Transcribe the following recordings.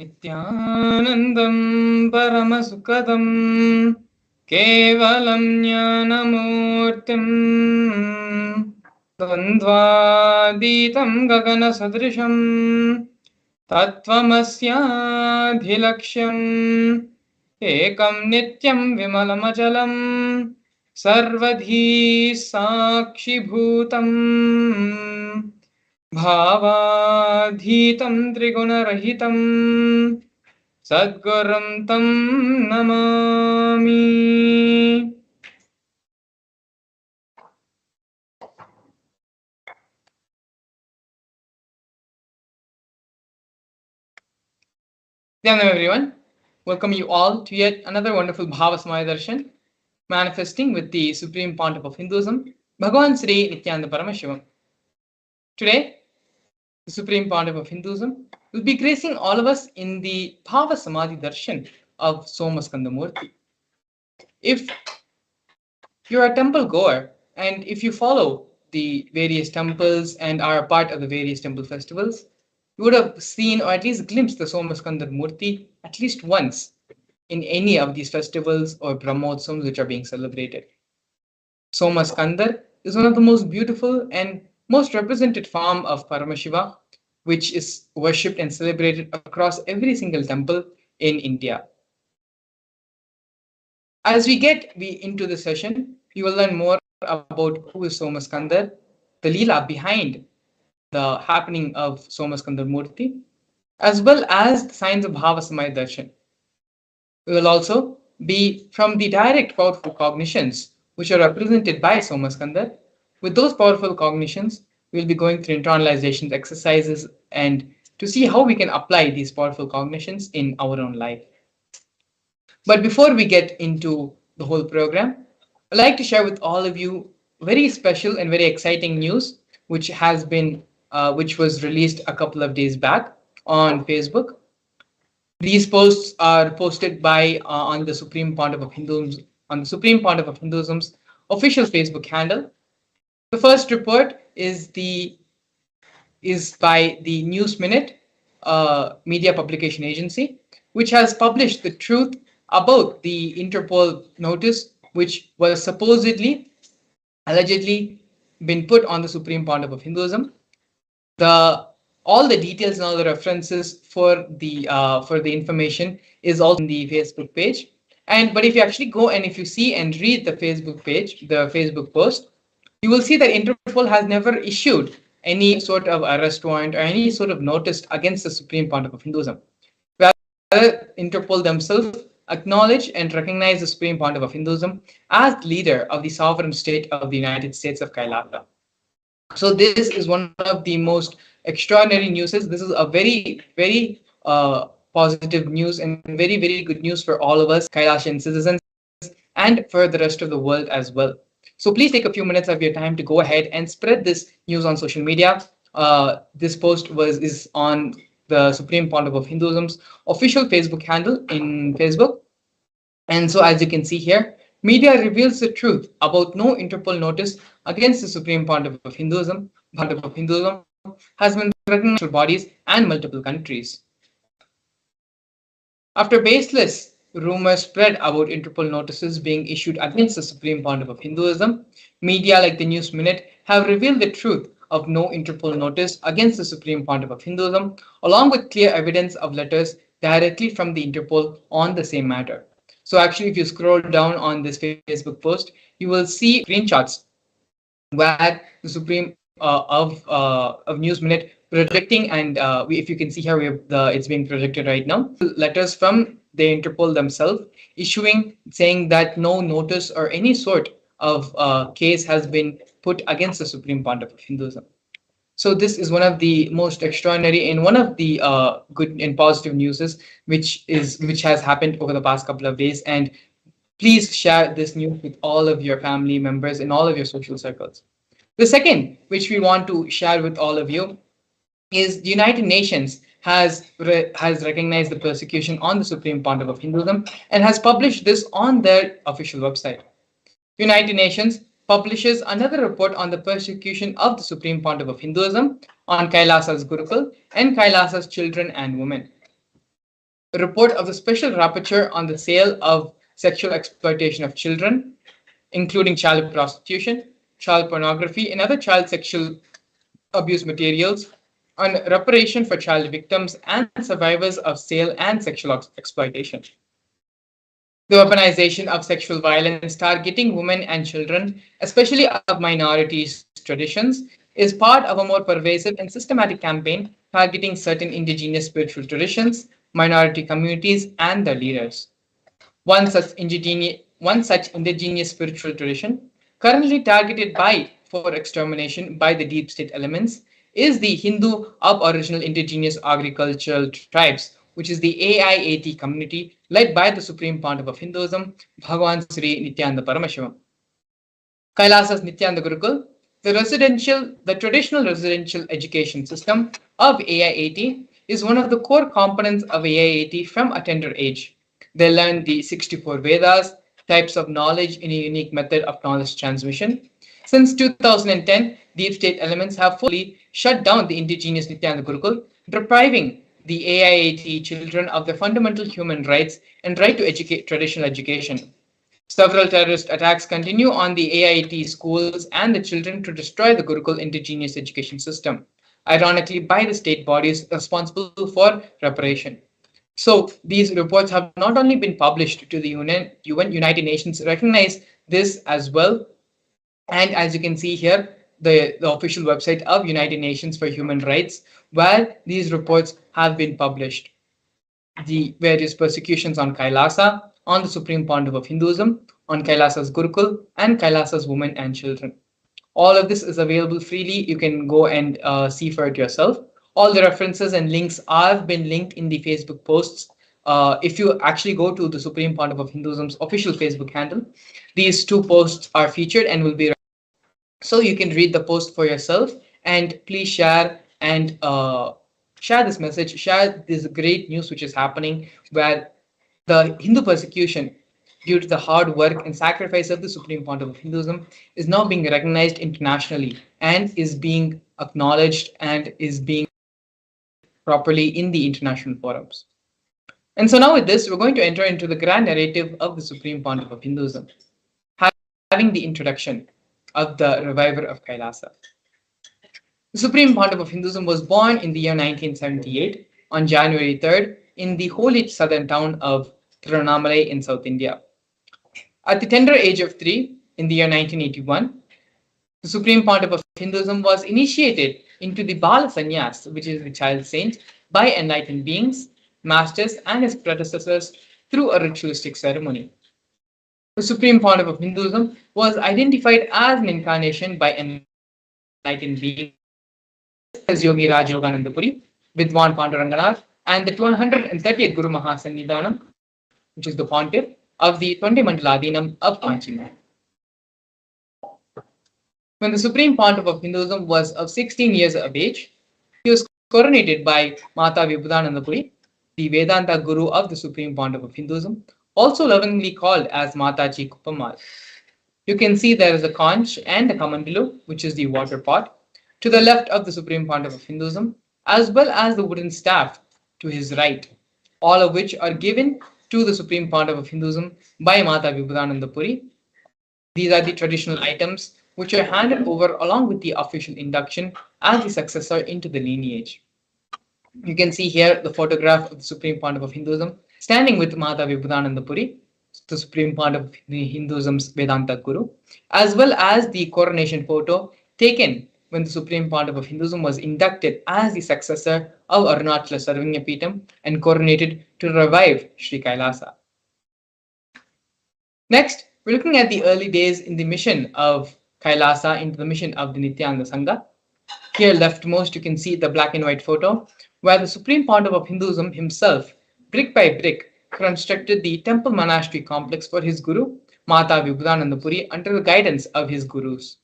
Nithyanandam Paramasukadam Kevalam Jnanamurtim Dvandvaditam Gagana Sadrisham Tattvamasyadhilaksham Ekam Nityam Vimalamachalam Sarvadhi Sakshi Bhutam Bhavadhitam Trigunarahitam Sadgurum Tam Namami. Hello everyone, welcome you all to yet another wonderful Bhava Darshan, manifesting with the Supreme Pontiff of Hinduism, Bhagavan Sri Nithyananda Paramashivam. Today, the Supreme Pontiff of Hinduism will be gracing all of us in the Bhava Samadhi Darshan of Somaskandhar Murthy. If you're a temple goer and if you follow the various temples and are a part of the various temple festivals, you would have seen or at least glimpsed the Somaskandhar Murthy at least once in any of these festivals or Brahmotsams which are being celebrated. Somaskandhar is one of the most beautiful and most represented form of Paramashiva, which is worshipped and celebrated across every single temple in India. As we get into the session, you will learn more about who is Somaskandhar, the Leela behind the happening of Somaskandhar Murthy, as well as the signs of Bhava Samadhi Darshan. We will also be from the direct powerful cognitions which are represented by Somaskandhar. With those powerful cognitions, we will be going through internalization exercises and to see how we can apply these powerful cognitions in our own life. But before we get into the whole program, I'd like to share with all of you very special and very exciting news, which was released a couple of days back on Facebook. These posts are posted by on the Supreme Pontiff of Hinduism Hinduism's official Facebook handle. The first report is by the News Minute media publication agency, which has published the truth about the Interpol notice, which was allegedly been put on the Supreme Pontiff of Hinduism. All the details and all the references for the information is also in the Facebook page. But if you actually go and if you see and read the Facebook page, the Facebook post, you will see that Interpol has never issued any sort of arrest warrant or any sort of notice against the Supreme Pontiff of Hinduism. Rather, Interpol themselves acknowledge and recognize the Supreme Pontiff of Hinduism as leader of the sovereign state of the United States of Kailasa. So this is one of the most extraordinary news. This is a very, very positive news and very, very good news for all of us Kailashan citizens and for the rest of the world as well. So please take a few minutes of your time to go ahead and spread this news on social media. This post is on the Supreme Pontiff of Hinduism's official Facebook handle in Facebook. And so as you can see here, media reveals the truth about no Interpol notice against the Supreme Pontiff of Hinduism. Pontiff of Hinduism has been recognized by bodies and multiple countries. After baseless rumors spread about Interpol notices being issued against the Supreme Pontiff of Hinduism, media like the News Minute have revealed the truth of no Interpol notice against the Supreme Pontiff of Hinduism, along with clear evidence of letters directly from the Interpol on the same matter. So actually, if you scroll down on this Facebook post, you will see screenshots where the Supreme of News Minute projecting, and if you can see here, it's being projected right now. Letters from the Interpol themselves saying that no notice or any sort of case has been put against the Supreme Pontiff of Hinduism. So this is one of the most extraordinary and one of the good and positive news which has happened over the past couple of days. And please share this news with all of your family members in all of your social circles. The second, which we want to share with all of you, is the United Nations has recognized the persecution on the Supreme Pontiff of Hinduism and has published this on their official website. United Nations publishes another report on the persecution of the Supreme Pontiff of Hinduism on Kailasa's Gurukul and Kailasa's children and women. A report of the special rapporteur on the sale of sexual exploitation of children, including child prostitution, child pornography, and other child sexual abuse materials, on reparation for child victims and survivors of sale and sexual exploitation. The weaponization of sexual violence targeting women and children, especially of minorities' traditions, is part of a more pervasive and systematic campaign targeting certain indigenous spiritual traditions, minority communities, and their leaders. One such indigenous spiritual tradition, currently targeted by for extermination by the deep state elements, is the Hindu Aboriginal Indigenous Agricultural Tribes, which is the AIAT community led by the Supreme Pontiff of Hinduism, Bhagavan Sri Nithyananda Paramashivam. Kailasa's Nithyananda Gurukul, the traditional residential education system of AIAT, is one of the core components of AIAT from a tender age. They learn the 64 Vedas, types of knowledge in a unique method of knowledge transmission. Since 2010, deep state elements have fully shut down the indigenous Nithyananda Gurukul, depriving the AIAT children of their fundamental human rights and right to traditional education. Several terrorist attacks continue on the AIT schools and the children to destroy the Gurukul indigenous education system, ironically by the state bodies responsible for reparation. So these reports have not only been published to the UN United Nations recognize this as well, and as you can see here, the official website of United Nations for Human Rights, where these reports have been published. The various persecutions on Kailasa, on the Supreme Pontiff of Hinduism, on Kailasa's Gurukul, and Kailasa's women and children. All of this is available freely. You can go and see for it yourself. All the references and links have been linked in the Facebook posts. If you actually go to the Supreme Pontiff of Hinduism's official Facebook handle, these two posts are featured and will be so you can read the post for yourself, and please share and share this message, share this great news which is happening, where the Hindu persecution due to the hard work and sacrifice of the Supreme Pontiff of Hinduism is now being recognized internationally and is being acknowledged and is being properly in the international forums. And so now with this, we're going to enter into the grand narrative of the Supreme Pontiff of Hinduism, having the introduction of the reviver of Kailasa. The Supreme Pontiff of Hinduism was born in the year 1978 on January 3rd in the holy southern town of Tiruvannamalai in South India. At the tender age of 3, in the year 1981, the Supreme Pontiff of Hinduism was initiated into the Bala Sannyas, which is the child saint, by enlightened beings, masters, and his predecessors through a ritualistic ceremony. The Supreme Pontiff of Hinduism was identified as an incarnation by enlightened beings as Yogi Raj Yogananda Puri, Vidwan Panduranganath, and the 130th Guru Mahasannidhanam, which is the pontiff of the 20 Mandaladinam of Kanchi. When the Supreme Pontiff of Hinduism was of 16 years of age, he was coronated by Mata Vibhudananda Puri, the Vedanta Guru of the Supreme Pontiff of Hinduism, also lovingly called as Mataji Kuppamal. You can see there is a conch and a kamandalu, which is the water pot, to the left of the Supreme Pontiff of Hinduism, as well as the wooden staff to his right, all of which are given to the Supreme Pontiff of Hinduism by Mata Vibhudananda Puri. These are the traditional items which are handed over along with the official induction as the successor into the lineage. You can see here the photograph of the Supreme Pontiff of Hinduism standing with Mata Vibhudananda Puri, the Supreme Pontiff of Hinduism's Vedanta Guru, as well as the coronation photo taken when the Supreme Pontiff of Hinduism was inducted as the successor of Arunachala Sarvanyapeetham and coronated to revive Sri Kailasa. Next, we're looking at the early days in the mission of Kailasa into the mission of the Nithyananda Sangha. Here leftmost, you can see the black and white photo where the Supreme Pontiff of Hinduism himself, brick by brick, constructed the temple monastery complex for his guru, Mata Vibhudananda Puri, under the guidance of his gurus.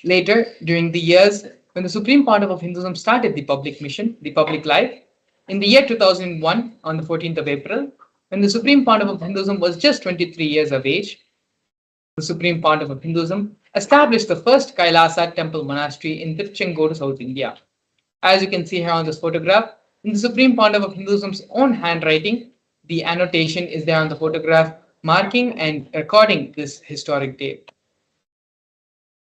Later, during the years when the Supreme Pontiff of Hinduism started the public mission, the public life, in the year 2001, on the 14th of April, when the Supreme Pontiff of Hinduism was just 23 years of age, the supreme pontiff of Hinduism, established the first Kailasa temple monastery in Tiruchengodu, South India. As you can see here on this photograph, in the supreme pontiff of Hinduism's own handwriting, the annotation is there on the photograph marking and recording this historic date.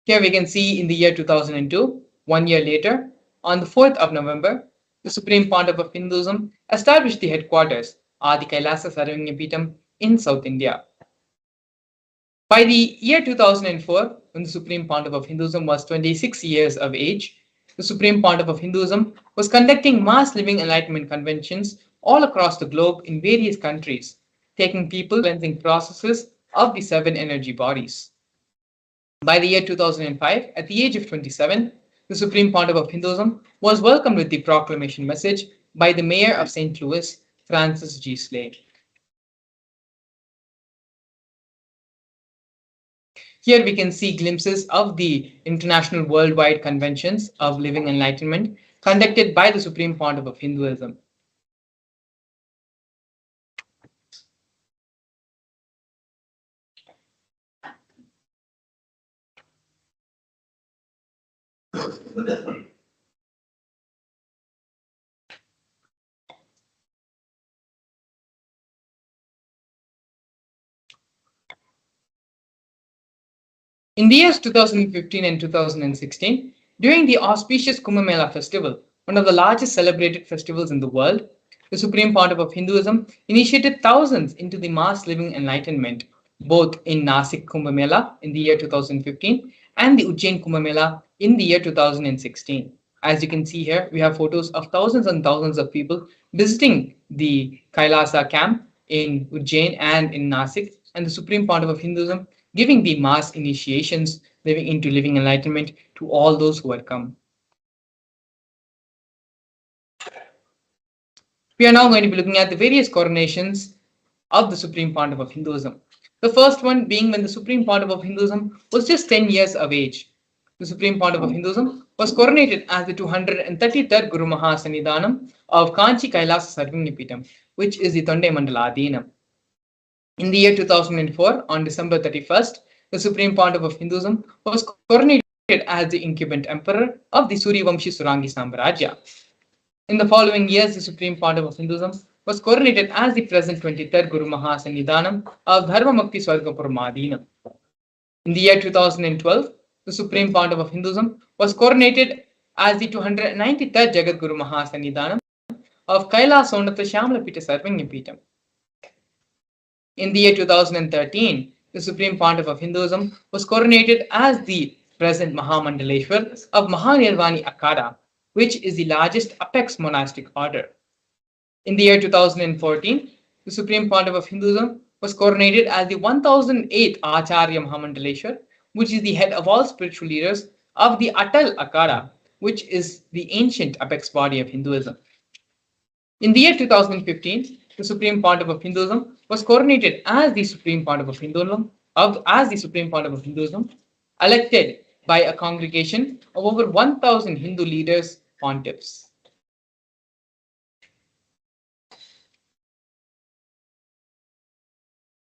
Here we can see in the year 2002, 1 year later, on the 4th of November, the Supreme Pontiff of Hinduism established the headquarters, Adi Kailasa Sarvanyapeetham, in South India. By the year 2004, when the Supreme Pontiff of Hinduism was 26 years of age, the Supreme Pontiff of Hinduism was conducting mass living enlightenment conventions all across the globe in various countries, taking people cleansing processes of the seven energy bodies. By the year 2005, at the age of 27, the Supreme Pontiff of Hinduism was welcomed with the proclamation message by the Mayor of St. Louis, Francis G. Slade. Here we can see glimpses of the international worldwide conventions of living enlightenment conducted by the Supreme Pontiff of Hinduism. In the years 2015 and 2016, during the auspicious Kumbh Mela festival, one of the largest celebrated festivals in the world, the Supreme Pontiff of Hinduism initiated thousands into the mass living enlightenment, both in Nasik Kumbh Mela in the year 2015 and the Ujjain Kumbh Mela in the year 2016. As you can see here, we have photos of thousands and thousands of people visiting the Kailasa camp in Ujjain and in Nasik, and the Supreme Pontiff of Hinduism giving the mass initiations living into living enlightenment to all those who had come. We are now going to be looking at the various coronations of the Supreme Pontiff of Hinduism. The first one being when the Supreme Pontiff of Hinduism was just 10 years of age. The Supreme Pontiff of Hinduism was coronated as the 233rd Guru Mahasannidhanam of Kanchi Kailasa Sarvanyapeetham, which is the Tonde Mandala Adhinam. In the year 2004, on December 31st, the Supreme Pontiff of Hinduism was coronated as the incumbent emperor of the Suryavamshi Surangi Samrajya. In the following years, the Supreme Pontiff of Hinduism was coronated as the present 23rd Guru Mahasannidhanam of Dharmamukti Swargapuram. In the year 2012, the Supreme Pontiff of Hinduism was coronated as the 293rd Jagat Guru Mahasannidhanam of Kailasonatha Shyamlapita Sarvanyapeetham. In the year 2013, the Supreme Pontiff of Hinduism was coronated as the present Mahamandaleshwar of Mahanirvani Akhada, which is the largest apex monastic order. In the year 2014, the Supreme Pontiff of Hinduism was coronated as the 1008th Acharya Mahamandaleshwar, which is the head of all spiritual leaders of the Atal Akhada, which is the ancient apex body of Hinduism. In the year 2015, the Supreme Pontiff of Hinduism was coronated as the Supreme Pontiff of Hinduism, elected by a congregation of over 1,000 Hindu leaders, pontiffs.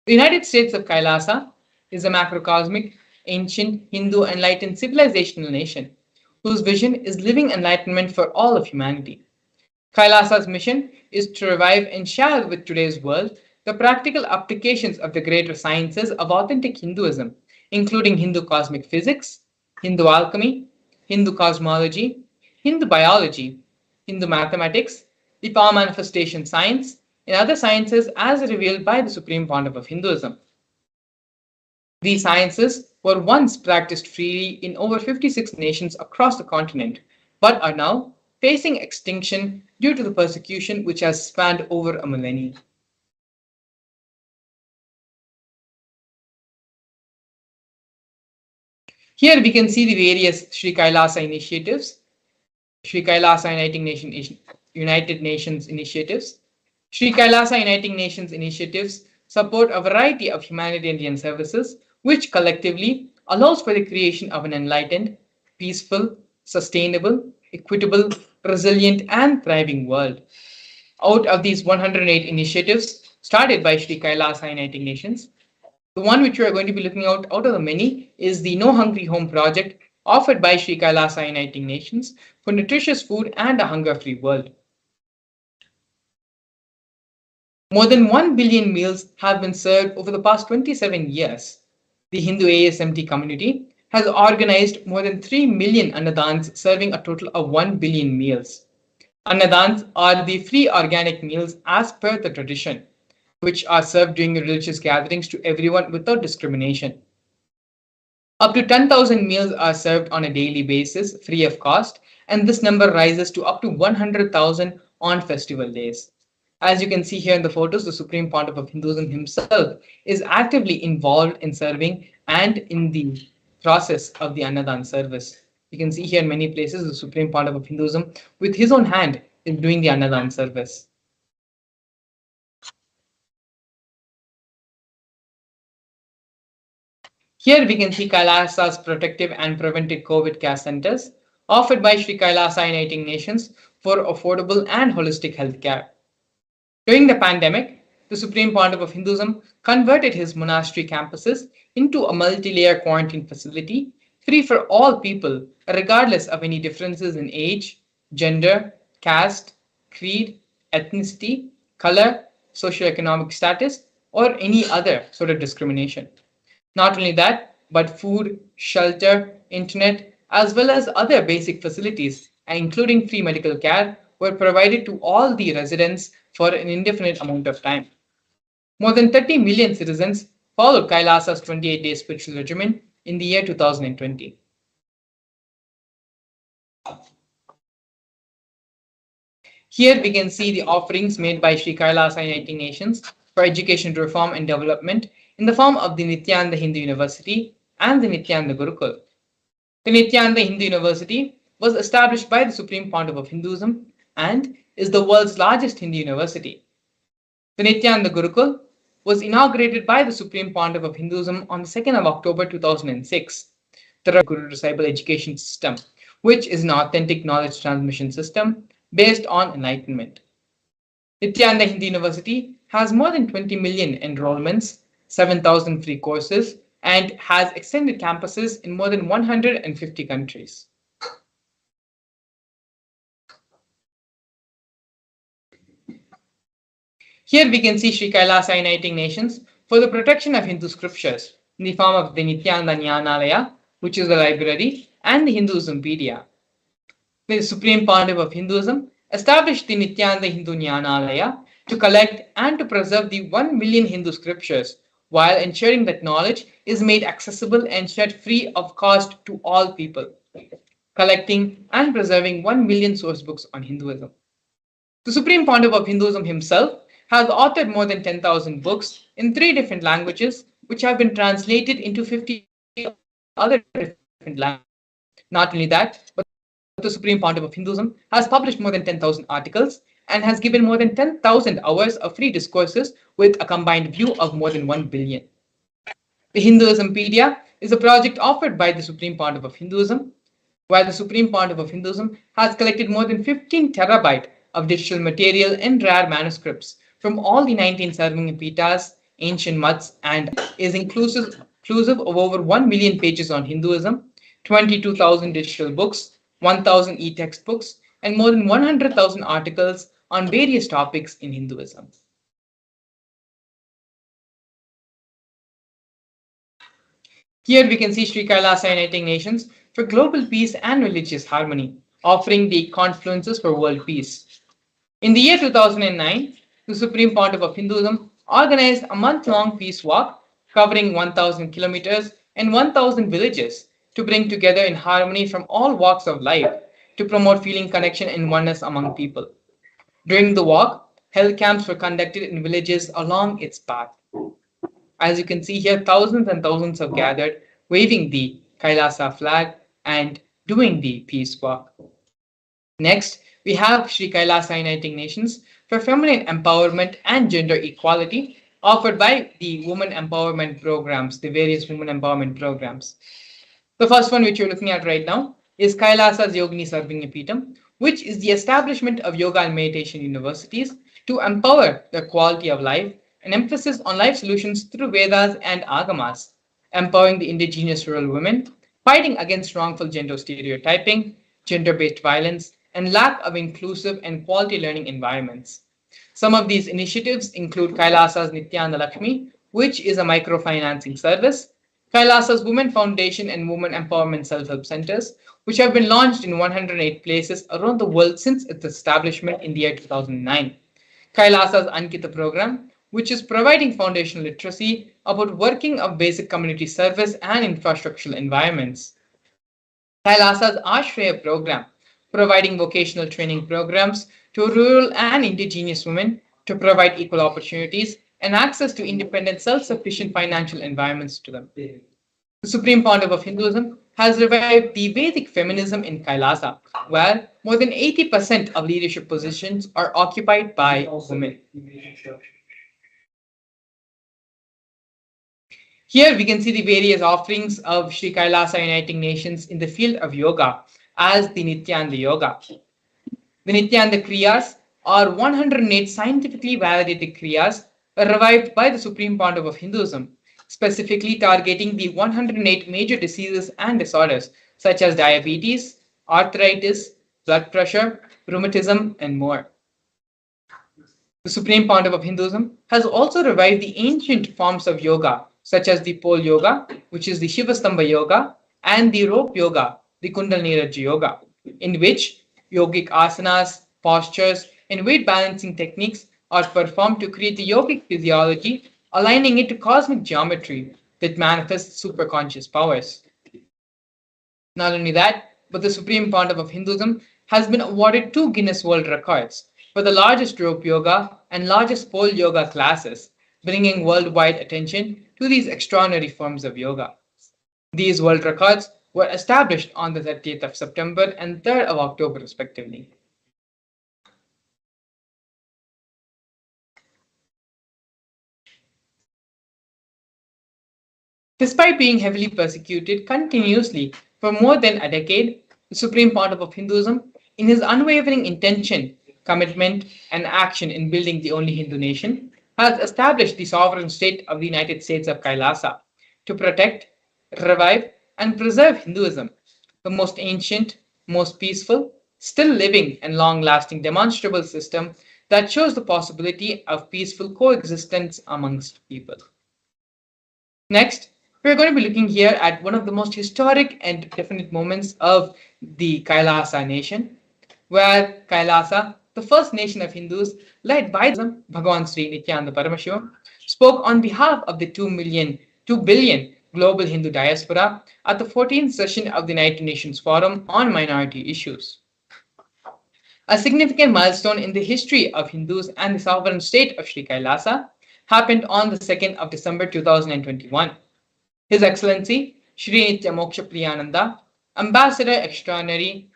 The United States of Kailasa is a macrocosmic, ancient, Hindu enlightened civilizational nation whose vision is living enlightenment for all of humanity. Kailasa's mission is to revive and share with today's world the practical applications of the greater sciences of authentic Hinduism, including Hindu cosmic physics, Hindu alchemy, Hindu cosmology, Hindu biology, Hindu mathematics, the power manifestation science, and other sciences as revealed by the Supreme Pontiff of Hinduism. These sciences were once practiced freely in over 56 nations across the continent, but are now facing extinction due to the persecution which has spanned over a millennium. Here we can see the various Sri Kailasa initiatives, Sri Kailasa United Nations initiatives. Sri Kailasa Uniting Nations initiatives support a variety of humanitarian services which collectively allows for the creation of an enlightened, peaceful, sustainable, equitable, resilient, and thriving world. Out of these 108 initiatives started by Sri Kailasa Uniting Nations, The one which we are going to be looking out of the many is the No Hungry Home project offered by Sri Kailasa Uniting Nations for nutritious food and a hunger-free world. More than 1 billion meals have been served over the past 27 years. The Hindu ASMT community has organized more than 3 million annadans serving a total of 1 billion meals. Annadans are the free organic meals as per the tradition, which are served during religious gatherings to everyone without discrimination. Up to 10,000 meals are served on a daily basis, free of cost, and this number rises to up to 100,000 on festival days. As you can see here in the photos, the Supreme Pontiff of Hinduism himself is actively involved in serving and in the process of the Annadan service. You can see here in many places the Supreme Pontiff of Hinduism with his own hand is doing the Annadan service. Here we can see Kailasa's protective and preventive COVID care centers offered by Sri Kailasa Uniting Nations for affordable and holistic health care. During the pandemic, the Supreme Pontiff of Hinduism converted his monastery campuses into a multi-layer quarantine facility free for all people, regardless of any differences in age, gender, caste, creed, ethnicity, color, socioeconomic status, or any other sort of discrimination. Not only that, but food, shelter, internet, as well as other basic facilities, including free medical care, were provided to all the residents for an indefinite amount of time. More than 30 million citizens followed Kailasa's 28-day spiritual regimen in the year 2020. Here we can see the offerings made by Sri Kailasa Uniting Nations for education reform and development in the form of the Nithyananda Hindu University and the Nithyananda Gurukul. The Nithyananda Hindu University was established by the Supreme Pontiff of Hinduism and is the world's largest Hindu university. The Nithyananda Gurukul was inaugurated by the Supreme Pontiff of Hinduism on the 2nd of October 2006. The Guru Disciple Education System, which is an authentic knowledge transmission system based on enlightenment. Nithyananda Hindu University has more than 20 million enrollments, 7,000 free courses, and has extended campuses in more than 150 countries. Here we can see Sri Kailasa Uniting Nations for the protection of Hindu scriptures in the form of the Nithyananda Jnanalaya, which is the library, and the Hinduismpedia. The Supreme Pontiff of Hinduism established the Nithyananda Hindu Jnanalaya to collect and to preserve the 1 million Hindu scriptures while ensuring that knowledge is made accessible and shared free of cost to all people, collecting and preserving 1 million source books on Hinduism. The Supreme Pontiff of Hinduism himself has authored more than 10,000 books in 3 different languages, which have been translated into 50 other different languages. Not only that, but the Supreme Pontiff of Hinduism has published more than 10,000 articles and has given more than 10,000 hours of free discourses with a combined view of more than 1 billion. The Hinduismpedia is a project offered by the Supreme Pontiff of Hinduism, while the Supreme Pontiff of Hinduism has collected more than 15 terabyte of digital material and rare manuscripts from all the 19 Sarvangapitas, ancient mats, and is inclusive of over 1 million pages on Hinduism, 22,000 digital books, 1,000 e-textbooks, and more than 100,000 articles on various topics in Hinduism. Here we can see Sri Kailasa Uniting Nations for global peace and religious harmony, offering the confluences for world peace. In the year 2009, the Supreme Pontiff of Hinduism organized a month-long peace walk covering 1,000 kilometers and 1,000 villages to bring together in harmony from all walks of life to promote feeling connection and oneness among people. During the walk, health camps were conducted in villages along its path. As you can see here, thousands and thousands have gathered, waving the Kailasa flag and doing the peace walk. Next, we have Sri Kailasa Uniting Nations for feminine empowerment and gender equality, offered by the women empowerment programs, the various women empowerment programs. The first one, which you're looking at right now, is Kailasa's Yogini Sarvangapeetham, which is the establishment of yoga and meditation universities to empower the quality of life an emphasis on life solutions through Vedas and Agamas, empowering the indigenous rural women, fighting against wrongful gender stereotyping, gender-based violence, and lack of inclusive and quality learning environments. Some of these initiatives include Kailasa's Nithyananda Lakshmi, which is a microfinancing service, Kailasa's Women Foundation and Women Empowerment Self-Help Centers, which have been launched in 108 places around the world since its establishment in the year 2009. Kailasa's Ankita program, which is providing foundational literacy about working of basic community service and infrastructural environments. Kailasa's Ashraya program, providing vocational training programs to rural and indigenous women to provide equal opportunities and access to independent, self-sufficient financial environments to them. The Supreme Pontiff of Hinduism has revived the Vedic feminism in Kailasa, where more than 80% of leadership positions are occupied by women. Here we can see the various offerings of Sri Kailasa Uniting Nations in the field of yoga as the Nithyananda Yoga. The Nithyananda Kriyas are 108 scientifically validated Kriyas revived by the Supreme Pontiff of Hinduism, specifically targeting the 108 major diseases and disorders such as diabetes, arthritis, blood pressure, rheumatism, and more. The Supreme Pontiff of Hinduism has also revived the ancient forms of yoga, such as the pole yoga, which is the Shivastambha yoga, and the rope yoga, the Kundalini Raja yoga, in which yogic asanas, postures, and weight balancing techniques are performed to create the yogic physiology, aligning it to cosmic geometry that manifests superconscious powers. Not only that, but the Supreme Pontiff of Hinduism has been awarded 2 Guinness World Records for the largest rope yoga and largest pole yoga classes, bringing worldwide attention to these extraordinary forms of yoga. These world records were established on the 30th of September and 3rd of October, respectively. Despite being heavily persecuted continuously for more than a decade, the Supreme Pontiff of Hinduism, in his unwavering intention, commitment, and action in building the only Hindu nation, has established the sovereign state of the United States of Kailasa to protect, revive, and preserve Hinduism, the most ancient, most peaceful, still living, and long lasting demonstrable system that shows the possibility of peaceful coexistence amongst people. Next, we're going to be looking here at one of the most historic and definite moments of the Kailasa nation, where Kailasa, the first nation of Hindus led by Bhagavan Sri Nithyananda Paramashivam, spoke on behalf of the 2 billion global Hindu diaspora at the 14th session of the United Nations Forum on Minority Issues. A significant milestone in the history of Hindus and the sovereign state of Sri Kailasa happened on the 2nd of December 2021. His Excellency Shri Nitya Moksha Priyananda, Ambassador Extraordinary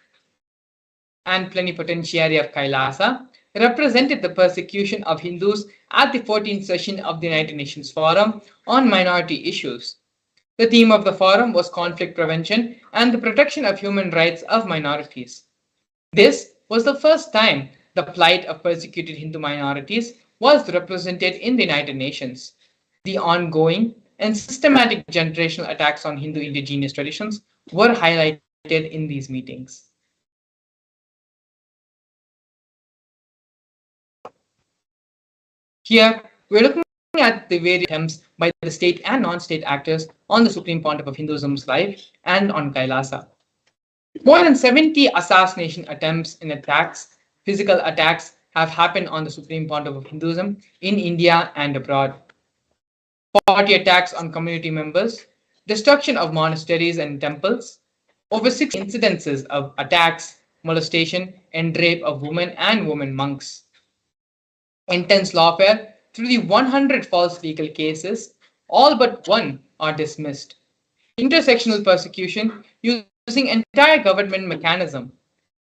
and Plenipotentiary of Kailasa, represented the persecution of Hindus at the 14th session of the United Nations Forum on Minority Issues. The theme of the forum was conflict prevention and the protection of human rights of minorities. This was the first time the plight of persecuted Hindu minorities was represented in the United Nations. The ongoing and systematic generational attacks on Hindu indigenous traditions were highlighted in these meetings. Here, we're looking at the various attempts by the state and non-state actors on the Supreme Pontiff of Hinduism's life and on Kailasa. More than 70 assassination attempts and attacks, physical attacks, have happened on the Supreme Pontiff of Hinduism in India and abroad. 40 attacks on community members, destruction of monasteries and temples, over 6 incidences of attacks, molestation, and rape of women and women monks. Intense lawfare through the 100 false legal cases, all but one are dismissed. Intersectional persecution using entire government mechanism,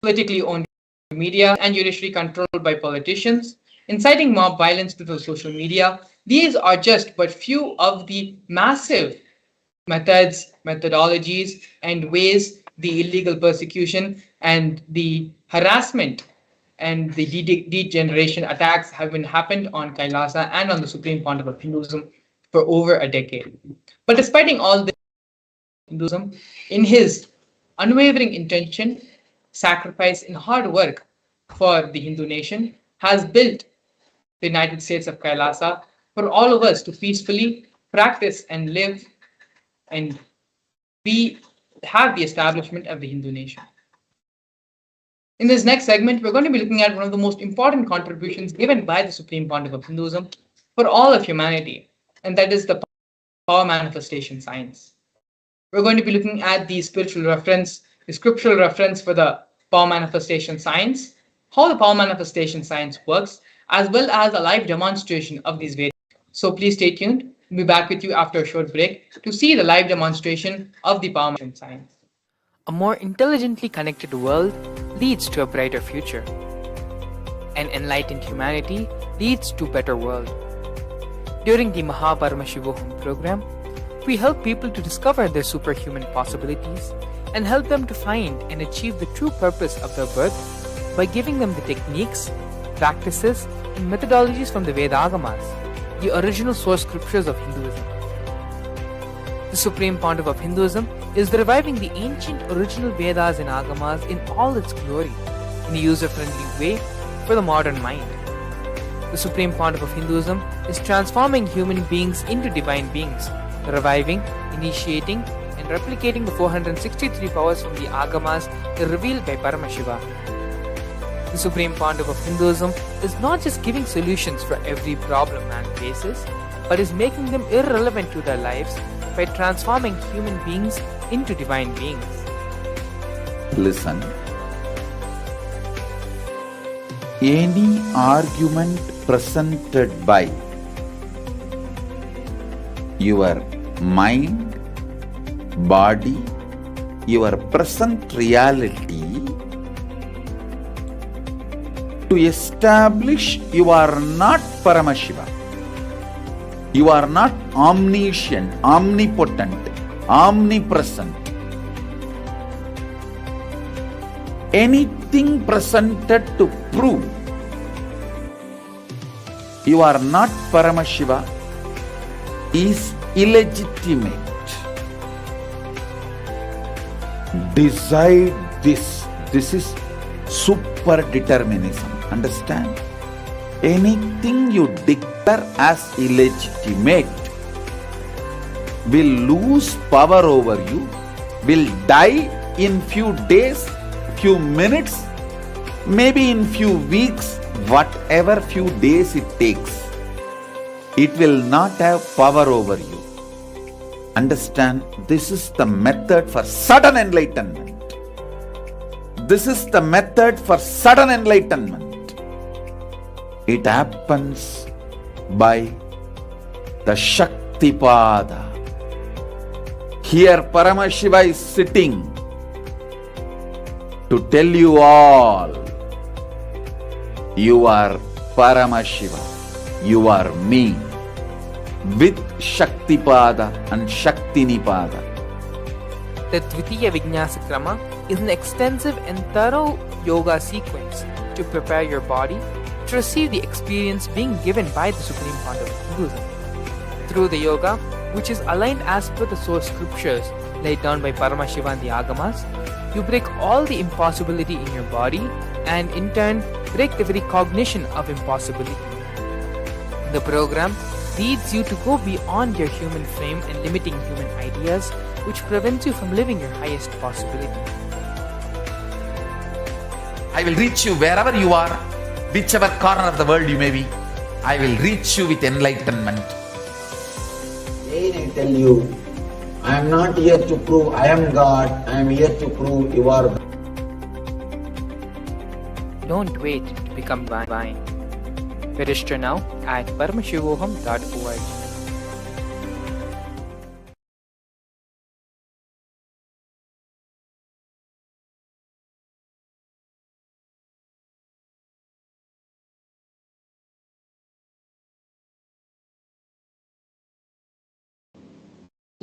politically owned media and judiciary controlled by politicians, inciting mob violence through social media. These are just but few of the massive methods, methodologies, and ways the illegal persecution and the harassment and the degeneration attacks have been happened on Kailasa and on the Supreme Pontiff of Hinduism for over a decade. But despite all this, Hinduism, in his unwavering intention, sacrifice, and hard work for the Hindu nation, has built the United States of Kailasa for all of us to peacefully practice and live and we have the establishment of the Hindu nation. In this next segment, we're going to be looking at one of the most important contributions given by the Supreme Pontiff of Hinduism for all of humanity, and that is the power manifestation science. We're going to be looking at the spiritual reference, the scriptural reference for the power manifestation science, how the power manifestation science works, as well as a live demonstration of these various. So please stay tuned. We'll be back with you after a short break to see the live demonstration of the power manifestation science. A more intelligently connected world leads to a brighter future. An enlightened humanity leads to a better world. During the Paramashivam program, we help people to discover their superhuman possibilities and help them to find and achieve the true purpose of their birth by giving them the techniques, practices, and methodologies from the Vedagamas, the original source scriptures of Hinduism. The Supreme Pontiff of Hinduism is reviving the ancient original Vedas and Agamas in all its glory, in a user-friendly way for the modern mind. The Supreme Pontiff of Hinduism is transforming human beings into divine beings, reviving, initiating, and replicating the 463 powers from the Agamas revealed by Paramashivam. The Supreme Pontiff of Hinduism is not just giving solutions for every problem man faces, but is making them irrelevant to their lives by transforming human beings into divine beings. Listen. Any argument presented by your mind, body, your present reality to establish you are not Paramashiva. You are not omniscient, omnipotent, omnipresent. Anything presented to prove you are not Paramashiva is illegitimate. Decide this. This is super determinism. Understand? Anything you declare as illegitimate will lose power over you, will die in few days, few minutes, maybe in few weeks, whatever few days it takes. It will not have power over you. Understand, this is the method for sudden enlightenment. This is the method for sudden enlightenment. It happens by the Shaktipada. Here Paramashiva is sitting to tell you all, you are Paramashiva, you are me, with Shaktipada and Shaktinipada. The Dvitiya Vijnasa Krama is an extensive and thorough yoga sequence to prepare your body to receive the experience being given by the Supreme Pontiff of Hinduism. Through the yoga, which is aligned as per the source scriptures laid down by Paramashiva and the Agamas, you break all the impossibility in your body and in turn break the very cognition of impossibility. The program leads you to go beyond your human frame and limiting human ideas, which prevents you from living your highest possibility. I will reach you wherever you are, whichever corner of the world you may be. I will reach you with enlightenment. Again I tell you, I am not here to prove I am God, I am here to prove you are God. Don't wait to become divine. Register now at paramashivoham.org.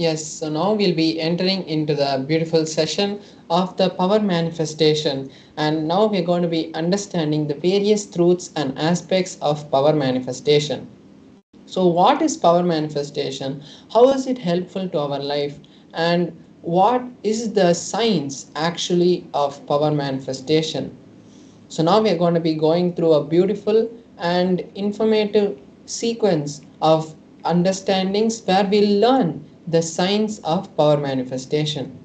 Yes, so now we'll be entering into the beautiful session of the power manifestation, and now we're going to be understanding the various truths and aspects of power manifestation. So, what is power manifestation? How is it helpful to our life? And what is the science actually of power manifestation? So, now we are going to be going through a beautiful and informative sequence of understandings where we learn the science of power manifestation.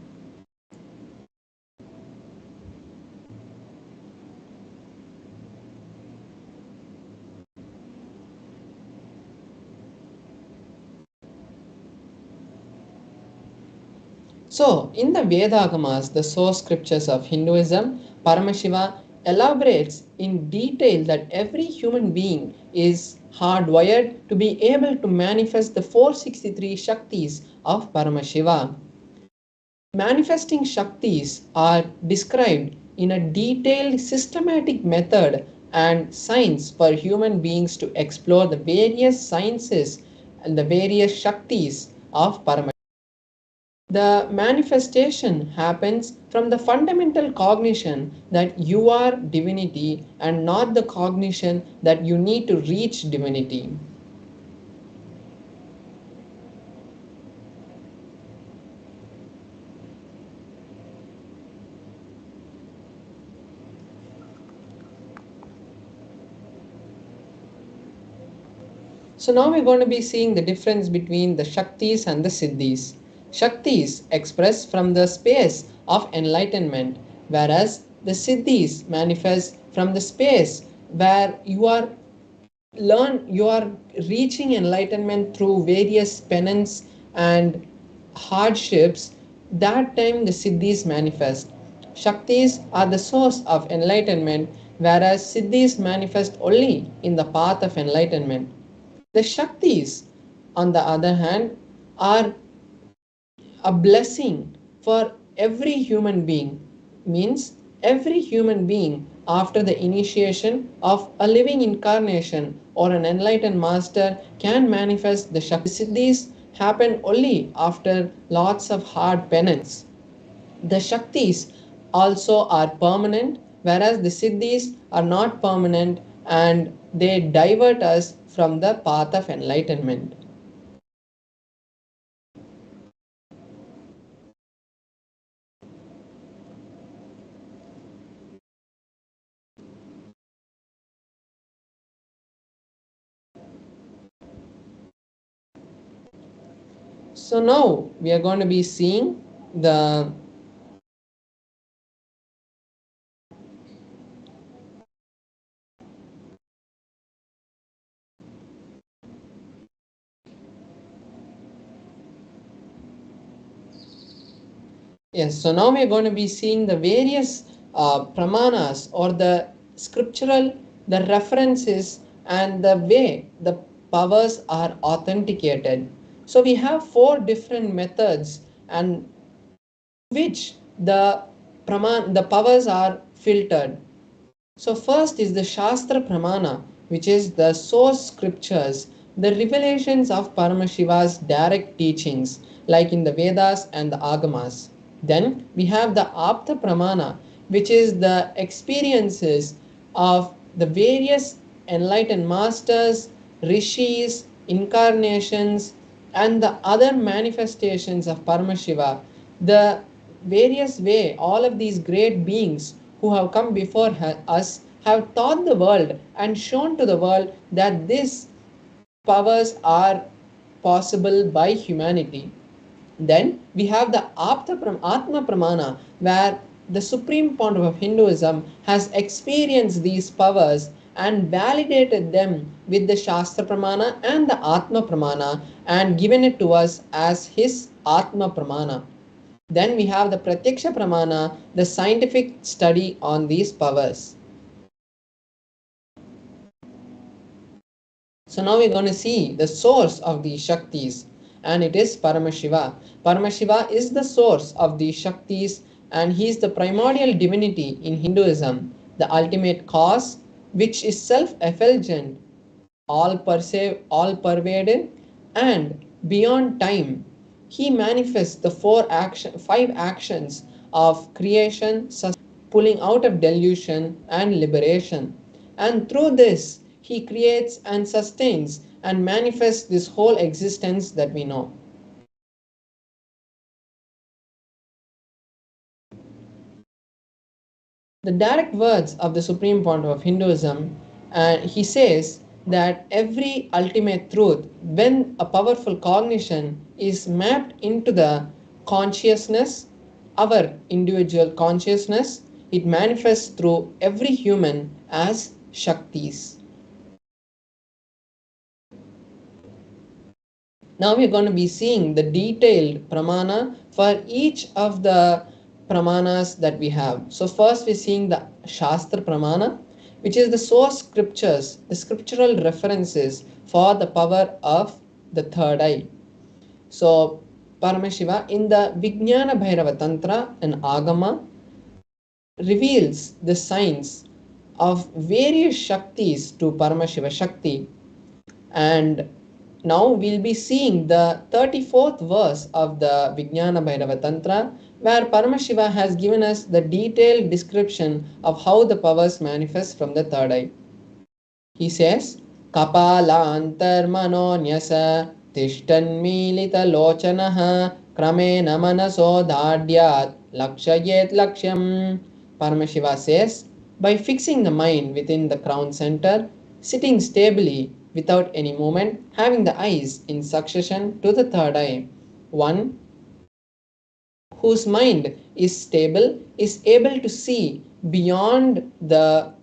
So, in the Vedagamas, the source scriptures of Hinduism, Paramashiva elaborates in detail that every human being is hardwired to be able to manifest the 463 Shaktis of Paramashiva. Manifesting Shaktis are described in a detailed systematic method and science for human beings to explore the various sciences and the various Shaktis of Paramashiva. The manifestation happens from the fundamental cognition that you are divinity and not the cognition that you need to reach divinity. So now we're going to be seeing the difference between the Shaktis and the Siddhis. Shaktis express from the space of enlightenment, whereas the Siddhis manifest from the space where you are reaching enlightenment through various penance and hardships. That time the Siddhis manifest. Shaktis are the source of enlightenment, whereas Siddhis manifest only in the path of enlightenment. The Shaktis, on the other hand, are a blessing for every human being. Means every human being after the initiation of a living incarnation or an enlightened master can manifest the Shaktis. Siddhis happen only after lots of hard penance. The Shaktis also are permanent, whereas the Siddhis are not permanent and they divert us from the path of enlightenment. So now we are going to be seeing the Yes, so now we are going to be seeing the various pramanas or the scriptural, the references, and the way the powers are authenticated. So we have four different methods and which the powers are filtered. So first is the Shastra Pramana, which is the source scriptures, the revelations of Paramashiva's direct teachings, like in the Vedas and the Agamas. Then we have the Apta Pramana, which is the experiences of the various enlightened masters, rishis, incarnations, and the other manifestations of Paramashiva. The various way all of these great beings who have come before us have taught the world and shown to the world that these powers are possible by humanity. Then we have the Atma Pramana, where the supreme pontiff of Hinduism has experienced these powers and validated them with the Shastra Pramana and the Atma Pramana and given it to us as his Atma Pramana. Then we have the Pratyaksha Pramana, the scientific study on these powers. So now we're going to see the source of these Shaktis, and it is Paramashiva. Paramashiva is the source of these Shaktis, and he is the primordial divinity in Hinduism, the ultimate cause, which is self-effulgent, all pervading, and beyond time. he manifests the five actions of creation, pulling out of delusion and liberation. And through this, he creates and sustains and manifests this whole existence that we know. The direct words of the Supreme Pontiff of Hinduism, he says that every ultimate truth, when a powerful cognition is mapped into the consciousness, our individual consciousness, it manifests through every human as Shaktis. Now we're going to be seeing the detailed pramana for each of the pramanas that we have. So first we're seeing the Shastra pramana, which is the source scriptures, the scriptural references for the power of the third eye. So Paramashiva in the Vijnana Bhairava Tantra and Agama reveals the signs of various Shaktis to Paramashiva Shakti, and now we'll be seeing the 34th verse of the Vijnana Bhairava Tantra, where Paramashiva has given us the detailed description of how the powers manifest from the third eye. He says, Kapalantar manonyasa tishtan milita lochanaha kramena manaso dhadyat lakshayet lakshyam. Paramashiva says, by fixing the mind within the crown center, sitting stably without any movement, having the eyes in succession to the third eye, one whose mind is stable is able to see beyond the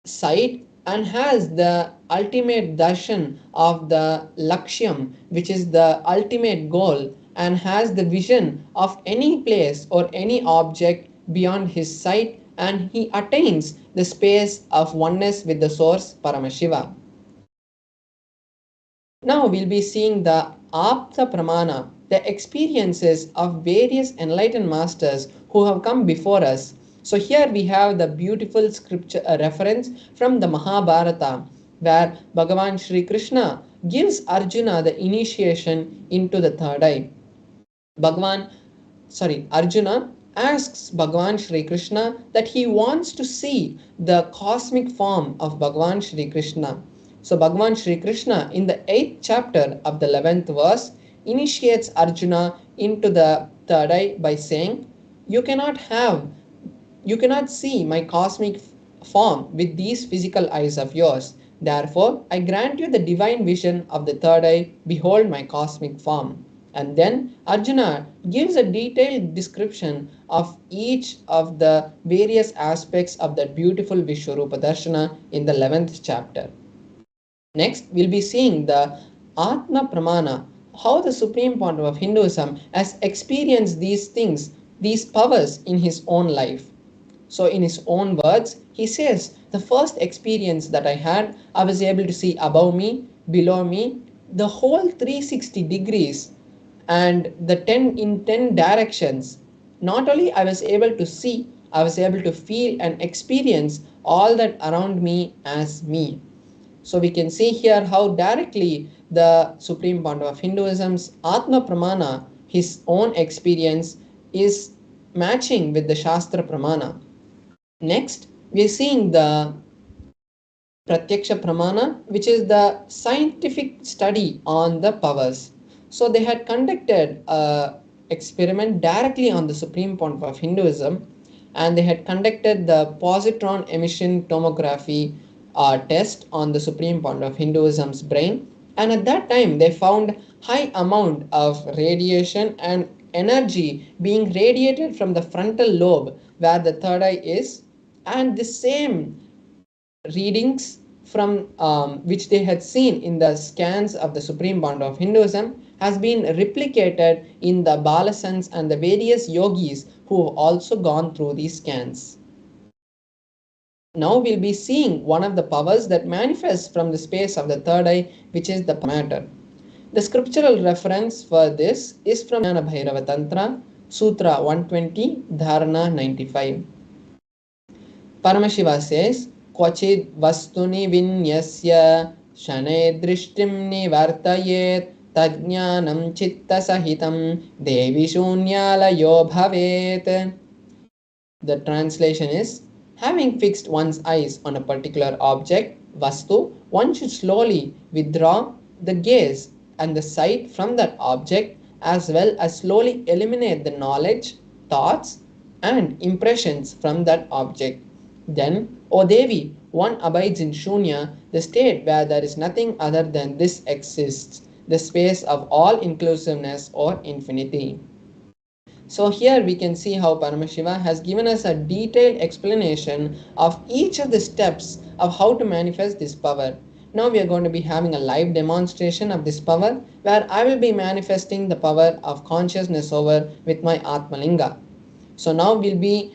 sight and has the ultimate darshan of the lakshyam, which is the ultimate goal, and has the vision of any place or any object beyond his sight, and he attains the space of oneness with the source Paramashiva. Now we'll be seeing the Apta Pramana, the experiences of various enlightened masters who have come before us. So here we have the beautiful scripture reference from the Mahabharata, where Bhagavan Shri Krishna gives Arjuna the initiation into the third eye. Arjuna asks Bhagavan Shri Krishna that he wants to see the cosmic form of Bhagavan Shri Krishna. So Bhagavan Shri Krishna in the 8th chapter of the 11th verse initiates Arjuna into the third eye by saying, you cannot see my cosmic form with these physical eyes of yours. Therefore, I grant you the divine vision of the third eye. Behold my cosmic form. And then Arjuna gives a detailed description of each of the various aspects of that beautiful Vishwarupa Darshana in the 11th chapter. Next, we'll be seeing the Atma Pramana, how the Supreme Pontiff of Hinduism has experienced these things, these powers in his own life. So in his own words, he says, the first experience that I had, I was able to see above me, below me, the whole 360 degrees and the 10 directions. Not only I was able to see, I was able to feel and experience all that around me as me. So we can see here how directly the Supreme Pontiff of Hinduism's Atma Pramana, his own experience, is matching with the Shastra Pramana. Next, we are seeing the Pratyaksha Pramana, which is the scientific study on the powers. So they had conducted an experiment directly on the Supreme Pontiff of Hinduism, and they had conducted the positron emission tomography test on the Supreme Pontiff of Hinduism's brain, and at that time they found high amount of radiation and energy being radiated from the frontal lobe where the third eye is, and the same readings from which they had seen in the scans of the Supreme Pontiff of Hinduism has been replicated in the Balasans and the various yogis who have also gone through these scans. Now we'll be seeing one of the powers that manifests from the space of the third eye, which is the matter. The scriptural reference for this is from Vijnana Bhairava Tantra, Sutra 120, Dharana 95. Paramashiva says, Kvachid vastuni vinyasya shane drishtim nivartayet tajnanam chitta sahitam devi shunyalayo bhavet. The translation is, having fixed one's eyes on a particular object, vastu, one should slowly withdraw the gaze and the sight from that object, as well as slowly eliminate the knowledge, thoughts, and impressions from that object. Then, O Devi, one abides in Shunya, the state where there is nothing other than this exists, the space of all inclusiveness or infinity. So here we can see how Paramashiva has given us a detailed explanation of each of the steps of how to manifest this power. Now we are going to be having a live demonstration of this power, where I will be manifesting the power of consciousness over with my Atmalinga. So now we'll be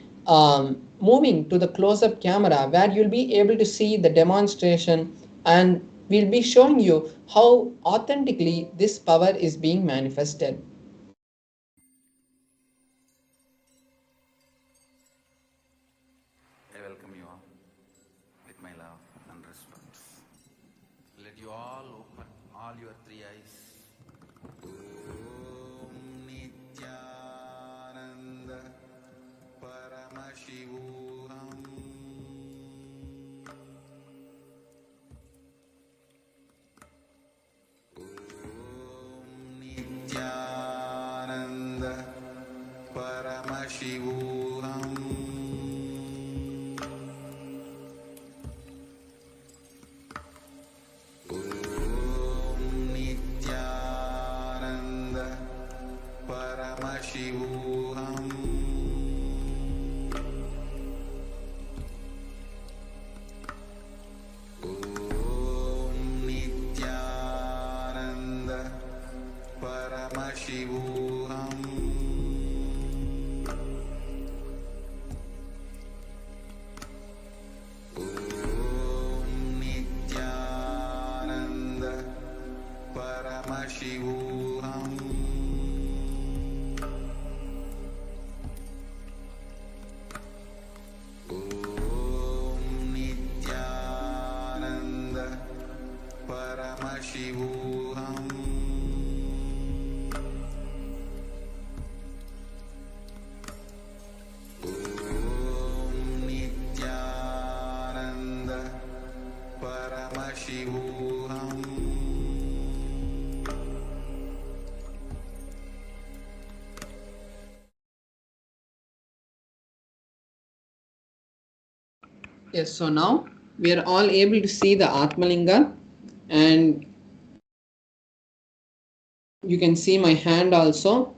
moving to the close-up camera, where you'll be able to see the demonstration, and we'll be showing you how authentically this power is being manifested. I welcome you all with my love and respect. Let you all open all your three eyes. Om Nithyananda Paramashivam. Om Nithyananda Paramashivam. Paramashivam. Om Nithyananda Paramashivam. Om Nithyananda Paramashivam. Paramashivam. Om Nithyananda Paramashivam. Yes, so now we are all able to see the Atmalinga, and you can see my hand also.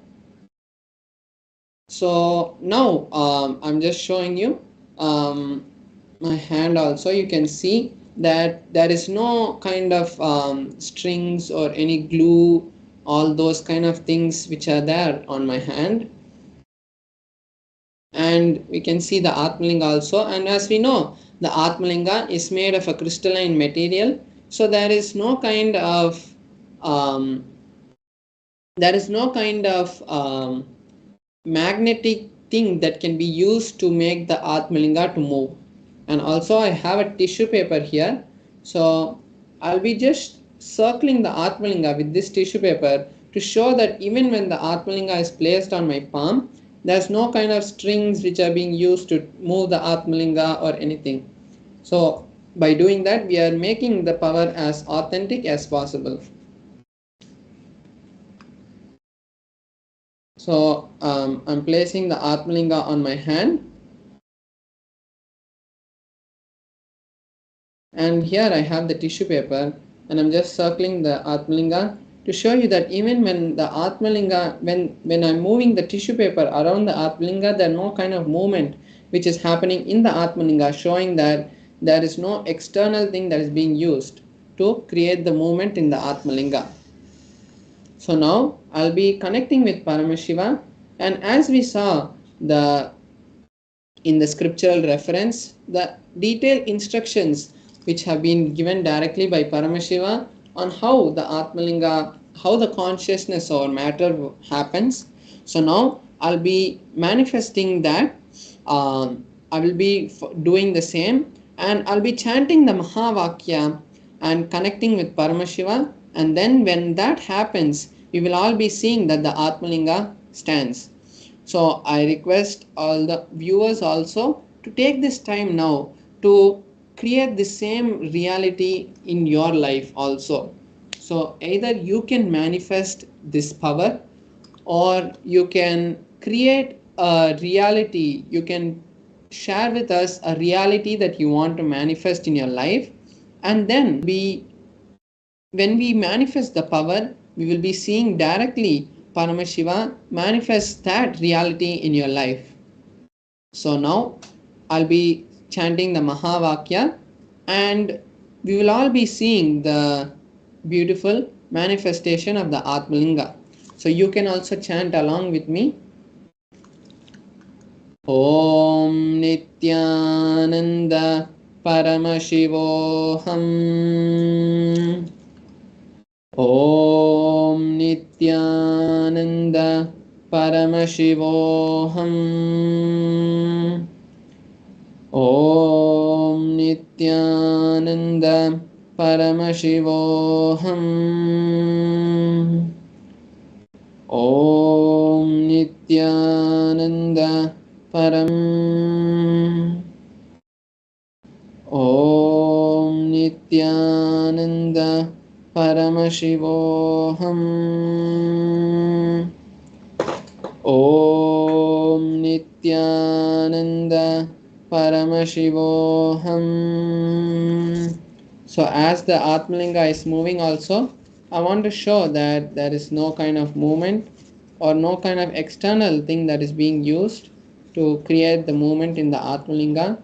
So now I'm just showing you my hand also. You can see that there is no kind of strings or any glue, all those kind of things which are there on my hand. And we can see the Atmalinga also, and as we know, the Atmalinga is made of a crystalline material, so there is no kind of magnetic thing that can be used to make the Atmalinga to move. And also I have a tissue paper here, so I'll be just circling the Atmalinga with this tissue paper to show that even when the Atmalinga is placed on my palm, there's no kind of strings which are being used to move the Atmalinga or anything. So by doing that, we are making the power as authentic as possible. So I'm placing the Atmalinga on my hand, and here I have the tissue paper, and I'm just circling the Atmalinga to show you that even when the Atmalinga, when I'm moving the tissue paper around the Atmalinga, there is no kind of movement which is happening in the Atmalinga, showing that there is no external thing that is being used to create the movement in the Atmalinga. So now I'll be connecting with Paramashiva, and as we saw in the scriptural reference, the detailed instructions which have been given directly by Paramashiva on how the Atmalinga, how the consciousness or matter happens. So now I'll be manifesting that. I will be doing the same, and I'll be chanting the Mahavakya and connecting with Paramashiva, And then when that happens, we will all be seeing that the Atmalinga stands. So I request all the viewers also to take this time now to create the same reality in your life also. So either you can manifest this power, or you can create a reality, you can share with us a reality that you want to manifest in your life, and then when we manifest the power, we will be seeing directly Paramashiva manifest that reality in your life. So now I'll be chanting the Mahavakya, and we will all be seeing the beautiful manifestation of the Atmalinga. So you can also chant along with me. Om Nithyananda Paramashivoham. Om Nithyananda Paramashivoham. Om Nithyananda Paramashivoham. Om Nithyananda Om Nithyananda Paramashivoham. Om Nithyananda Paramashivoham. So as the Atmalinga is moving also, I want to show that there is no kind of movement or no kind of external thing that is being used to create the movement in the Atmalinga.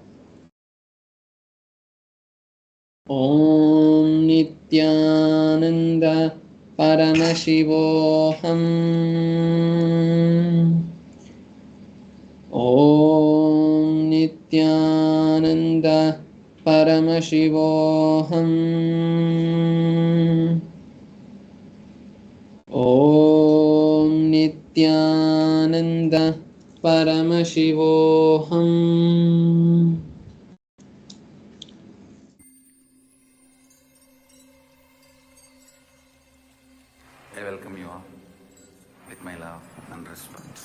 Om Nithyananda Paramashivoham. Om Nithyananda Paramashivoham. Om Nithyananda Paramashivoham. I welcome you all with my love and respect.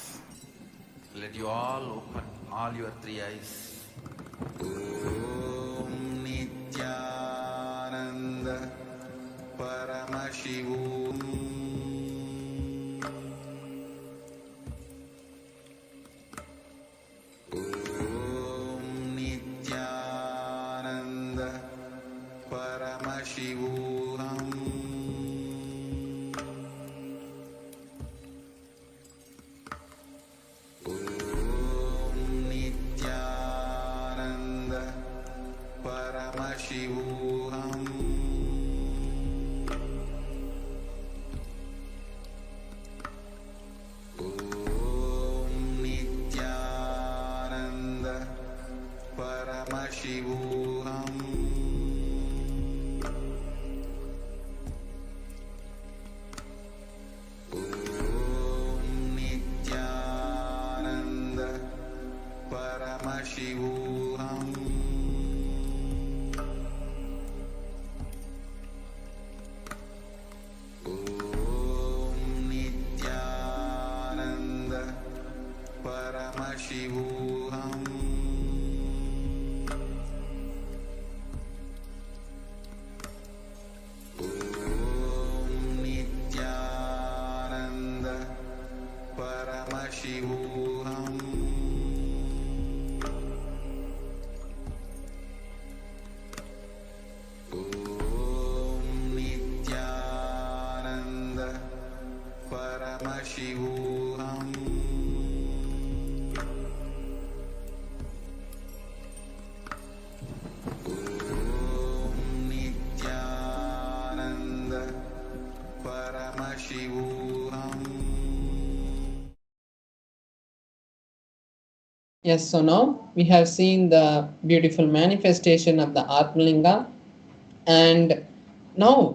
Let you all open all your three eyes. Om Nithyananda Paramashivam. Om Nithyananda Paramashivam. Om Nithyananda Paramashivam. Om Nithyananda Paramashivam. Om Nithyananda Paramashivam. Om Nithyananda Paramashivam. Om Nithyananda Paramashivam. Om Nithyananda Paramashivam. Om Nithyananda Paramashivam. Yes, so now we have seen the beautiful manifestation of the Atmalinga, and now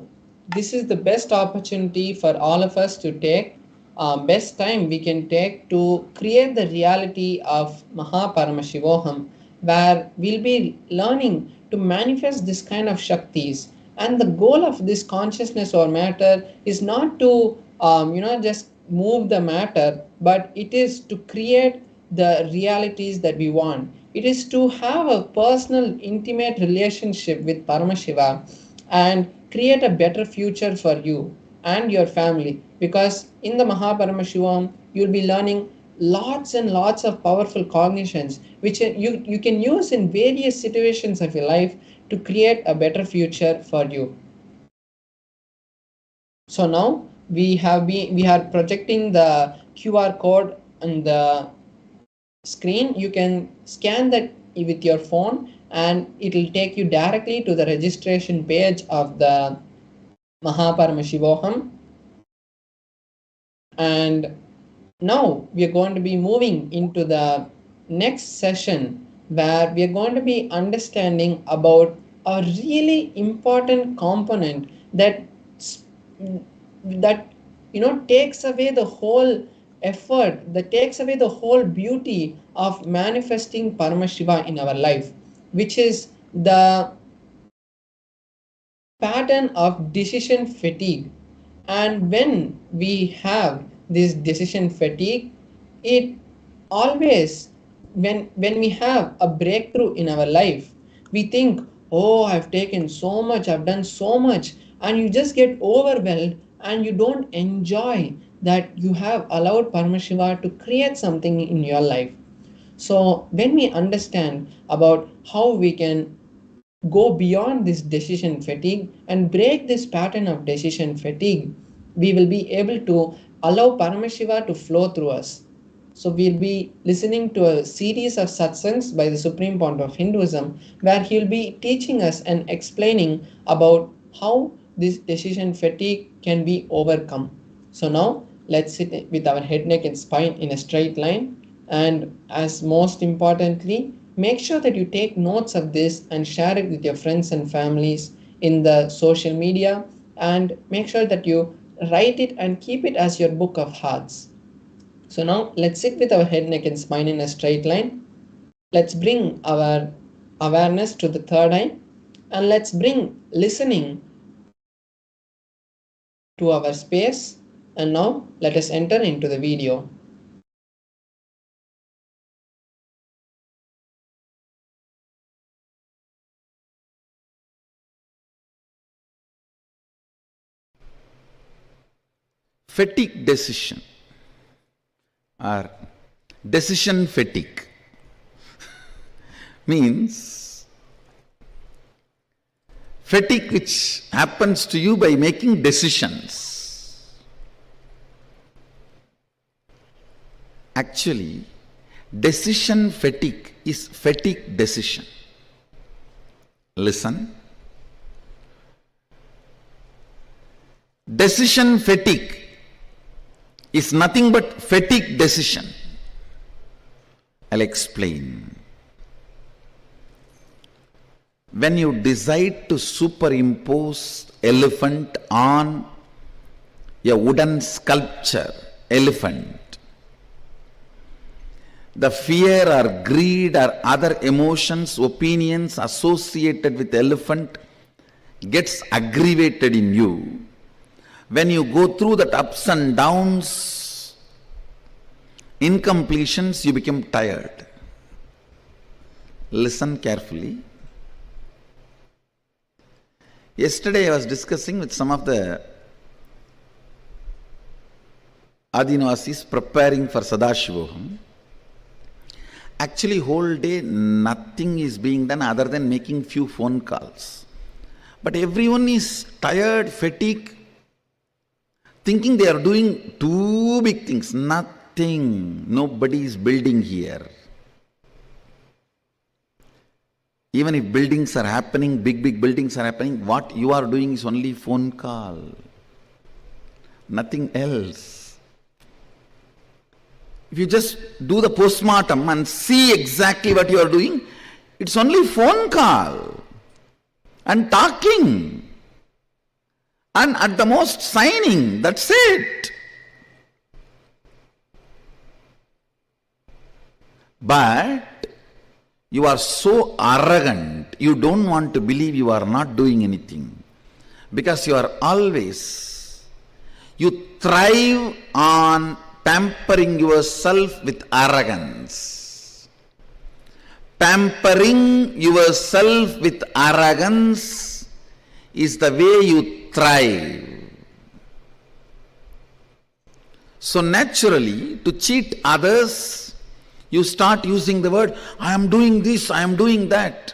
this is the best opportunity for all of us to take, best time we can take to create the reality of Mahaparamashivoham, where we'll be learning to manifest this kind of Shaktis And the goal of this consciousness or matter is not to just move the matter, but it is to create the realities that we want. It is to have a personal, intimate relationship with Paramashiva and create a better future for you and your family. Because in the Mahaparamashivam, you'll be learning lots and lots of powerful cognitions which you can use in various situations of your life to create a better future for you. So now we are projecting the QR code on the screen. You can scan that with your phone and it will take you directly to the registration page of the Mahaparamashivoham. And now we are going to be moving into the next session where we are going to be understanding about a really important component that takes away the whole effort, that takes away the whole beauty of manifesting Paramashiva in our life, which is the pattern of decision fatigue. And when we have this decision fatigue, it always, when we have a breakthrough in our life, we think, oh, I've taken so much, I've done so much, and you just get overwhelmed and you don't enjoy that you have allowed Paramashiva to create something in your life. So when we understand about how we can go beyond this decision fatigue and break this pattern of decision fatigue, we will be able to allow Paramashiva to flow through us. So we'll be listening to a series of satsangs by the Supreme Point of Hinduism, where he'll be teaching us and explaining about how this decision fatigue can be overcome. So now let's sit with our head, neck and spine in a straight line. And as most importantly, make sure that you take notes of this and share it with your friends and families in the social media, and make sure that you write it and keep it as your book of hearts. So now let's sit with our head, neck and spine in a straight line. Let's bring our awareness to the third eye, and let's bring listening to our space. And now let us enter into the video. Fatigue decision or decision fatigue means fatigue which happens to you by making decisions. Actually, decision fatigue is fatigue decision. Listen. Decision fatigue is nothing but fatigue decision. I'll explain. When you decide to superimpose elephant on a wooden sculpture, elephant, the fear or greed or other emotions, opinions associated with elephant gets aggravated in you. When you go through that ups and downs, incompletions, you become tired. Listen carefully. Yesterday I was discussing with some of the Adinvasis preparing for Sadashivoham. Actually, whole day nothing is being done other than making few phone calls. But everyone is tired, fatigued, thinking they are doing two big things. Nothing. Nobody is building here. Even if buildings are happening, big buildings are happening, what you are doing is only phone call. Nothing else. If you just do the postmortem and see exactly what you are doing, it's only phone call and talking. And at the most signing, that's it. But you are so arrogant, you don't want to believe you are not doing anything. Because you thrive on pampering yourself with arrogance. Pampering yourself with arrogance is the way you thrive. So naturally, to cheat others, you start using the word, I am doing this, I am doing that.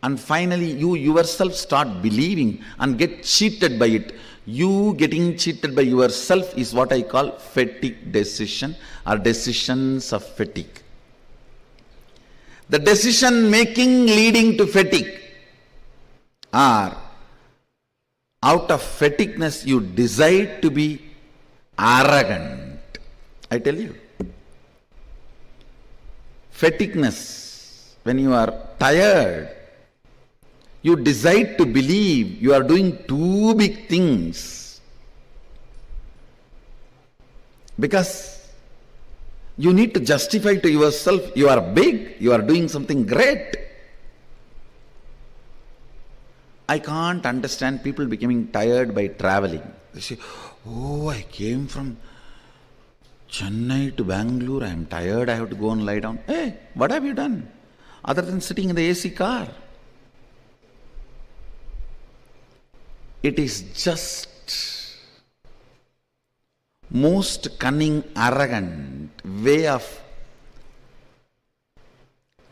And finally, you yourself start believing and get cheated by it. You getting cheated by yourself is what I call fatigue decision or decisions of fatigue. The decision making leading to fatigue, or out of fatigueness you decide to be arrogant. I tell you, fatigueness, when you are tired, you decide to believe you are doing too big things. Because you need to justify to yourself you are big, you are doing something great. I can't understand people becoming tired by traveling. They say, oh, I came from Chennai to Bangalore, I am tired, I have to go and lie down. Hey, what have you done? Other than sitting in the AC car. It is just most cunning, arrogant way of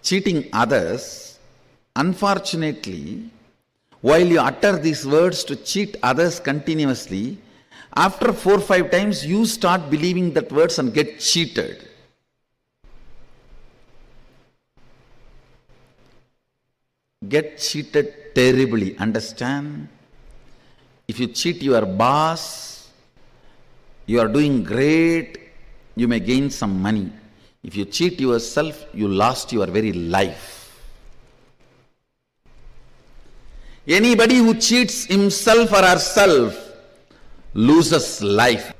cheating others. Unfortunately, while you utter these words to cheat others continuously, after 4 or 5 times you start believing that words and get cheated. Get cheated terribly, understand? If you cheat your boss, you are doing great, you may gain some money. If you cheat yourself, you lost your very life. Anybody who cheats himself or herself loses life.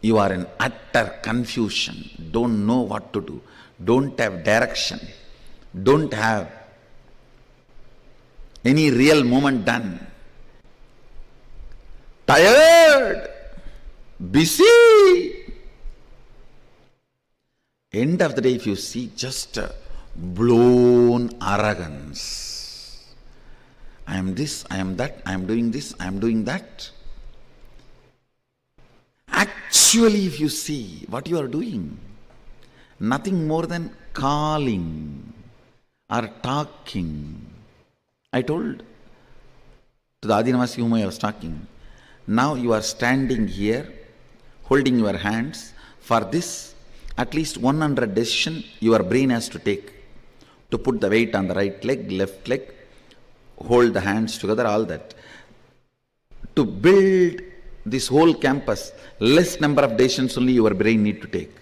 You are in utter confusion, don't know what to do, don't have direction, don't have any real movement done. Tired, busy. End of the day, if you see, just blown arrogance. I am this, I am that, I am doing this, I am doing that. Actually, if you see what you are doing, nothing more than calling or talking. I told to the Adinavasi whom I was talking, now you are standing here, holding your hands. For this, at least 100 decisions your brain has to take. To put the weight on the right leg, left leg, hold the hands together, all that. To build this whole campus, less number of decisions only your brain need to take.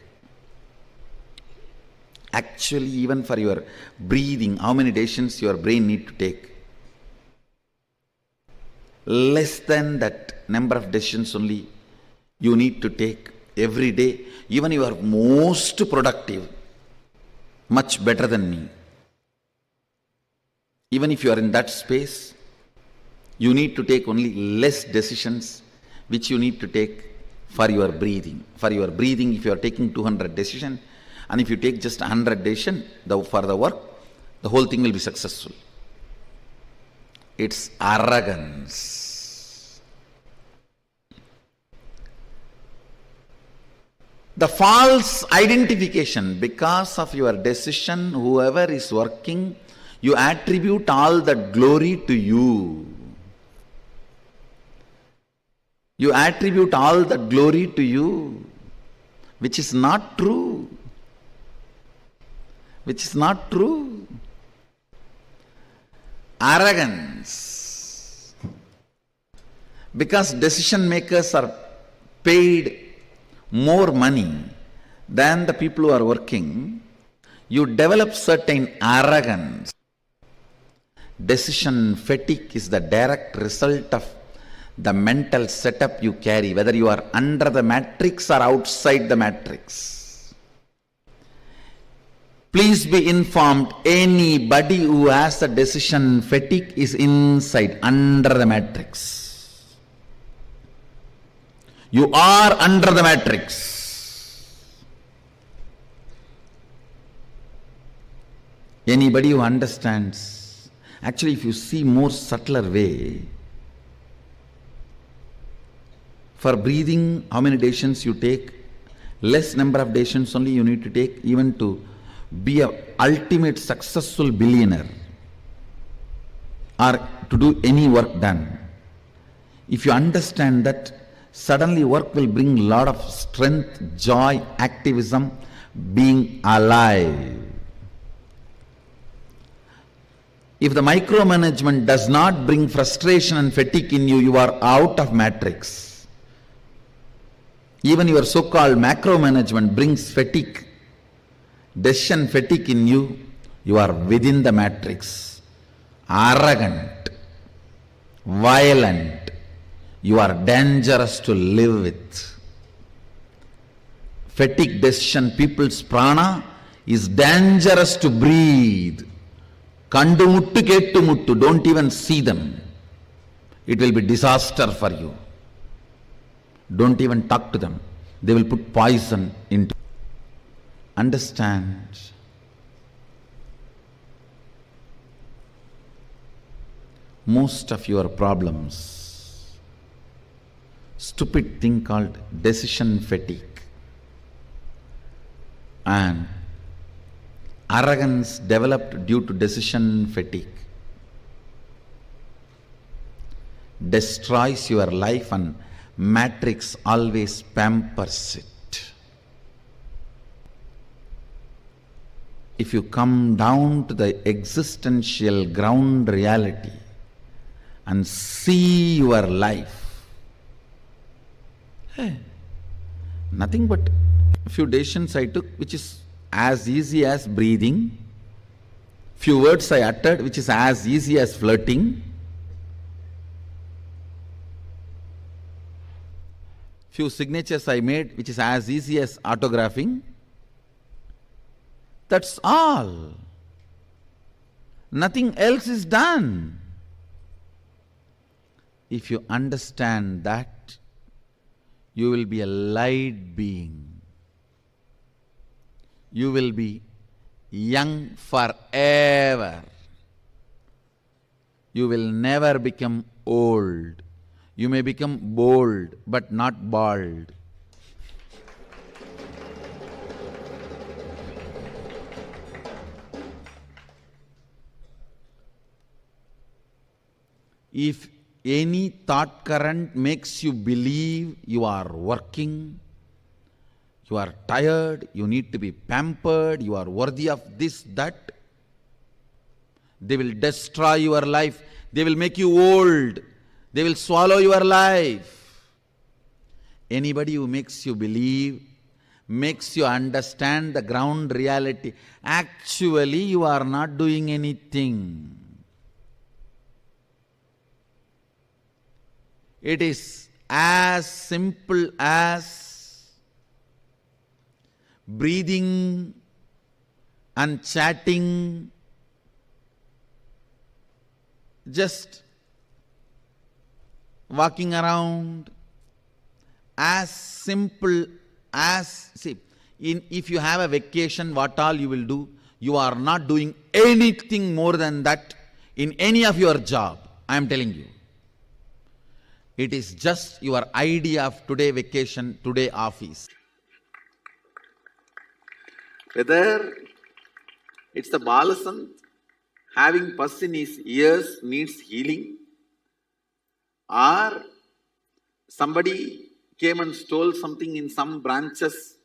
Actually, even for your breathing, how many decisions your brain need to take? Less than that number of decisions only you need to take every day. Even you are most productive, much better than me. Even if you are in that space, you need to take only less decisions which you need to take for your breathing. For your breathing, if you are taking 200 decisions, and if you take just 100 decisions for the work, the whole thing will be successful. It's arrogance. The false identification, because of your decision, whoever is working, you attribute all that glory to you. You attribute all that glory to you, which is not true. Which is not true. Arrogance. Because decision makers are paid more money than the people who are working, you develop certain arrogance. Decision fatigue is the direct result of the mental setup you carry, whether you are under the matrix or outside the matrix. Please be informed, anybody who has a decision fatigue is inside, under the matrix. You are under the matrix. Anybody who understands, actually if you see more subtler way, for breathing, how many decisions you take? Less number of decisions only you need to take, even to be a ultimate successful billionaire or to do any work done. If you understand that, suddenly work will bring lot of strength, joy, activism, being alive. If the micromanagement does not bring frustration and fatigue in you, you are out of matrix. Even your so-called macromanagement brings fatigue, decision fatigue in you, you are within the matrix. Arrogant, violent, you are dangerous to live with. Fatigue decision, people's prana is dangerous to breathe. Kandu muttu kettu muttu, don't even see them. It will be disaster for you. Don't even talk to them. They will put poison into. Understand. Most of your problems, stupid thing called decision fatigue and arrogance developed due to decision fatigue destroys your life, and matrix always pampers it. If you come down to the existential ground reality and see your life, nothing but a few decisions I took, which is as easy as breathing, few words I uttered, which is as easy as flirting, few signatures I made, which is as easy as autographing. That's all. Nothing else is done. If you understand that, you will be a light being. You will be young forever. You will never become old. You may become bold, but not bald. If any thought current makes you believe you are working, you are tired, you need to be pampered, you are worthy of this, that, they will destroy your life. They will make you old. They will swallow your life. Anybody who makes you believe, makes you understand the ground reality, actually you are not doing anything. It is as simple as breathing and chatting, just walking around, as simple as, see, if you have a vacation, what all you will do, you are not doing anything more than that in any of your job, I am telling you. It is just your idea of today vacation, today office. Whether it's the Balasant having pus in his ears needs healing, or somebody came and stole something in some branches,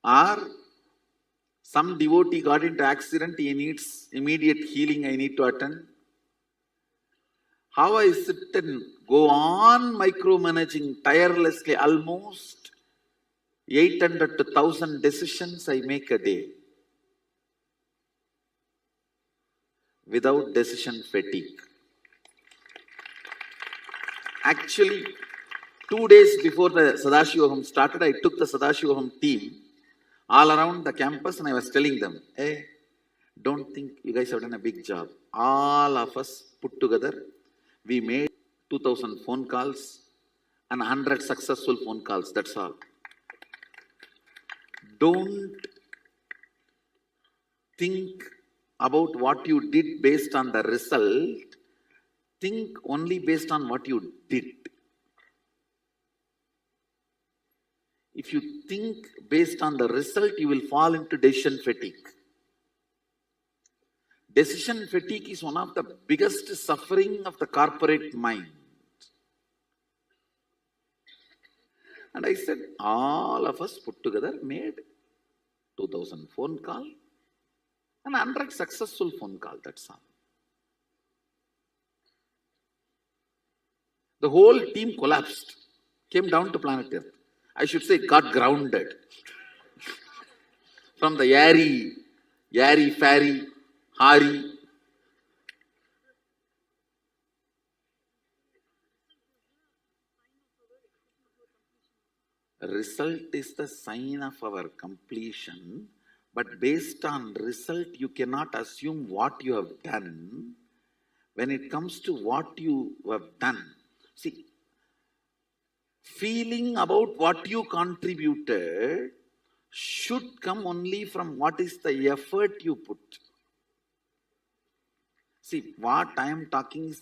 or some devotee got into accident, he needs immediate healing, I need to attend. How I sit and go on micromanaging tirelessly, almost 800 to 1000 decisions I make a day without decision fatigue. Actually, 2 days before the Sadashivam started, I took the Sadashivam team all around the campus, and I was telling them, hey, don't think you guys have done a big job. All of us put together, we made 2000 phone calls and 100 successful phone calls, that's all. Don't think about what you did based on the result. Think only based on what you did. If you think based on the result, you will fall into decision fatigue. Decision fatigue is one of the biggest suffering of the corporate mind. And I said, all of us put together made 2000 phone call and 100 successful phone call, that's all. The whole team collapsed, came down to planet Earth. I should say got grounded from the airy, fairy, hari. Result is the sign of our completion, but based on result, you cannot assume what you have done. When it comes to what you have done, see, feeling about what you contributed should come only from what is the effort you put. See, what I am talking is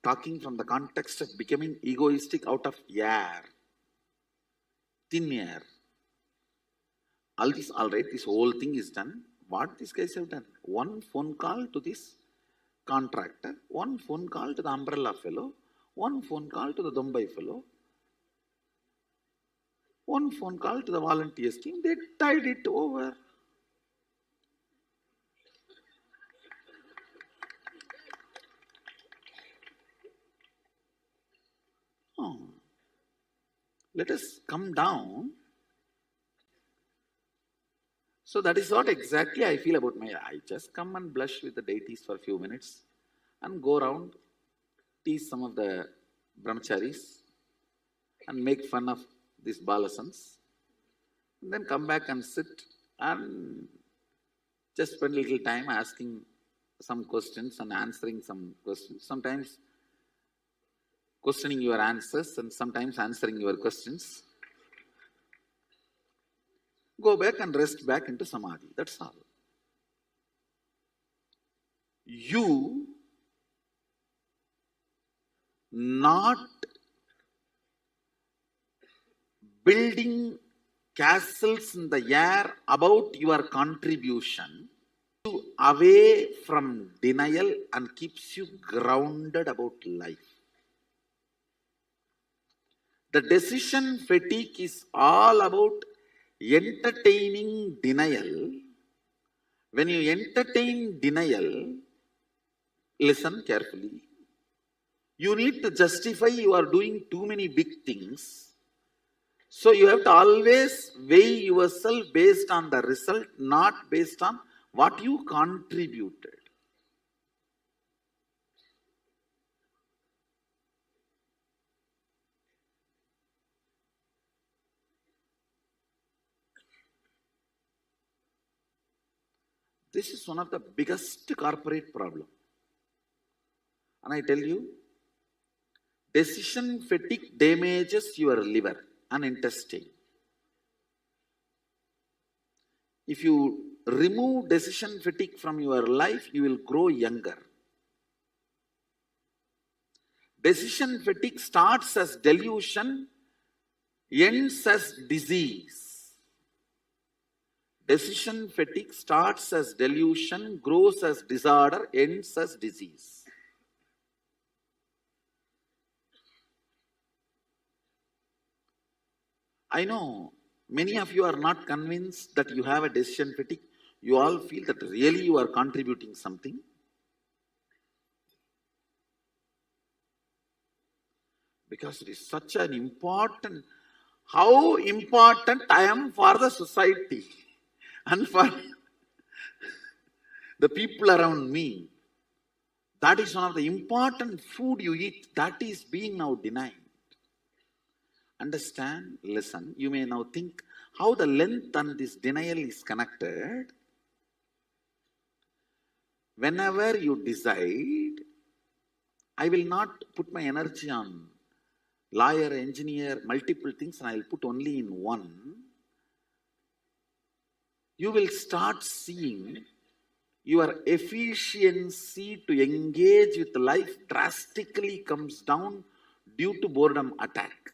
talking from the context of becoming egoistic out of air, thin air. All right, this whole thing is done. What these guys have done? One phone call to this contractor, one phone call to the umbrella fellow, one phone call to the Dumbai fellow, one phone call to the volunteers team. They tied it over. Oh. Let us come down. So that is what exactly I feel about I just come and blush with the deities for a few minutes and go around, tease some of the brahmacharis and make fun of these balasans, and then come back and sit and just spend a little time asking some questions and answering some questions. Sometimes questioning your answers and sometimes answering your questions. Go back and rest back into Samadhi. That's all. You not building castles in the air about your contribution, you away from denial and keeps you grounded about life. The decision fatigue is all about entertaining denial. When you entertain denial, listen carefully. You need to justify you are doing too many big things. So you have to always weigh yourself based on the result, not based on what you contributed. This is one of the biggest corporate problem. And I tell you, decision fatigue damages your liver and intestine. If you remove decision fatigue from your life, you will grow younger. Decision fatigue starts as delusion, ends as disease. Decision fatigue starts as delusion, grows as disorder, ends as disease. I know many of you are not convinced that you have a decision fatigue. You all feel that really you are contributing something. Because it is such an important, how important I am for the society and for the people around me. That is one of the important food you eat. That is being now denied. Understand, listen, you may now think, How the length and this denial is connected? Whenever you decide, I will not put my energy on lawyer, engineer, multiple things, and I will put only in one, you will start seeing your efficiency to engage with life drastically comes down due to boredom attack.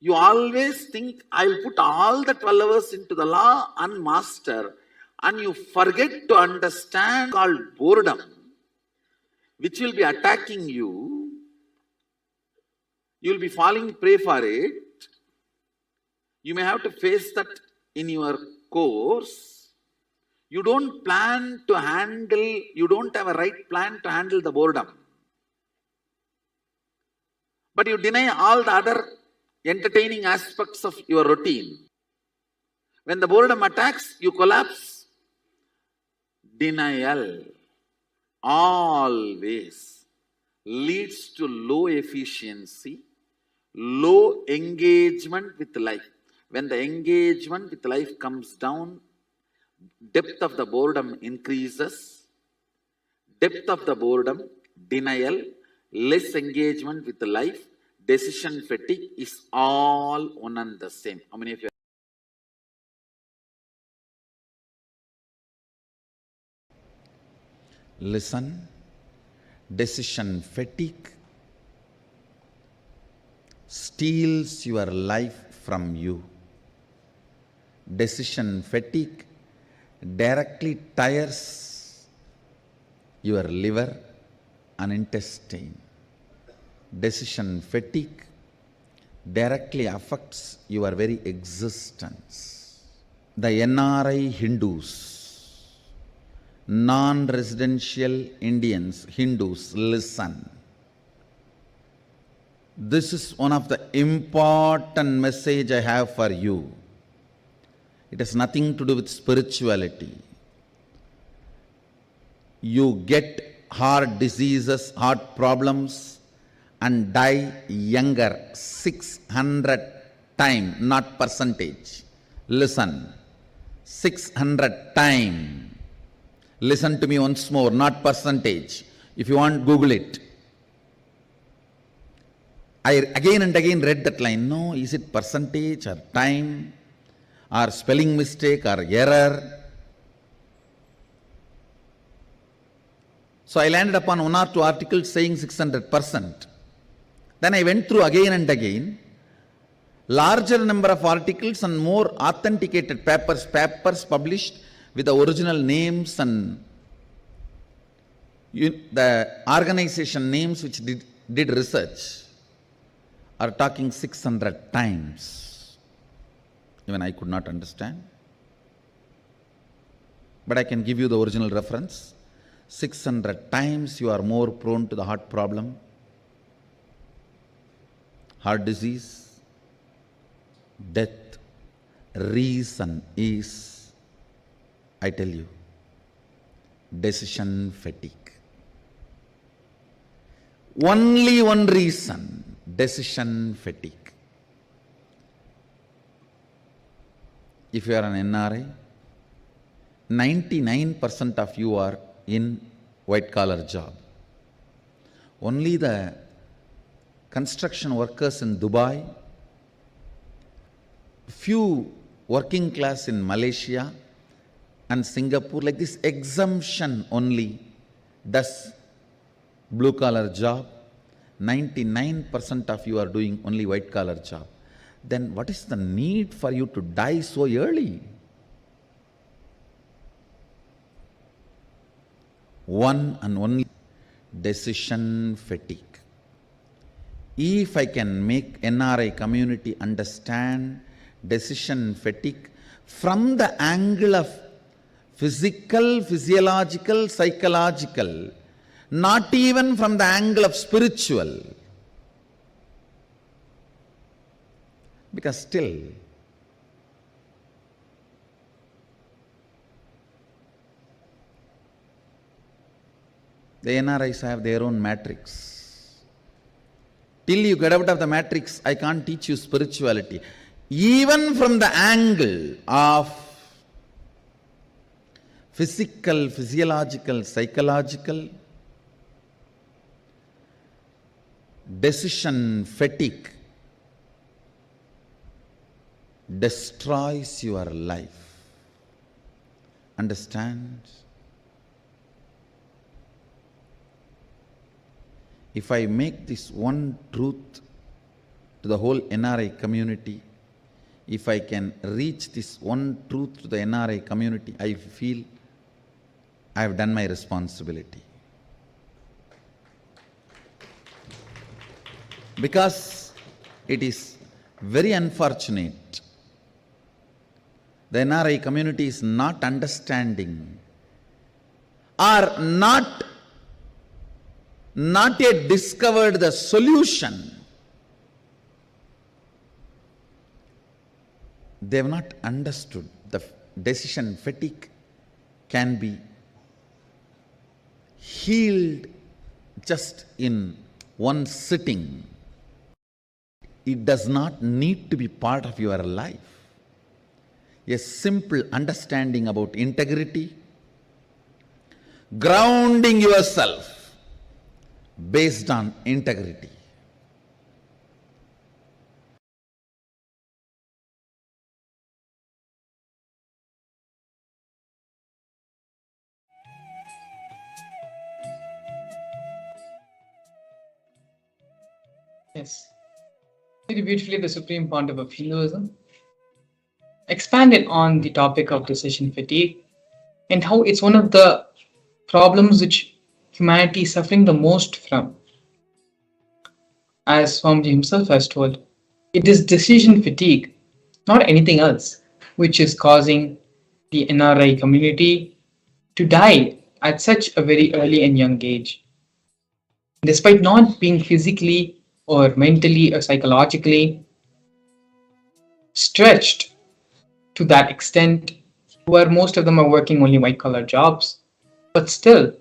You always think, I will put all the 12 hours into the law and master, and you forget to understand called boredom, which will be attacking you. You will be falling prey for it. You may have to face that in your course. You don't plan to handle, you don't have a right plan to handle the boredom. But you deny all the other entertaining aspects of your routine. When the boredom attacks, you collapse. Denial always leads to low efficiency, low engagement with life. When the engagement with life comes down, depth of the boredom increases. Depth of the boredom, denial, less engagement with life, decision fatigue is all one and the same. How many of you? Listen, decision fatigue steals your life from you. Decision fatigue directly tires your liver and intestine. Decision fatigue directly affects your very existence. The NRI Hindus, non-residential Indians, Hindus, listen. This is one of the important message I have for you. It has nothing to do with spirituality. You get heart diseases, heart problems, and die younger 600 times, not percentage. Listen, 600 times. Listen to me once more, not percentage. If you want, Google it. I again and again read that line. No, is it percentage or time or spelling mistake or error? So I landed upon one or two articles saying 600%. Then I went through again and again, larger number of articles and more authenticated papers published with the original names and the organization names which did research are talking 600 times. Even I could not understand. But I can give you the original reference. 600 times you are more prone to the heart problem, heart disease, death. Reason is, I tell you, decision fatigue. Only one reason, decision fatigue. If you are an NRI, 99% of you are in white collar job. Only the construction workers in Dubai, few working class in Malaysia and Singapore, like this exemption only does blue collar job. 99% of you are doing only white collar job. Then what is the need for you to die so early? One and only, decision fatigue. If I can make NRI community understand decision fatigue from the angle of physical, physiological, psychological, not even from the angle of spiritual. Because still, the NRIs have their own matrix. Till you get out of the matrix, I can't teach you spirituality. Even from the angle of physical, physiological, psychological, decision fatigue destroys your life. Understand? If I make this one truth to the whole NRI community, if I can reach this one truth to the NRI community, I feel I have done my responsibility. Because it is very unfortunate, the NRI community is not understanding or not yet discovered the solution. They have not understood the decision fatigue can be healed just in one sitting. It does not need to be part of your life. A simple understanding about integrity, grounding yourself based on integrity. Yes. Very beautifully, the Supreme Pontiff of Hinduism expanded on the topic of decision fatigue and how it's one of the problems which humanity is suffering the most from. As Swamiji himself has told, it is decision fatigue, not anything else, which is causing the NRI community to die at such a very early and young age. Despite not being physically or mentally or psychologically stretched to that extent, where most of them are working only white collar jobs, but still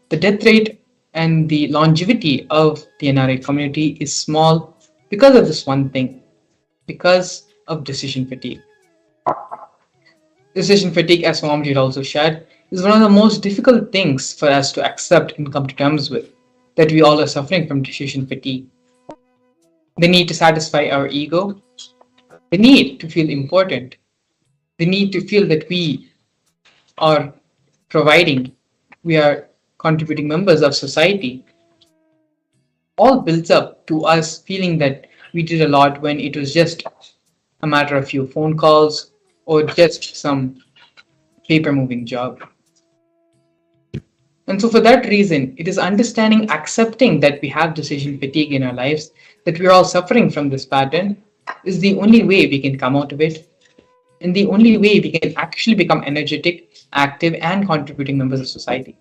the death rate and the longevity of the NRI community is small because of this one thing, because of decision fatigue. Decision fatigue, as Swamiji had also shared, is one of the most difficult things for us to accept and come to terms with, that we all are suffering from decision fatigue. The need to satisfy our ego, the need to feel important, the need to feel that we are providing, we are contributing members of society, all builds up to us feeling that we did a lot when it was just a matter of few phone calls or just some paper moving job. And so for that reason, it is understanding, accepting that we have decision fatigue in our lives, that we're all suffering from this pattern, is the only way we can come out of it, and the only way we can actually become energetic, active, and contributing members of society.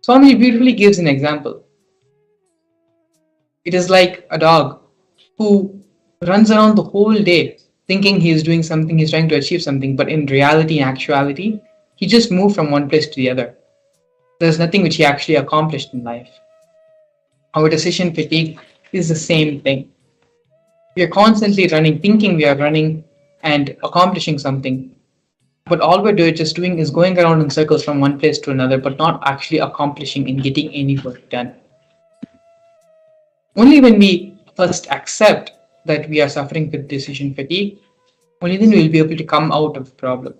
Swamiji beautifully gives an example. It is like a dog who runs around the whole day thinking he is doing something, he's trying to achieve something, but in reality, in actuality, he just moved from one place to the other. There's nothing which he actually accomplished in life. Our decision fatigue is the same thing. We are constantly running, thinking we are running and accomplishing something, but all we're just doing is going around in circles from one place to another, but not actually accomplishing and getting any work done. Only when we first accept that we are suffering with decision fatigue, only then we will be able to come out of the problem.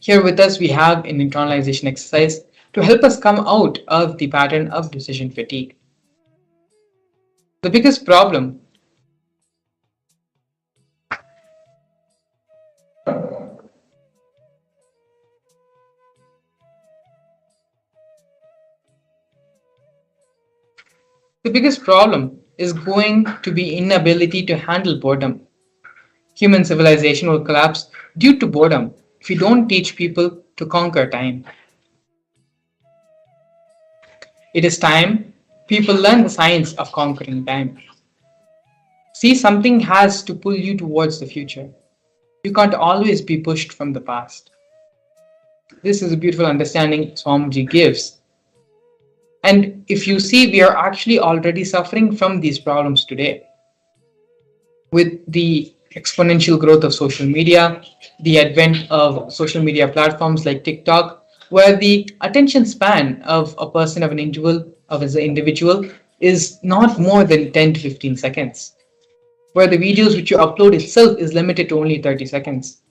Here with us, we have an internalization exercise to help us come out of the pattern of decision fatigue. The biggest problem is going to be inability to handle boredom. Human civilization will collapse due to boredom if we don't teach people to conquer time. It is time people learn the science of conquering time. See, something has to pull you towards the future. You can't always be pushed from the past. This is a beautiful understanding Swamiji gives. And if you see, we are actually already suffering from these problems today. With the exponential growth of social media, the advent of social media platforms like TikTok, where the attention span of a person, of an individual, of as an individual, is not more than 10 to 15 seconds, where the videos which you upload itself is limited to only 30 seconds.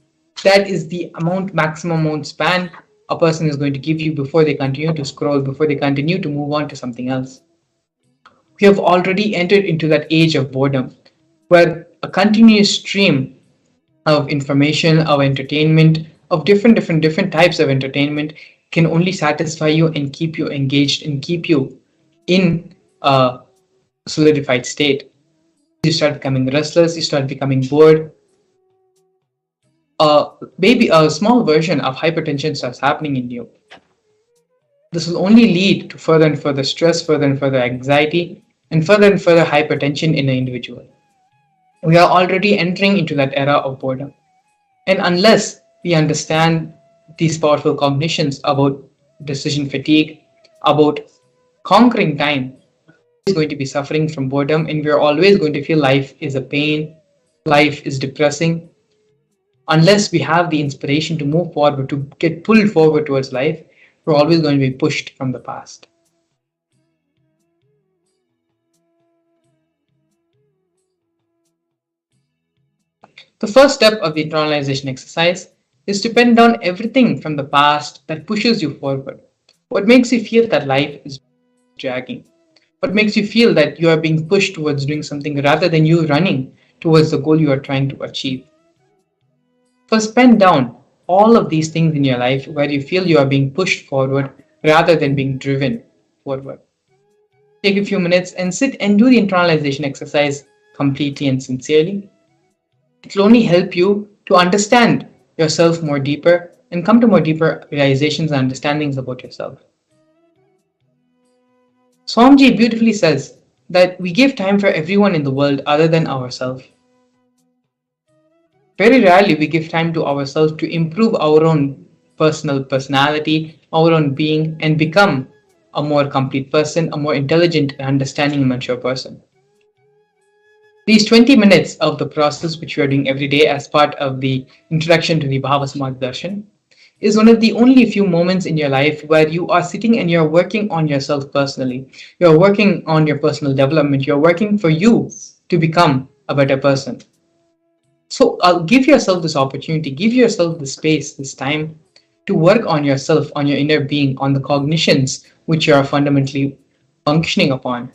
That is the maximum amount span a person is going to give you before they continue to scroll, before they continue to move on to something else. We have already entered into that age of boredom, where a continuous stream of information, of entertainment, of different types of entertainment can only satisfy you and keep you engaged and keep you in a solidified state. You start becoming restless, you start becoming bored. Maybe a small version of hypertension starts happening in you. This will only lead to further and further stress, further and further anxiety, and further hypertension in an individual. We are already entering into that era of boredom. And unless we understand these powerful cognitions about decision fatigue, about conquering time, is going to be suffering from boredom, and we're always going to feel life is a pain, life is depressing. Unless we have the inspiration to move forward, to get pulled forward towards life, we're always going to be pushed from the past. The first step of the internalization exercise is to pen down everything from the past that pushes you forward. What makes you feel that life is dragging? What makes you feel that you are being pushed towards doing something rather than you running towards the goal you are trying to achieve? First, pen down all of these things in your life where you feel you are being pushed forward rather than being driven forward. Take a few minutes and sit and do the internalization exercise completely and sincerely. It will only help you to understand yourself more deeper and come to more deeper realizations and understandings about yourself. Swamiji beautifully says that we give time for everyone in the world other than ourselves. Very rarely we give time to ourselves to improve our own personal personality, our own being, and become a more complete person, a more intelligent and understanding and mature person. These 20 minutes of the process which we are doing every day as part of the introduction to the Bhava Samadhi Darshan is one of the only few moments in your life where you are sitting and you're working on yourself personally. You're working on your personal development. You're working for you to become a better person. So give yourself this opportunity, give yourself the space, this time to work on yourself, on your inner being, on the cognitions which you are fundamentally functioning upon.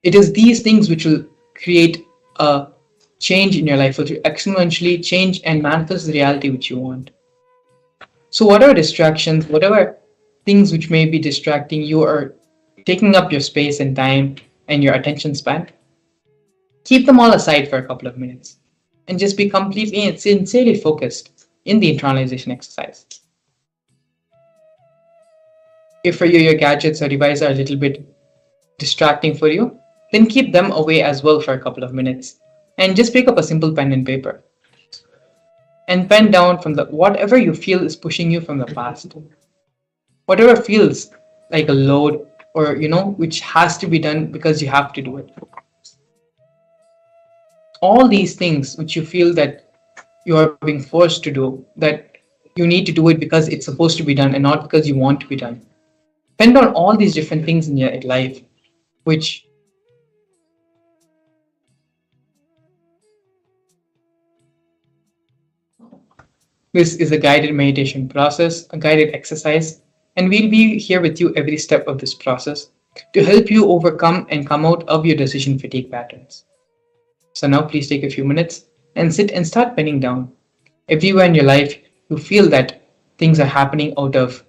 It is these things which will create a change in your life, which will exponentially change and manifest the reality which you want. So, whatever distractions, whatever things which may be distracting you or taking up your space and time and your attention span, keep them all aside for a couple of minutes and just be completely and sincerely focused in the internalization exercise. If for you your gadgets or devices are a little bit distracting for you, then keep them away as well for a couple of minutes and just pick up a simple pen and paper and pen down from the whatever you feel is pushing you from the past, whatever feels like a load or which has to be done because you have to do it. All these things which you feel that you are being forced to do, that you need to do it because it's supposed to be done and not because you want to be done. Pen down all these different things in your life which this is a guided meditation process, a guided exercise, and we'll be here with you every step of this process to help you overcome and come out of your decision fatigue patterns. So now please take a few minutes and sit and start penning down. Everywhere in your life you feel that things are happening out of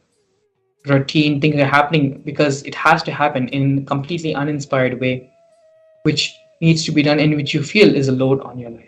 routine, things are happening because it has to happen in a completely uninspired way, which needs to be done and which you feel is a load on your life.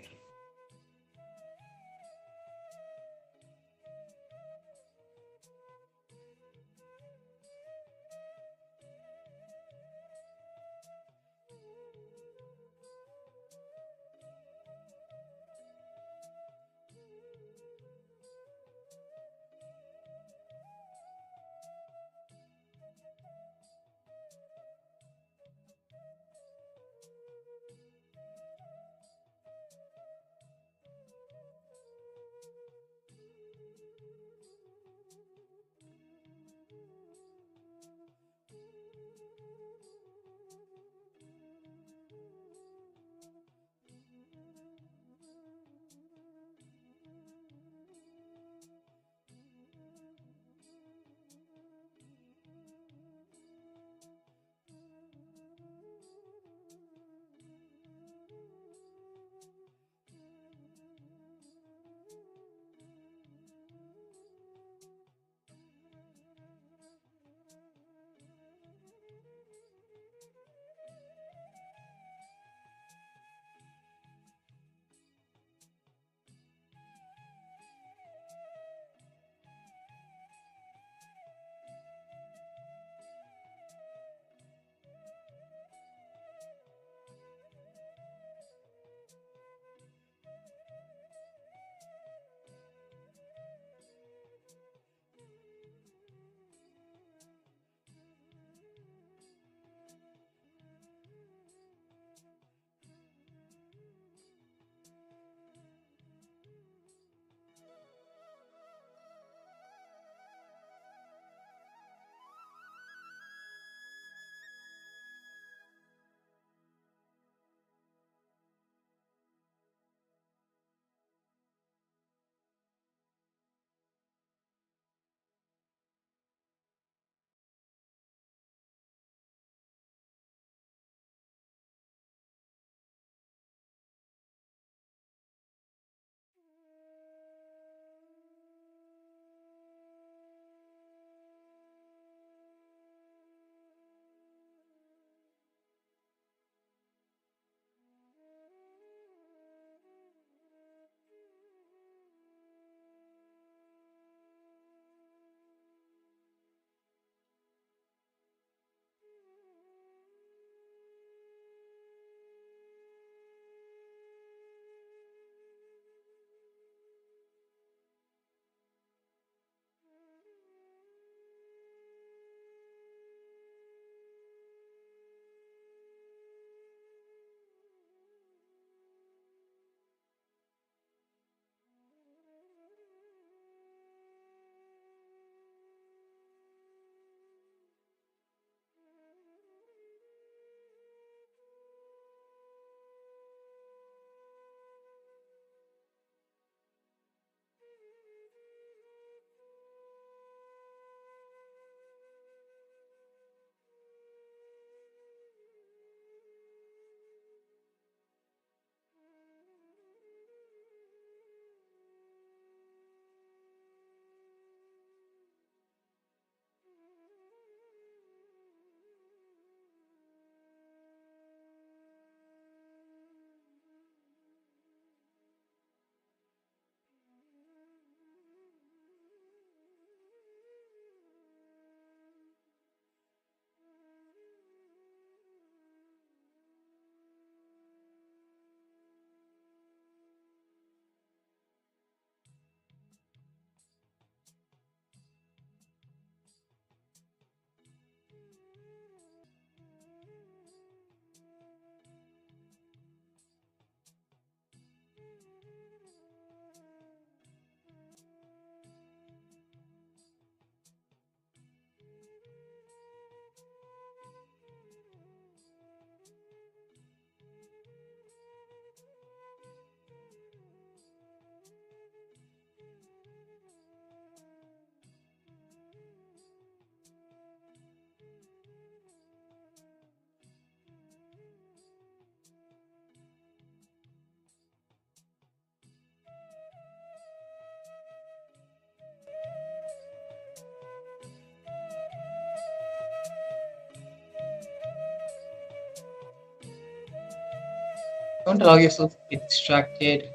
Don't allow yourself to get distracted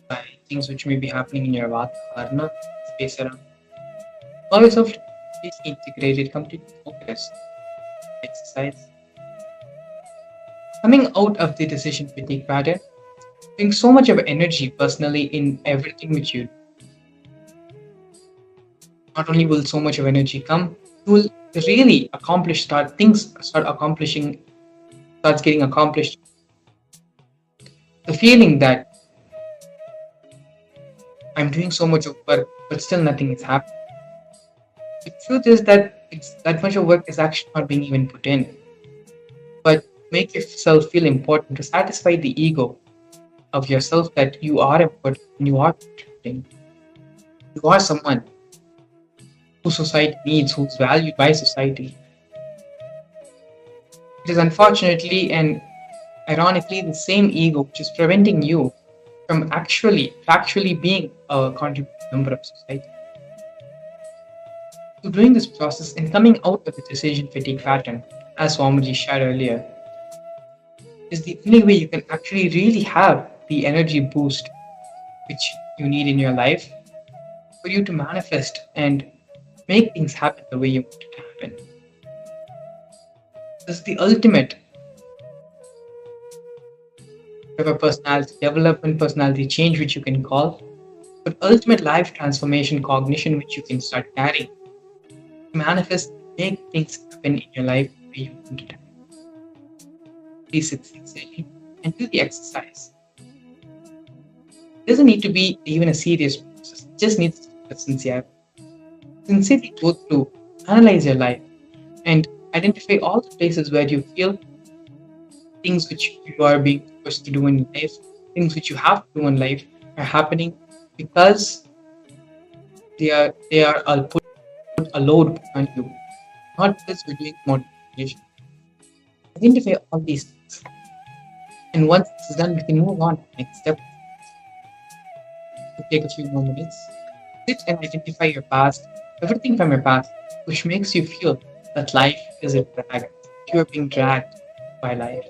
by things which may be happening in your Varna space around. Allow yourself to be completely integrated, completely focused. Exercise. Coming out of the decision fatigue pattern, doing so much of energy personally in everything which you do. Not only will so much of energy come, you will really accomplish start accomplishing starts getting accomplished. The feeling that I'm doing so much of work, but still nothing is happening. The truth is that that much of work is actually not being even put in. But make yourself feel important to satisfy the ego of yourself that you are important and you are contributing. You are someone who society needs, who's valued by society. It is unfortunately and ironically the same ego which is preventing you from actually being a contributing member of society. So during this process and coming out of the decision fatigue pattern, as Swamiji shared earlier, is the only way you can actually really have the energy boost which you need in your life for you to manifest and make things happen the way you want it to happen. This is the ultimate of a personality development, personality change, which you can call, but ultimate life transformation cognition, which you can start carrying to manifest, make things happen in your life the way you want it to happen. Please sit sincerely and do the exercise. It doesn't need to be even a serious process, it just needs to be sincere. Sincerely go through, analyze your life, and identify all the places where you feel things which you are being forced to do in life, things which you have to do in life are happening because they are put a load on you, not because you're doing more meditation. Identify all these things. And once this is done, we can move on to the next step. To take a few more minutes. Sit and identify your past, everything from your past, which makes you feel that life is a drag. You are being dragged by life.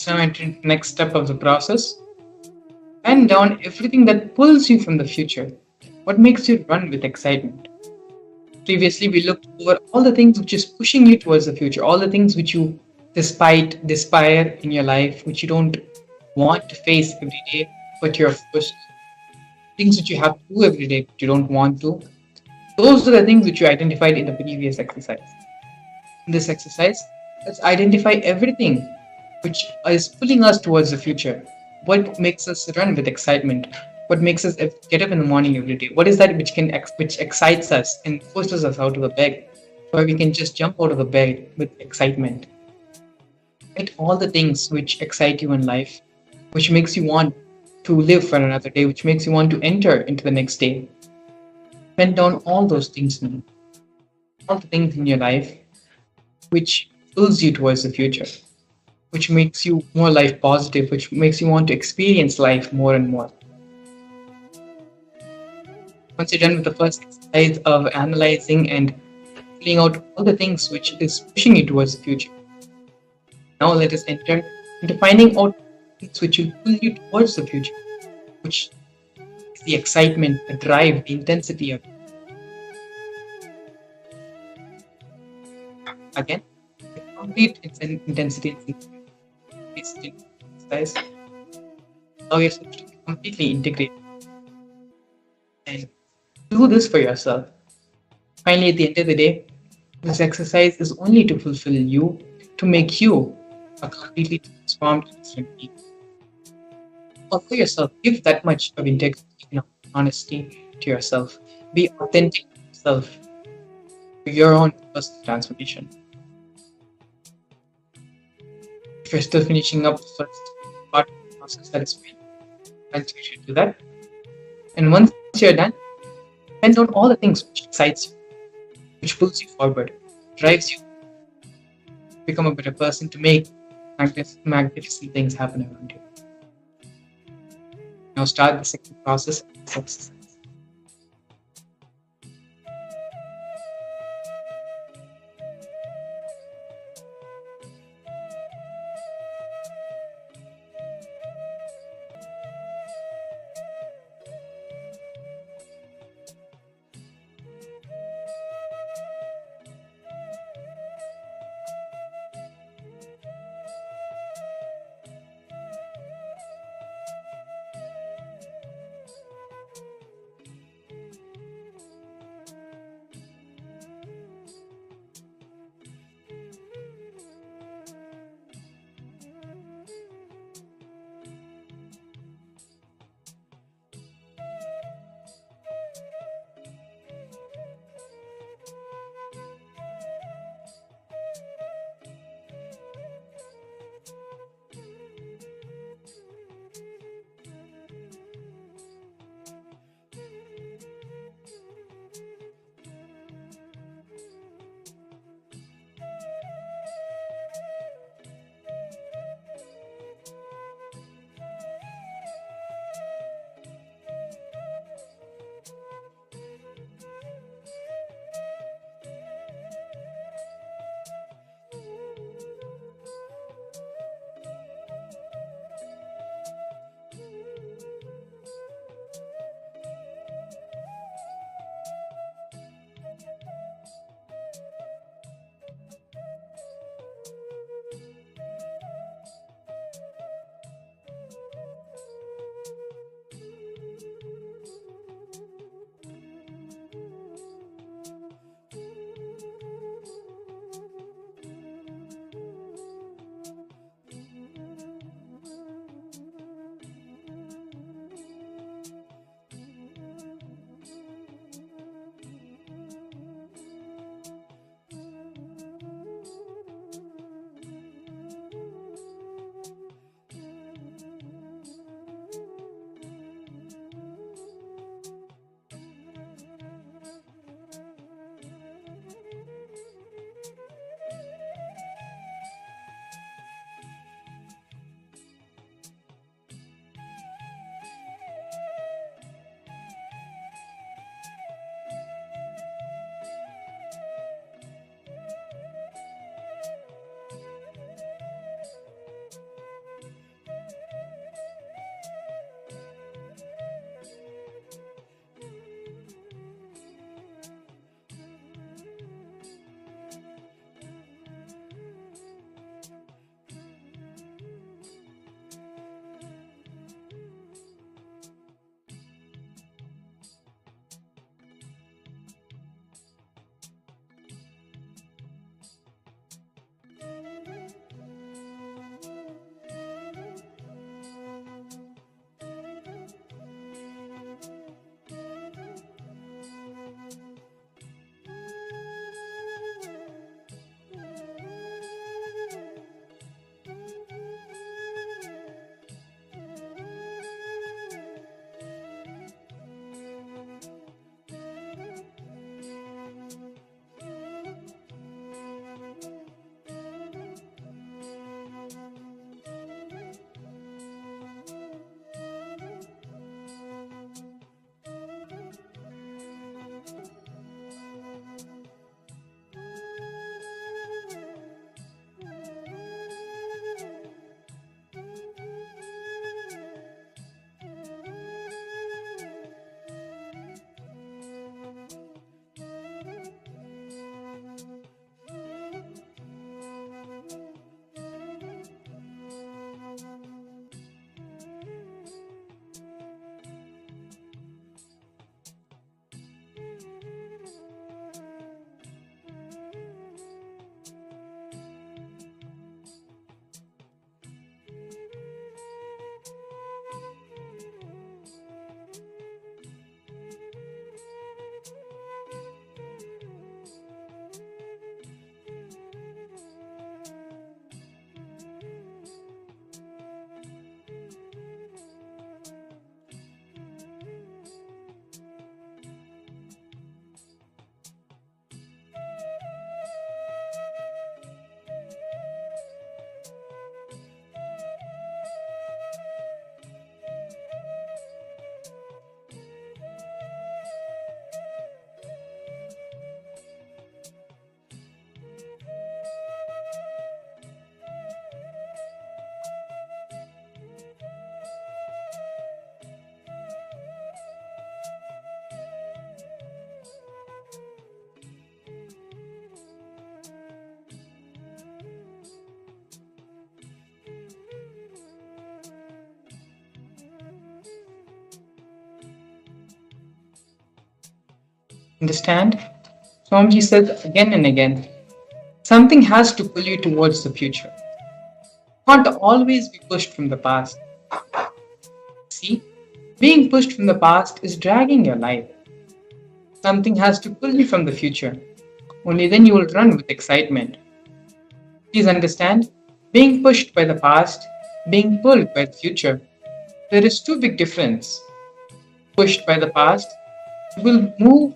Now entering the next step of the process. Pen down everything that pulls you from the future. What makes you run with excitement? Previously, we looked over all the things which is pushing you towards the future, all the things which you despair in your life, which you don't want to face every day, but you're forced. Things which you have to do every day, but you don't want to. Those are the things which you identified in the previous exercise. In this exercise, let's identify everything which is pulling us towards the future. What makes us run with excitement? What makes us get up in the morning every day? What is that which excites us and forces us out of the bed, where we can just jump out of the bed with excitement? Write all the things which excite you in life, which makes you want to live for another day, which makes you want to enter into the next day. Pen down all those things now, all the things in your life which pulls you towards the future, which makes you more life positive, which makes you want to experience life more and more. Once you're done with the first exercise of analyzing and filling out all the things which is pushing you towards the future, now let us enter into finding out things which will pull you towards the future, which is the excitement, the drive, the intensity of it. Again, the complete intensity exercise. Allow yourself to be completely integrated and do this for yourself. Finally, at the end of the day, this exercise is only to fulfill you, to make you a completely transformed different being. Allow yourself, give that much of integrity and honesty to yourself. Be authentic to yourself, to your own personal transformation. If you're still finishing up the first part of the process, that is fine. Continue to do that. And once you're done, pen down all the things which excites you, which pulls you forward, drives you to become a better person, to make magnificent things happen around you. Now start the second process, exercise. Understand? Swamiji says again and again, something has to pull you towards the future. You can't always be pushed from the past. See, being pushed from the past is dragging your life. Something has to pull you from the future. Only then you will run with excitement. Please understand, being pushed by the past, being pulled by the future. There is too big difference. Pushed by the past, you will move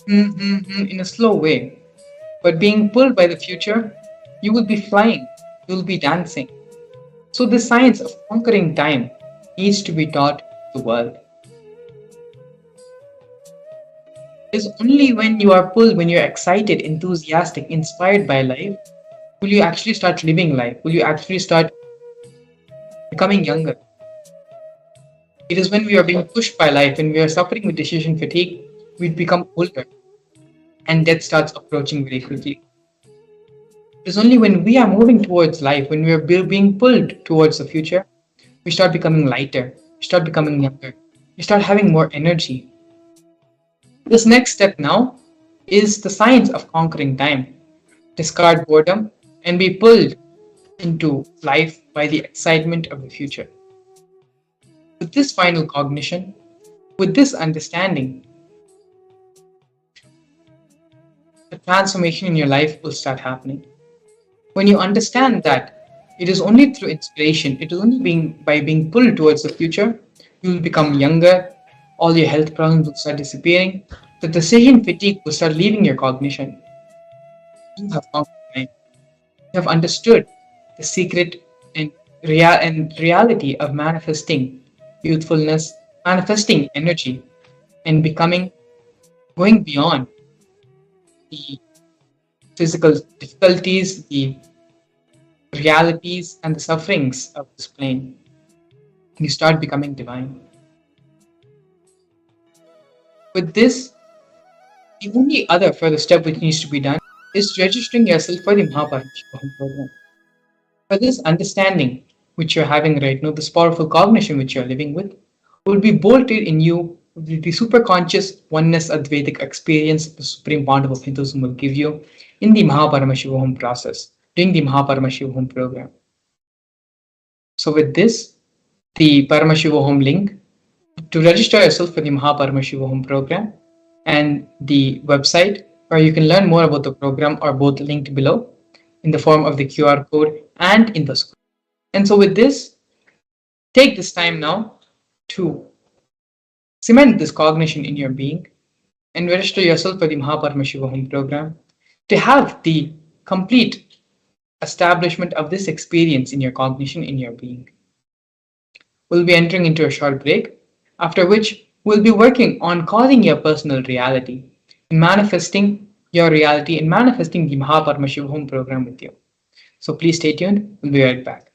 in a slow way. But being pulled by the future, you will be flying, you will be dancing. So the science of conquering time needs to be taught to the world. It is only when you are pulled, when you're excited, enthusiastic, inspired by life, will you actually start living life? Will you actually start becoming younger? It is when we are being pushed by life, when we are suffering with decision fatigue, we become older and death starts approaching very quickly. It is only when we are moving towards life, when we are being pulled towards the future, we start becoming lighter, we start becoming younger, we start having more energy. This next step now is the science of conquering time. Discard boredom and be pulled into life by the excitement of the future. With this final cognition, with this understanding, the transformation in your life will start happening. When you understand that it is only through inspiration, it is only by being pulled towards the future, you will become younger, all your health problems will start disappearing, the decision fatigue will start leaving your cognition. You have conquered time. You have understood the secret and, reality of manifesting youthfulness, manifesting energy, and becoming, going beyond the physical difficulties, the realities, and the sufferings of this plane. You start becoming divine. With this, the only other further step which needs to be done is registering yourself for the Mahaparamashivam program. For this understanding which you're having right now, this powerful cognition which you're living with, will be bolted in you with the superconscious oneness Advaitic experience the Supreme Pontiff of Hinduism will give you in the Mahaparamashivam process, during the Mahaparamashivam program. So with this, the Paramashivam link to register yourself for the Mahaparamashivam program and the website where you can learn more about the program are both linked below in the form of the QR code and in the screen. And so with this, take this time now to cement this cognition in your being and register yourself for the Mahaparamashivam program to have the complete establishment of this experience in your cognition in your being. We'll be entering into a short break, after which we'll be working on causing your personal reality, in manifesting your reality, in manifesting the Mahaparamashivam program with you. So please stay tuned, we'll be right back.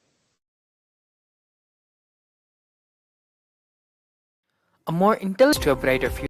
A more intelligent to a brighter future.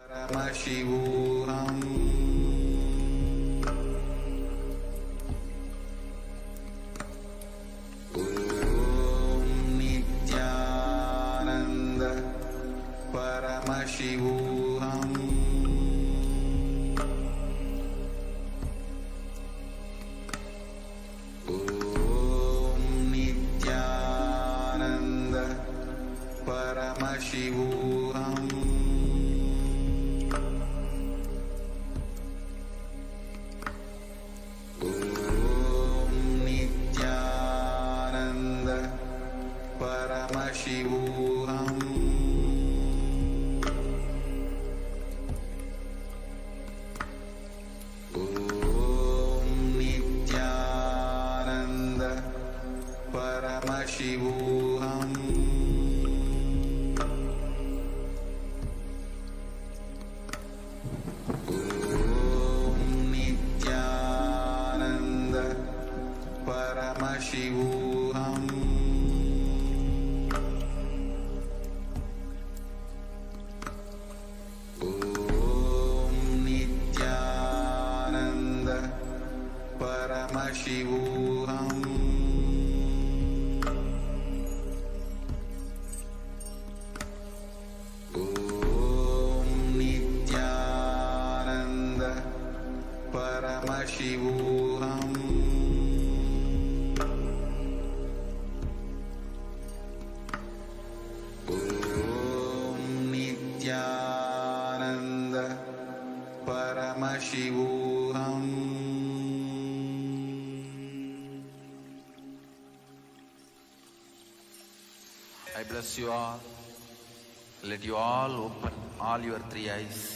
Paramashivam. Om Nithyananda Paramashivam. Om Nithyananda Paramashivam. Om Nithyananda Paramashivam. Om Nithyananda Paramashivam. Om Nithyananda Paramashivam. Om Nithyananda Paramashivam. Om Nithyananda Paramashivam. Om Nithyananda Paramashivam. I bless you all. Let you all open all your three eyes.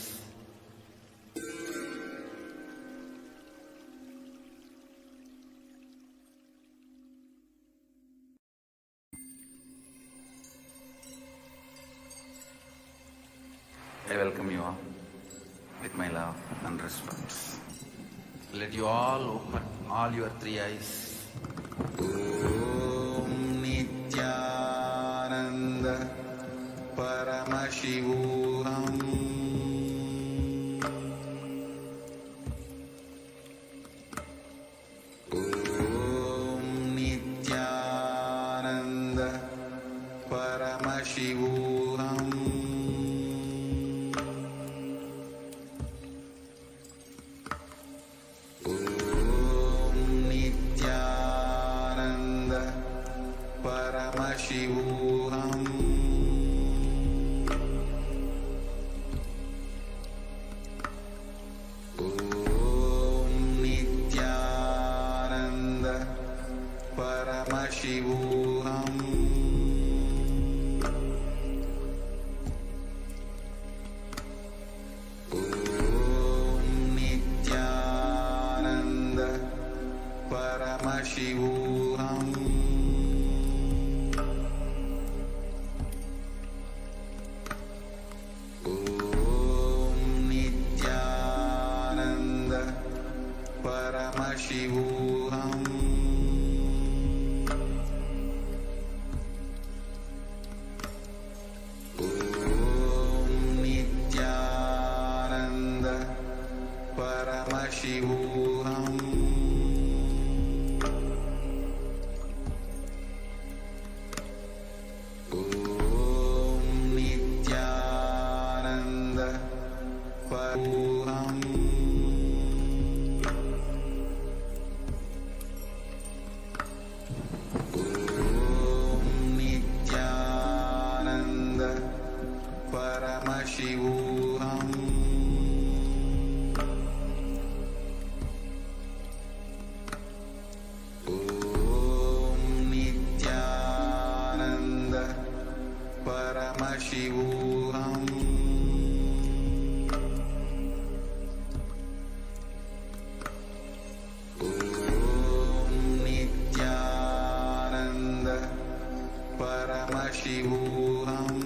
I welcome you all with my love and respect. Let you all open all your three eyes. Om Nithyananda Paramashivam. Om Nithyananda Paramashivam. Om Nithyananda Paramashivam. Om Nithyananda Paramashivam. Om Nithyananda Paramashivam. Om Nithyananda Paramashivam. Om Nithyananda Paramashivam. Om Nithyananda Paramashivam. Om Nithyananda Paramashivam. Om Nithyananda Paramashivam. Om Nithyananda Paramashivam.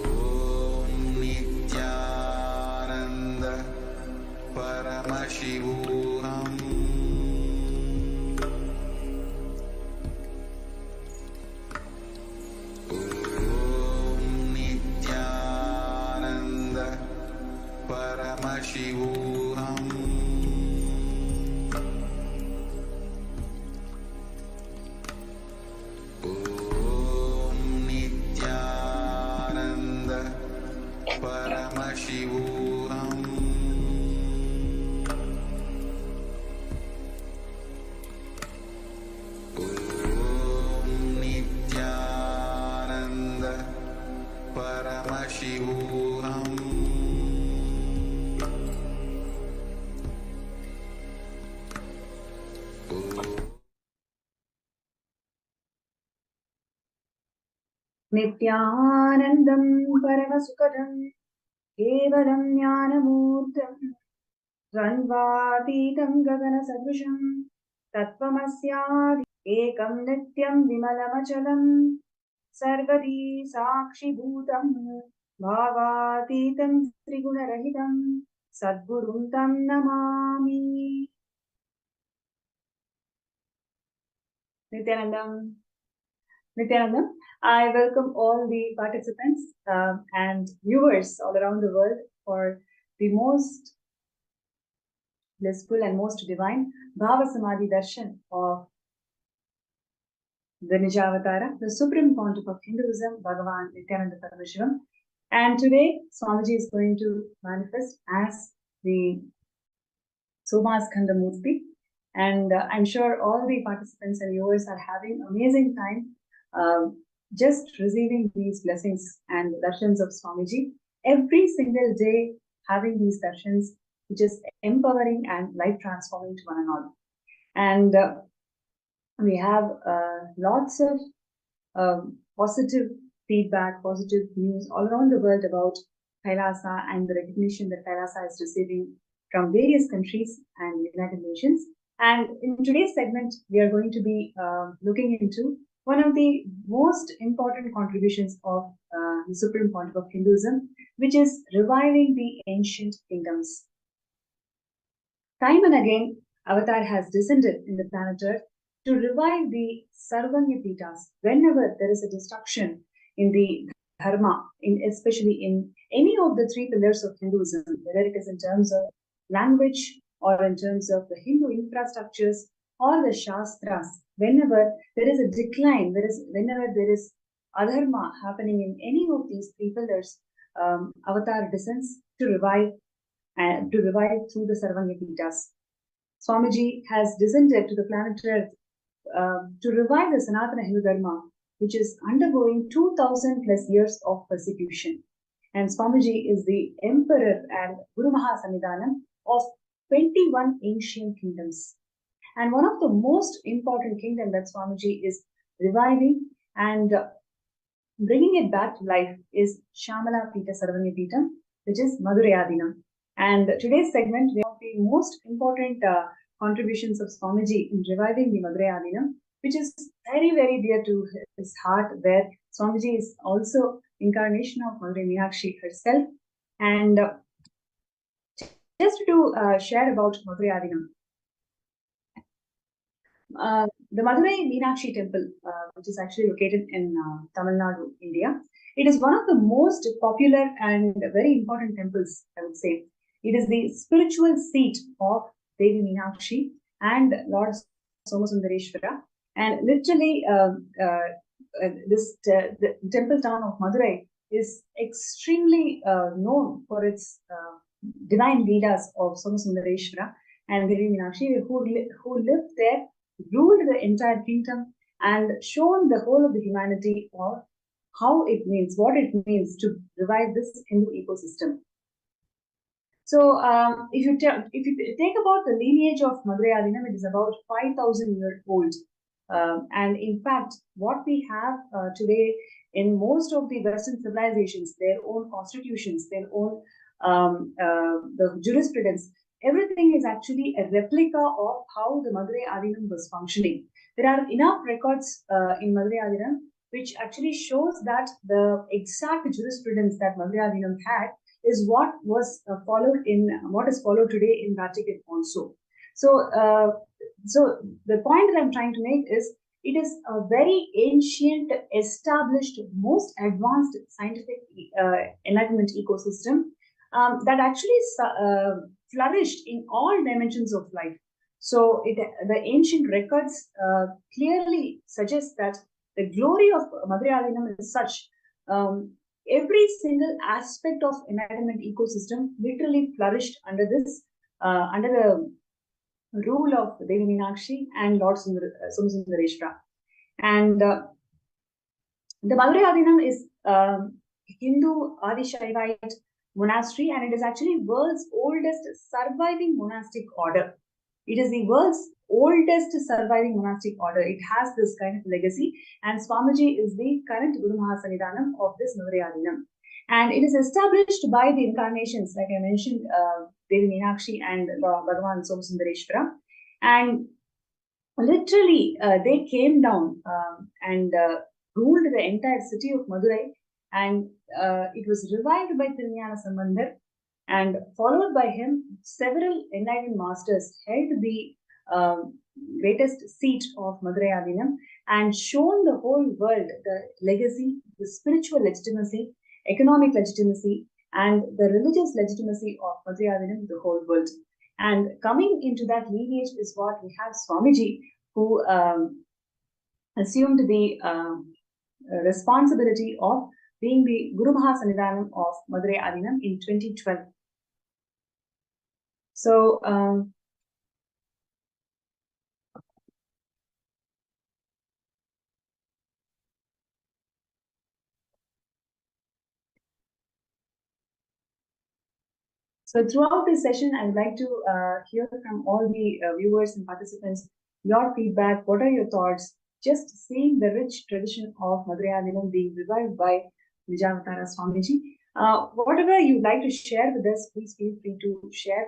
Om Nithyananda Paramashivam. Paramashivam. Om Nithyananda Paramashivam. Om Nithyananda Paramashivam. नित्यानन्दं परमसुखदं केवलं ज्ञानमूर्तं द्वन्द्वातीतं गगनसदृशं तत्त्वमस्यादि एकं नित्यं विमलमचलं सर्वदी साक्षिभूतं भावातीतं त्रिगुणरहितं सद्गुरुं तं Namami. Nithyanandam, I welcome all the participants and viewers all around the world for the most blissful and most divine Bhava Samadhi Darshan of the Nijavatara, the supreme pontiff of Hinduism, Bhagavan Nithyananda Paramashivam. And today, Swamiji is going to manifest as the Somaskandhar Murthy. And I'm sure all the participants and viewers are having amazing time just receiving these blessings and darshans of Swamiji every single day, having these darshans, which is empowering and life transforming to one and all. And we have lots of positive feedback, positive news all around the world about Kailasa and the recognition that Kailasa is receiving from various countries and United Nations. And in today's segment, we are going to be looking into one of the most important contributions of the Supreme Pontiff of Hinduism, which is reviving the ancient kingdoms. Time and again, Avatar has descended in the planet Earth to revive the Sarvanya Pitas whenever there is a destruction in the Dharma, especially in any of the three pillars of Hinduism, whether it is in terms of language or in terms of the Hindu infrastructures or the Shastras. Whenever there is a decline, whenever there is adharma happening in any of these three pillars, Avatar descends to revive through the Sarvanya Pitas. Swamiji has descended to the planet Earth to revive the Sanatana Hindu Dharma, which is undergoing 2000 plus years of persecution. And Swamiji is the emperor and Guru Mahasamidhanam of 21 ancient kingdoms. And one of the most important kingdom that Swamiji is reviving and bringing it back to life is Shamala Pita Sarvanya Pita, which is Madhurayadinam. And today's segment, we have the most important contributions of Swamiji in reviving the Madhurayadinam, which is very, very dear to his heart, where Swamiji is also incarnation of Madurai Meenakshi herself. And just to share about Madhurayadinam, the Madurai Meenakshi temple, which is actually located in Tamil Nadu, India, it is one of the most popular and very important temples, I would say. It is the spiritual seat of Devi Meenakshi and Lord Somasundareshwara. And literally, the temple town of Madurai is extremely known for its divine leelas of Somasundareshwara and Devi Meenakshi, who lived there, ruled the entire kingdom, and shown the whole of the humanity of what it means to revive this Hindu ecosystem. So, if you take about the lineage of Madhurayadinam, it is about 5,000 years old. And in fact, what we have today in most of the Western civilizations, their own constitutions, their own the jurisprudence, everything is actually a replica of how the Madurai Adinam was functioning. There are enough records in Madurai Adinam which actually shows that the exact jurisprudence that Madurai Adinam had is what was what is followed today in Vatican also. So, so the point that I'm trying to make is it is a very ancient, established, most advanced scientific enlightenment ecosystem, that actually flourished in all dimensions of life. So the ancient records clearly suggest that the glory of Madurai is such. Every single aspect of enlightenment ecosystem literally flourished under this, under the rule of Devi Meenakshi and Lord Somasundareshwara. And the Madurai Adinam is Hindu Adishaivite monastery, and it is actually world's oldest surviving monastic order. It is the world's oldest surviving monastic order. It has this kind of legacy, and Swamiji is the current Guru Mahasannidhanam of this Madurai Adinam. And it is established by the incarnations, like I mentioned, Devi Meenakshi and Bhagavan Somasundareshwara. And literally, they came down and ruled the entire city of Madurai, and it was revived by Nithyananda, and followed by him, several enlightened masters held the greatest seat of Madurai Adinam and shown the whole world the legacy, the spiritual legitimacy, economic legitimacy, and the religious legitimacy of Madurai Adinam to the whole world. And coming into that lineage is what we have Swamiji, who assumed the responsibility of being the Guru Mahasannidhanam of Madurai Adinam in 2012. So, throughout this session, I would like to hear from all the viewers and participants your feedback. What are your thoughts? Just seeing the rich tradition of Madurai Adinam being revived by Vijayavatara Swamiji. Whatever you'd like to share with us, please feel free to share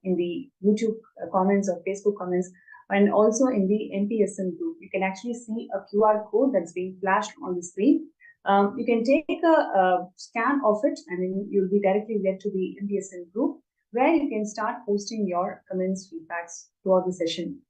in the YouTube comments or Facebook comments, and also in the MPSN group. You can actually see a QR code that's being flashed on the screen. You can take a scan of it, and then you'll be directly led to the MPSN group, where you can start posting your comments, feedbacks throughout the session.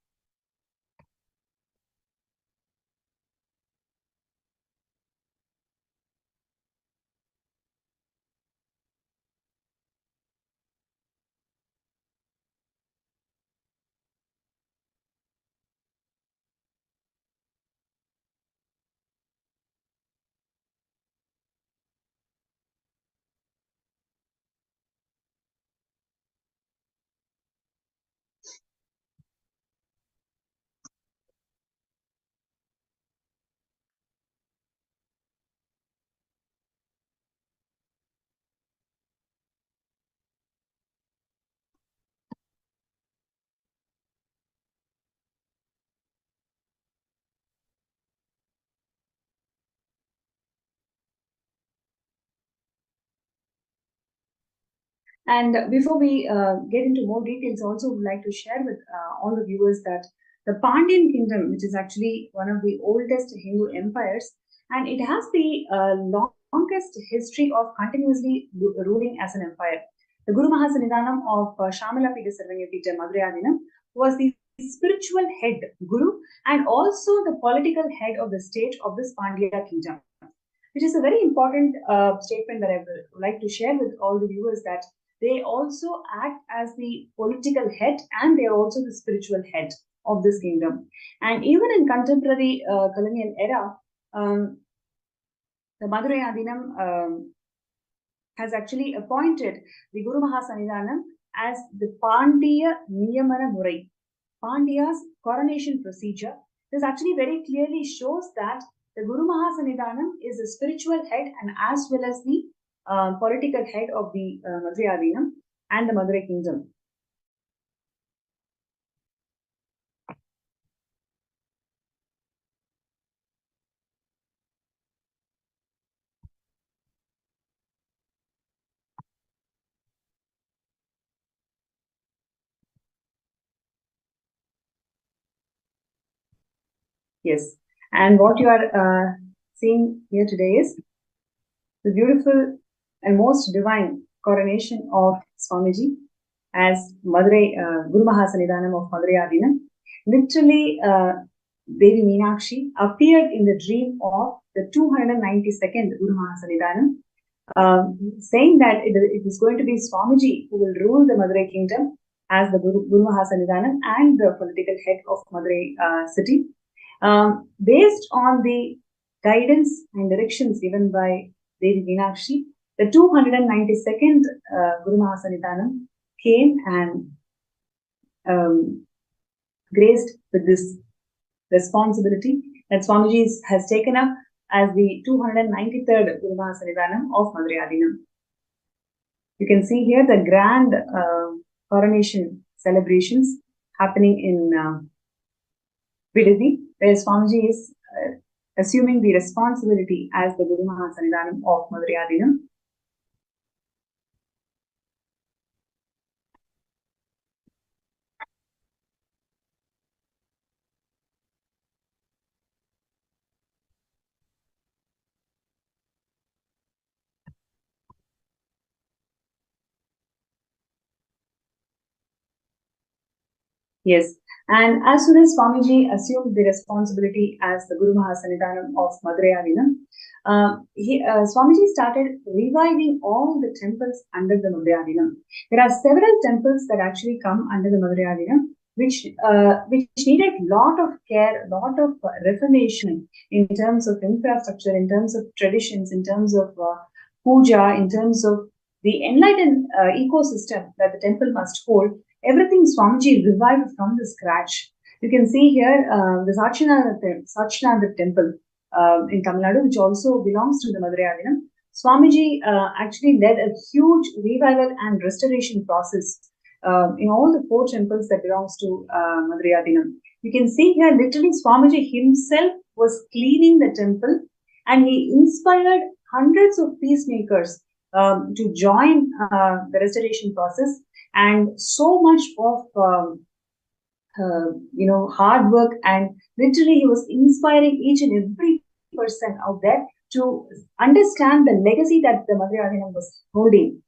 And before we get into more details, also would like to share with all the viewers that the Pandyan kingdom, which is actually one of the oldest Hindu empires, and it has the longest history of continuously ruling as an empire. The Guru Mahasannidhanam of Shamala Pita Sarvanya Pita Madurai Adinam was the spiritual head guru and also the political head of the state of this Pandya kingdom, which is a very important statement that I would like to share with all the viewers, that they also act as the political head and they are also the spiritual head of this kingdom. And even in contemporary colonial era, the Madurai Adinam has actually appointed the Guru Mahasannidhanam as the Pandya Niyamana Murai, Pandya's coronation procedure. This actually very clearly shows that the Guru Mahasannidhanam is the spiritual head and as well as the political head of the Madurai Adinam and the Madurai kingdom. Yes, and what you are seeing here today is the beautiful and most divine coronation of Swamiji as Madurai Guru Mahasannidhanam of Madurai Adinam. Literally, Devi Meenakshi appeared in the dream of the 292nd Guru Mahasannidhanam, saying that it is going to be Swamiji who will rule the Madurai kingdom as the Guru Mahasannidhanam and the political head of Madurai city. Based on the guidance and directions given by Devi Meenakshi, the 292nd Guru Mahasannidhanam came and graced with this responsibility that Swamiji has taken up as the 293rd Guru Mahasannidhanam of Madurai Adinam. You can see here the grand coronation celebrations happening in Bidadi, where Swamiji is assuming the responsibility as the Guru Mahasannidhanam of Madurai Adinam. Yes, and as soon as Swamiji assumed the responsibility as the Guru Mahasannidhanam of Madurai Adinam, Swamiji started reviving all the temples under the Madurai Adinam. There are several temples that actually come under the Madurai Adinam, which needed lot of care, lot of reformation in terms of infrastructure, in terms of traditions, in terms of puja, in terms of the enlightened ecosystem that the temple must hold. Everything Swamiji revived from the scratch. You can see here the Sachinanda temple in Tamil Nadu, which also belongs to the Madurai Adinam. Swamiji actually led a huge revival and restoration process in all the 4 temples that belongs to Madurai Adinam. You can see here literally Swamiji himself was cleaning the temple, and he inspired hundreds of peacemakers to join the restoration process. And so much of hard work, and literally he was inspiring each and every person out there to understand the legacy that the Madurai Adinam was holding.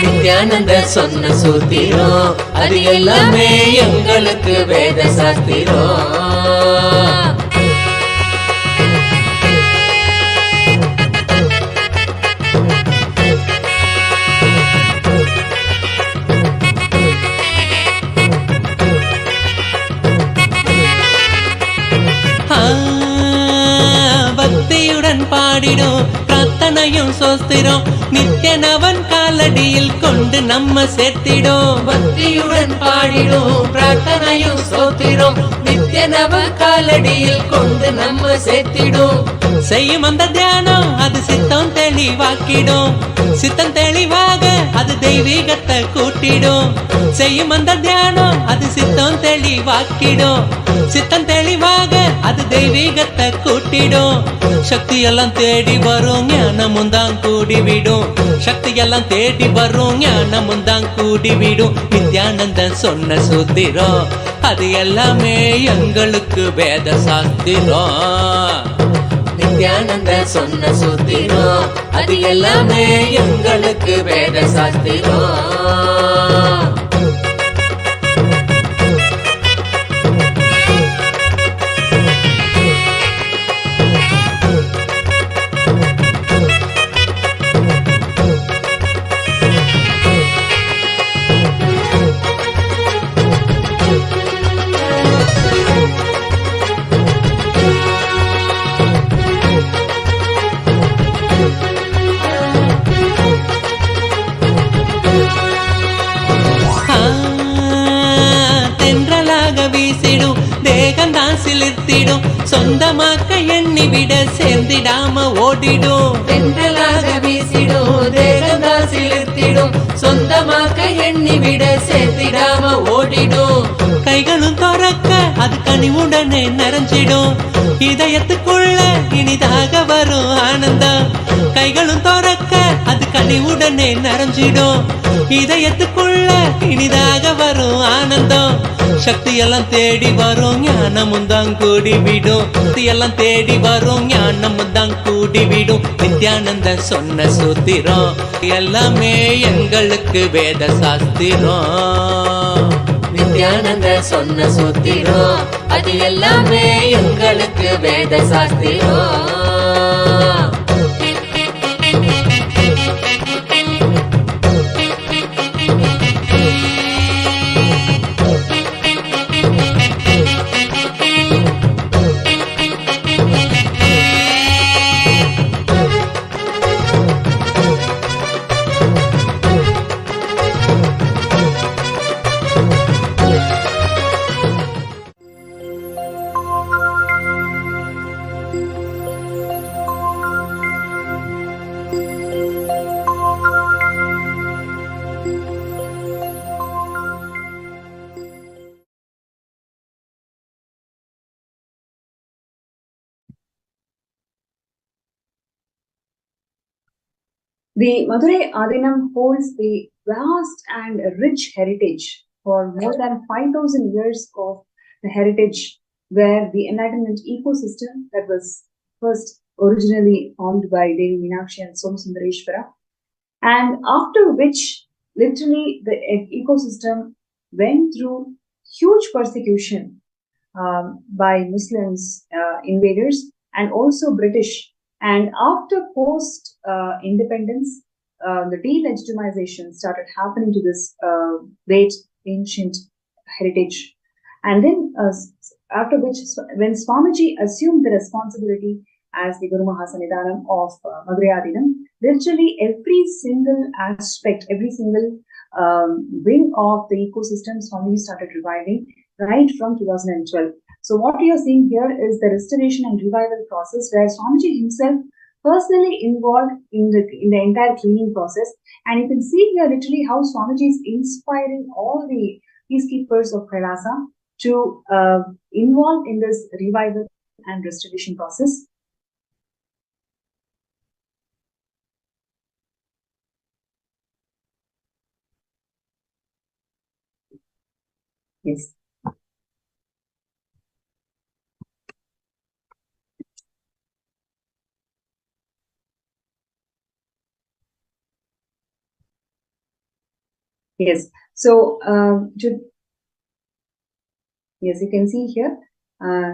Nityananda சொன்ன சூத்திரம் அது எல்லாமே எங்களுக்கு வேத சாஸ்திரம். பக்தியுடன் பாடிடும் பிரார்த்தனையும் சோஸ்திரம் நித்யனவன் காலடியில் கொண்டு நம்ம சேர்த்திடும். பக்தியுடன் பாடிடும் பிரார்த்தனையும் சோத்திரம் நித்யனவன் காலடியில் கொண்டு நம்ம சேர்த்திடும். செய்யும் அந்த தியானம் அது சித்தம் தெளிவாக்கிடும். சித்தம் தெளிவாக அது தெய்வீகத்தை கூட்டிடும். செய்யும் அந்த தியானம் அது சித்தம் தெளிவாக்கிடும். சித்தம் தெளிவாக அது தெய்வீகத்தை கூட்டிடும். சக்தி எல்லாம் தேடி வரும் ஞானமும் தான் கூடிவிடும். சக்தி எல்லாம் தேடி வரும் ஞானமும் தான் கூடிவிடும். நித்யானந்தன் சொன்ன சூத்திரம் அது எல்லாமே எங்களுக்கு வேத சாஸ்திரம். நித்யானந்த சொன்ன சூத்திரம் அது எல்லாமே எங்களுக்கு வேத சாஸ்திரம். தென்றலாக வீசிடும் தேகந்தான் சிலிர்த்திடும் சொந்தமாக்க எண்ணிவிட சேர்ந்திடாம ஓடிடும். தென்றலாக வீசிடும் தேகந்தான் சிலிர்த்திடும் சொந்தமாக்க எண்ணிவிட சேர்த்திடாம ஓடிடும். கைகளும் துறக்க அது கனிவுடனே நிறைஞ்சிடும். இதயத்துக்குள்ள இனிதாக வரும் ஆனந்தம். கைகளும் துறக்க அது கனிவுடனே நிறைஞ்சிடும். இதயத்துக்குள்ள இனிதாக வரும் ஆனந்தம். சக்தி எல்லாம் தேடி வரும் ஞானமும் தான் கூடிவிடும். சக்தி எல்லாம் தேடி வரும் ஞானமும் தான் கூடிவிடும். நித்யானந்த சொன்ன சூத்திரம் எல்லாமே எங்களுக்கு வேத சாஸ்திரம். நித்யானந்த சொன்ன சூத்திரம் அது எல்லாமே எங்களுக்கு வேத சாஸ்திரம். The Madurai Adinam holds the vast and rich heritage for more than 5,000 years of the heritage, where the enlightenment ecosystem that was first originally formed by Devi Meenakshi and Somasundareshwara, and after which literally the ecosystem went through huge persecution by Muslims invaders and also British. And after post independence, the delegitimization started happening to this great ancient heritage. And then after which, when Swamiji assumed the responsibility as the Guru Mahasanidhanam of Madurai Adinam, literally every single aspect, every single wing of the ecosystem, Swamiji started reviving right from 2012. So what we are seeing here is the restoration and revival process, where Swamiji himself personally involved in the entire cleaning process. And you can see here literally how Swamiji is inspiring all the peacekeepers of Kailasa to involve in this revival and restoration process. Yes. Yes. So, yes, you can see here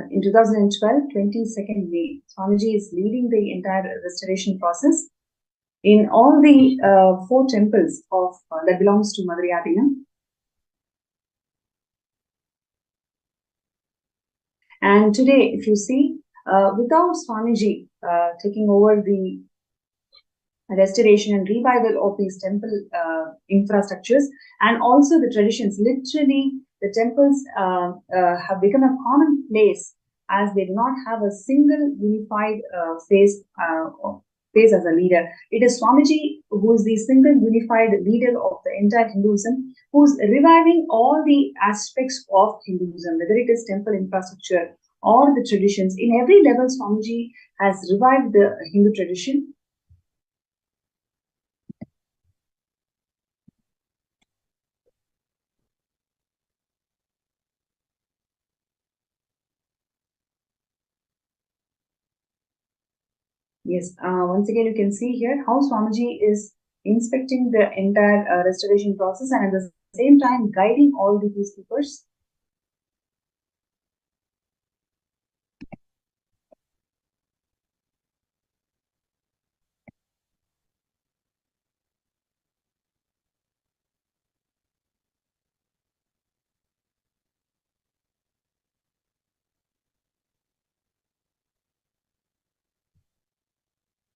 in 2012, 22nd May, Swamiji is leading the entire restoration process in all the 4 temples of that belongs to Madurai Adinam. And today, if you see, without Swamiji taking over the restoration and revival of these temple infrastructures and also the traditions, literally the temples have become a common place, as they do not have a single unified face as a leader. It is Swamiji who is the single unified leader of the entire Hinduism, who is reviving all the aspects of Hinduism, whether it is temple infrastructure or the traditions. In every level, Swamiji has revived the Hindu tradition. Yes, once again you can see here how Swamiji is inspecting the entire restoration process and at the same time guiding all the peacekeepers.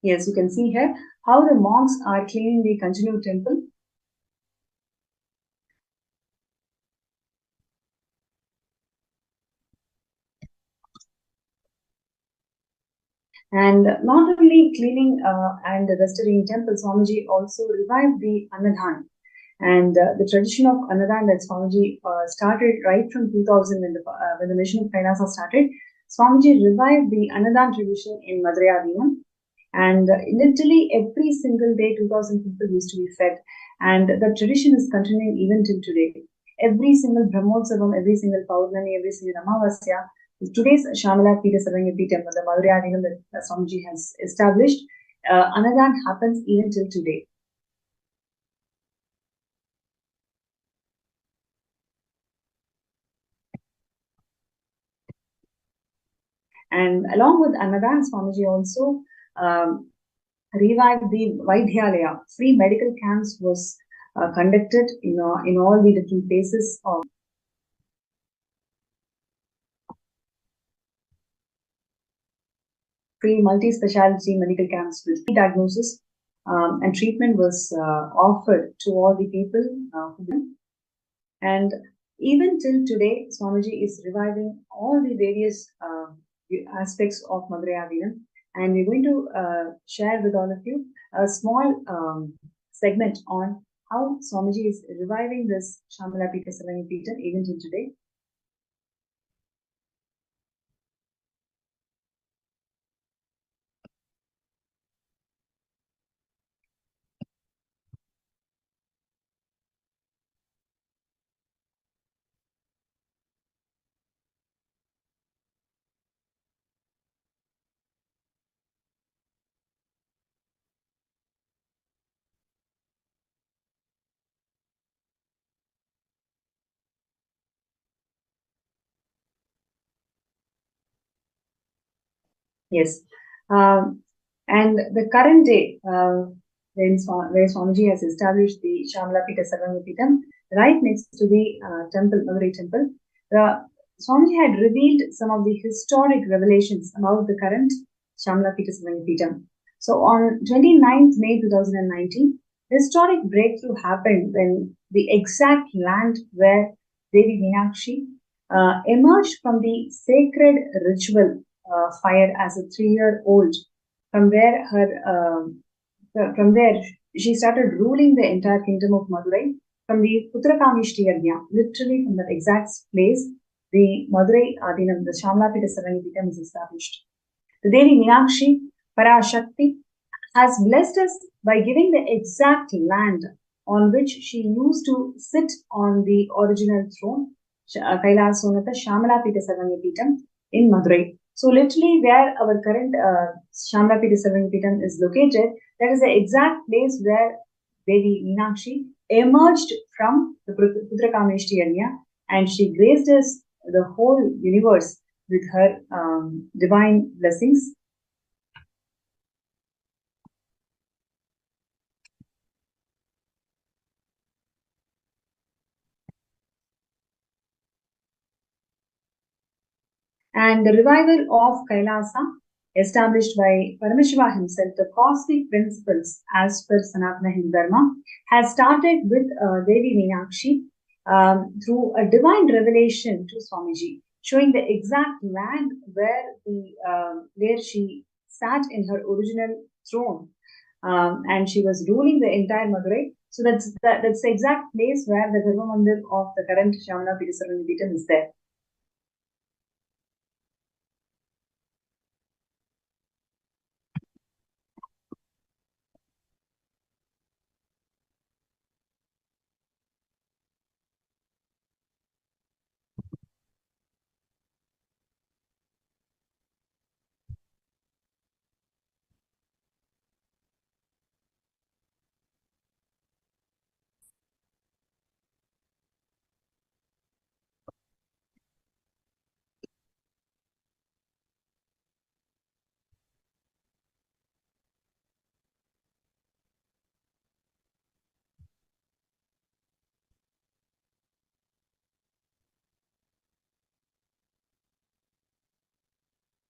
Yes, you can see here how the monks are cleaning the continued temple. And not only cleaning and restoring temples, Swamiji also revived the Annadhan. And the tradition of Annadhan that Swamiji started right from 2000 when the mission of Kailasa started, Swamiji revived the Annadhan tradition in Madurai. And literally every single day, 2000 people used to be fed. And the tradition is continuing even till today. Every single Brahmotsavam, every single Paurnami, every single Amavasya, today's Shamala Pita Sarvangati temple, the Madurai that Swamiji has established, Annadhan happens even till today. And along with Annadhan, Swamiji also revived the Vaidhyalaya. Free medical camps was conducted in all the different places of free multi-speciality medical camps with free diagnosis and treatment was offered to all the people. And even till today, Swamiji is reviving all the various aspects of Madurai Adinam. And we're going to share with all of you a small segment on how Swamiji is reviving this Shamala Pita Sarangi Pita even till today. Yes. And the current day, where Swamiji has established the Shamala Pita Sarvangapitam, right next to the temple, Madurai temple, Swamiji had revealed some of the historic revelations about the current Shamala Pita Sarvangapitam. So on 29th May 2019, historic breakthrough happened when the exact land where Devi Meenakshi emerged from the sacred ritual fire as a 3-year-old, from where from there she started ruling the entire kingdom of Madurai from the Putrakamishti Yajna, literally from that exact place. The Madurai Adinam, the Shamlapita Sarangipitam is established. The Devi Meenakshi Parashakti has blessed us by giving the exact land on which she used to sit on the original throne, Kailasonata Shamalapita Sarangipitam in Madurai. So literally where our current Shamlapita Sarangipitam is located, that is the exact place where Devi Meenakshi emerged from the Putrakameshti Yajna, and she graced us the whole universe with her divine blessings. And the revival of Kailasa, established by Paramashivam himself, the cosmic principles as per Sanatana Hindu Dharma, has started with Devi Meenakshi through a divine revelation to Swamiji, showing the exact land where she sat in her original throne, and she was ruling the entire Madurai. So that's the exact place where the Dharma Mandir of the current Shamana Pitisaranipitam is there.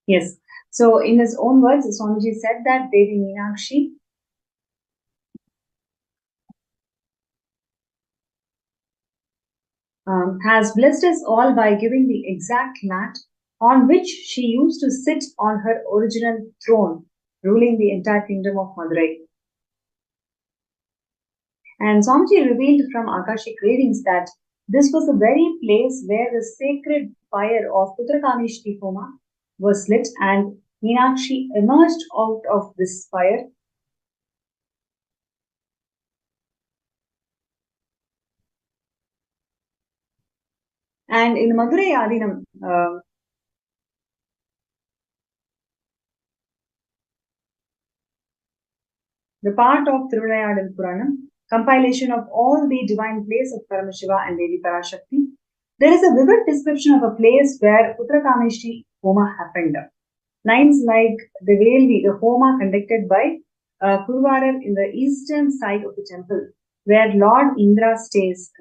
Yes. So in his own words, Swamiji said that Devi Meenakshi has blessed us all by giving the exact mat on which she used to sit on her original throne, ruling the entire kingdom of Madurai. And Swamiji revealed from Akashic readings that this was the very place where the sacred fire of Putrakameshti Homa was lit, and Meenakshi emerged out of this fire. And in Madurai Adinam, the part of Tirunayadal Puranam, compilation of all the divine plays of Paramashiva and Devi Parashakti, there is a vivid description of a place where Putrakameshti Homa happened. Lines like the Velvi, the Homa conducted by Kurvarar in the eastern side of the temple, where Lord Indra stays,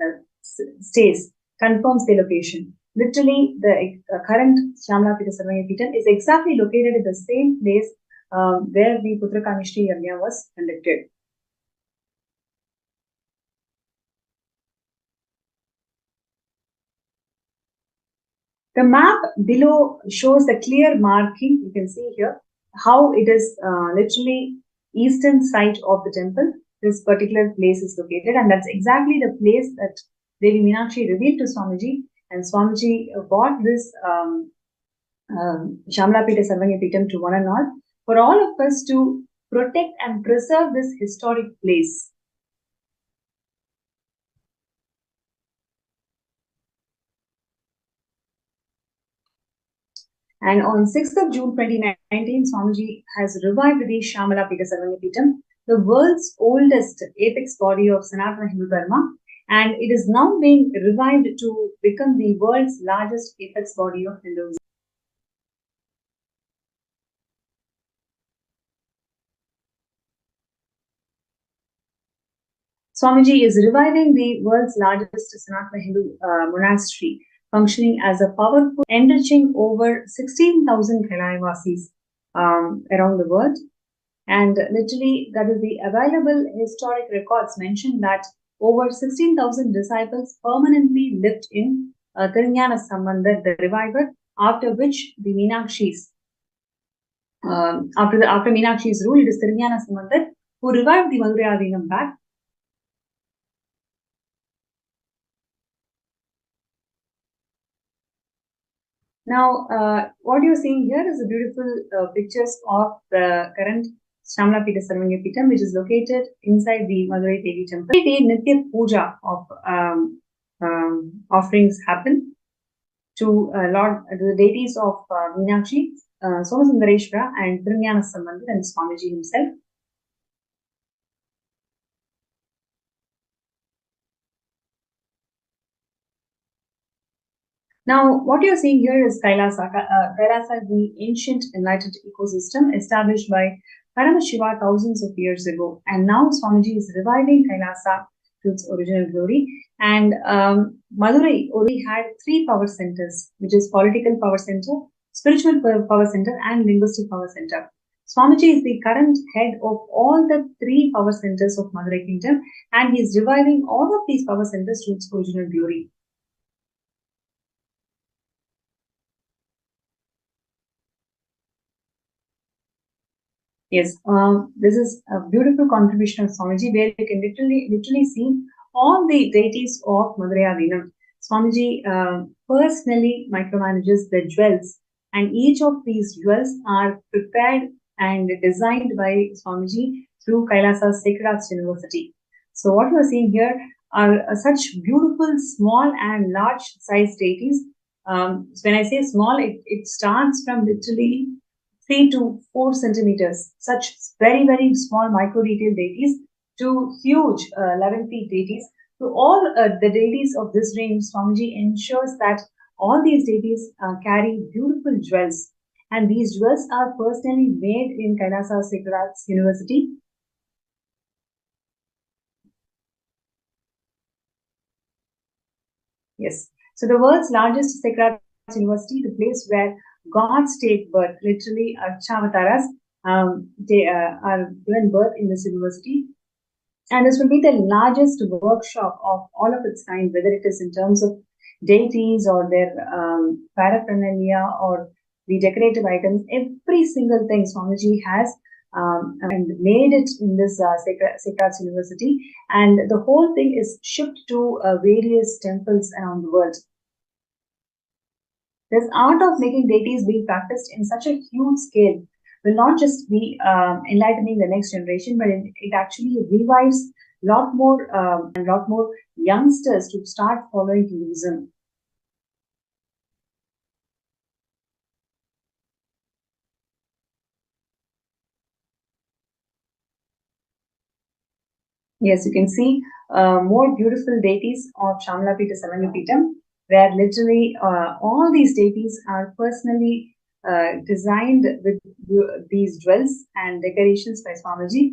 confirms the location. Literally, the current Shyamala Sarvanya Peetham is exactly located in the same place where the Putrakameshti Yajna was conducted. The map below shows the clear marking. You can see here how it is literally eastern side of the temple. This particular place is located, and that's exactly the place that Devi Meenakshi revealed to Swamiji, and Swamiji brought this Shyamala Sarvanya Peetham to one and all for all of us to protect and preserve this historic place. And on 6th of June 2019, Swamiji has revived the Shyamala Sarvanya Peetham, the world's oldest apex body of Sanatana Hindu Dharma, and it is now being revived to become the world's largest apex body of Hindus. Swamiji is reviving the world's largest Sanatana Hindu monastery, functioning as a powerful, enriching over 16,000 Kailavasis around the world. And literally, that is the available historic records mention that over 16,000 disciples permanently lived in Tirunjana Sambandhar, the reviver, after which the Meenakshi's, after Meenakshi's rule, it is Tirunjana Sambandhar who revived the Madurai Adinam back. Now, what you're seeing here is the beautiful pictures of the current Shyamala Sarvanya Peetham, which is located inside the Madurai Devi temple. Every day, Nitya Puja of offerings happen to the deities of Meenakshi, Somasundareshwara, and Tirunjana Sambandhar, and Swamiji himself. Now, what you're seeing here is Kailasa. Kailasa is the ancient enlightened ecosystem established by Paramashiva thousands of years ago. And now Swamiji is reviving Kailasa to its original glory. And Madurai already had 3 power centers, which is political power center, spiritual power center, and linguistic power center. Swamiji is the current head of all the 3 power centers of Madurai Kingdom, and he is reviving all of these power centers to its original glory. Yes, this is a beautiful contribution of Swamiji, where you can literally see all the deities of Madurai Adinam. Swamiji personally micromanages the jewels, and each of these jewels are prepared and designed by Swamiji through Kailasa's Sacred Arts University. So what you are seeing here are such beautiful small and large size deities. So when I say small, it starts from literally 3 to 4 centimeters, such very, very small micro detailed deities, to huge 11 feet deities. To all the deities of this range, Swamiji ensures that all these deities carry beautiful jewels, and these jewels are personally made in Kailasa Sacred Arts University. Yes, so the world's largest Sacred Arts University, the place where gods take birth, literally Archavataras they are given birth in this university. And this will be the largest workshop of all of its kind, whether it is in terms of deities or their paraphernalia or the decorative items. Every single thing Swamiji has and made it in this Sacred Arts University. And the whole thing is shipped to various temples around the world. This art of making deities being practiced in such a huge scale will not just be enlightening the next generation, but it actually revives a lot more and lot more youngsters to start following Hinduism. Yes, you can see more beautiful deities of Shamalapita Sarangapitam, where literally all these deities are personally designed with these jewels and decorations by Swamiji.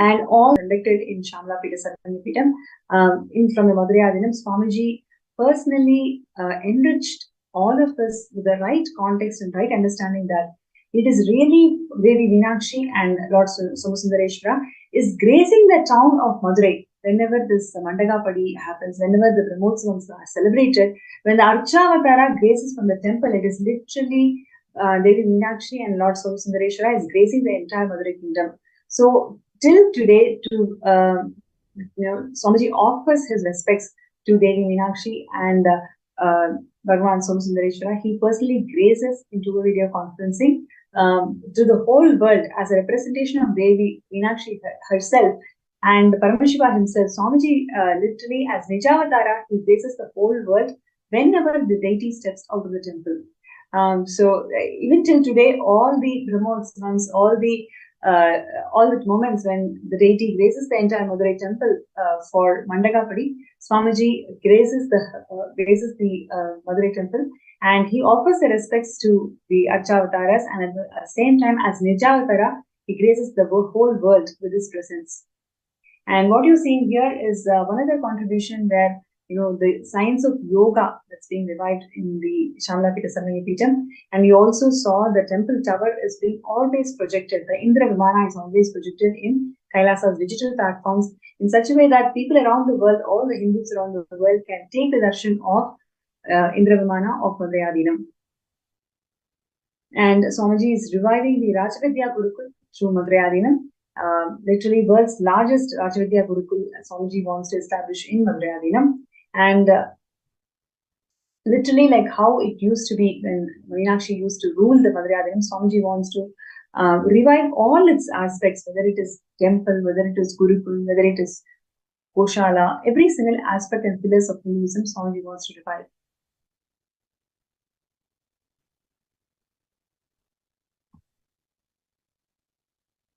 And all conducted in Shamalapita Sarangapitam. From the Madhurayadinam, Swamiji personally enriched all of us with the right context and right understanding that it is really Devi Meenakshi and Lord Somasundareshwara is gracing the town of Madurai. Whenever this Mandagapadi happens, whenever the Brahmotsavams are celebrated, when the Archavatara graces from the temple, it is literally Devi Meenakshi and Lord Somasundareshwara is gracing the entire Madurai kingdom. So till today, Swamiji offers his respects to Devi Meenakshi and Bhagavan Somasundareshwara. He personally graces into a video conferencing to the whole world as a representation of Devi Meenakshi herself and Paramashiva himself. Swamiji literally as Nijavatara, he graces the whole world whenever the deity steps out of the temple. So even till today, all the Brahmotsavams, all the moments when the deity graces the entire Madurai temple for Mandagapadi, Swamiji graces the Madurai temple, and he offers the respects to the Archavataras, and at the same time as Nijavatara, he graces the whole world with his presence. And what you're seeing here is one other contribution where the science of yoga that's being revived in the Shamalapita Sarangapitam. And we also saw the temple tower is being always projected. The Indra Vimana is always projected in Kailasa's digital platforms in such a way that people around the world, all the Hindus around the world, can take the darshan of Indra Vimana of Madhurayadinam. And Swamiji is reviving the Rajavidya Gurukul through Madhurayadinam. Literally world's largest Rajavidya Gurukul Swamiji wants to establish in Madhurayadinam. And literally like how it used to be when Meenakshi used to rule the Madhurayadinam, Swamiji wants to revive all its aspects, whether it is temple, whether it is Gurukul, whether it is Goshala, every single aspect and pillars of Hinduism, Swamiji wants to revive.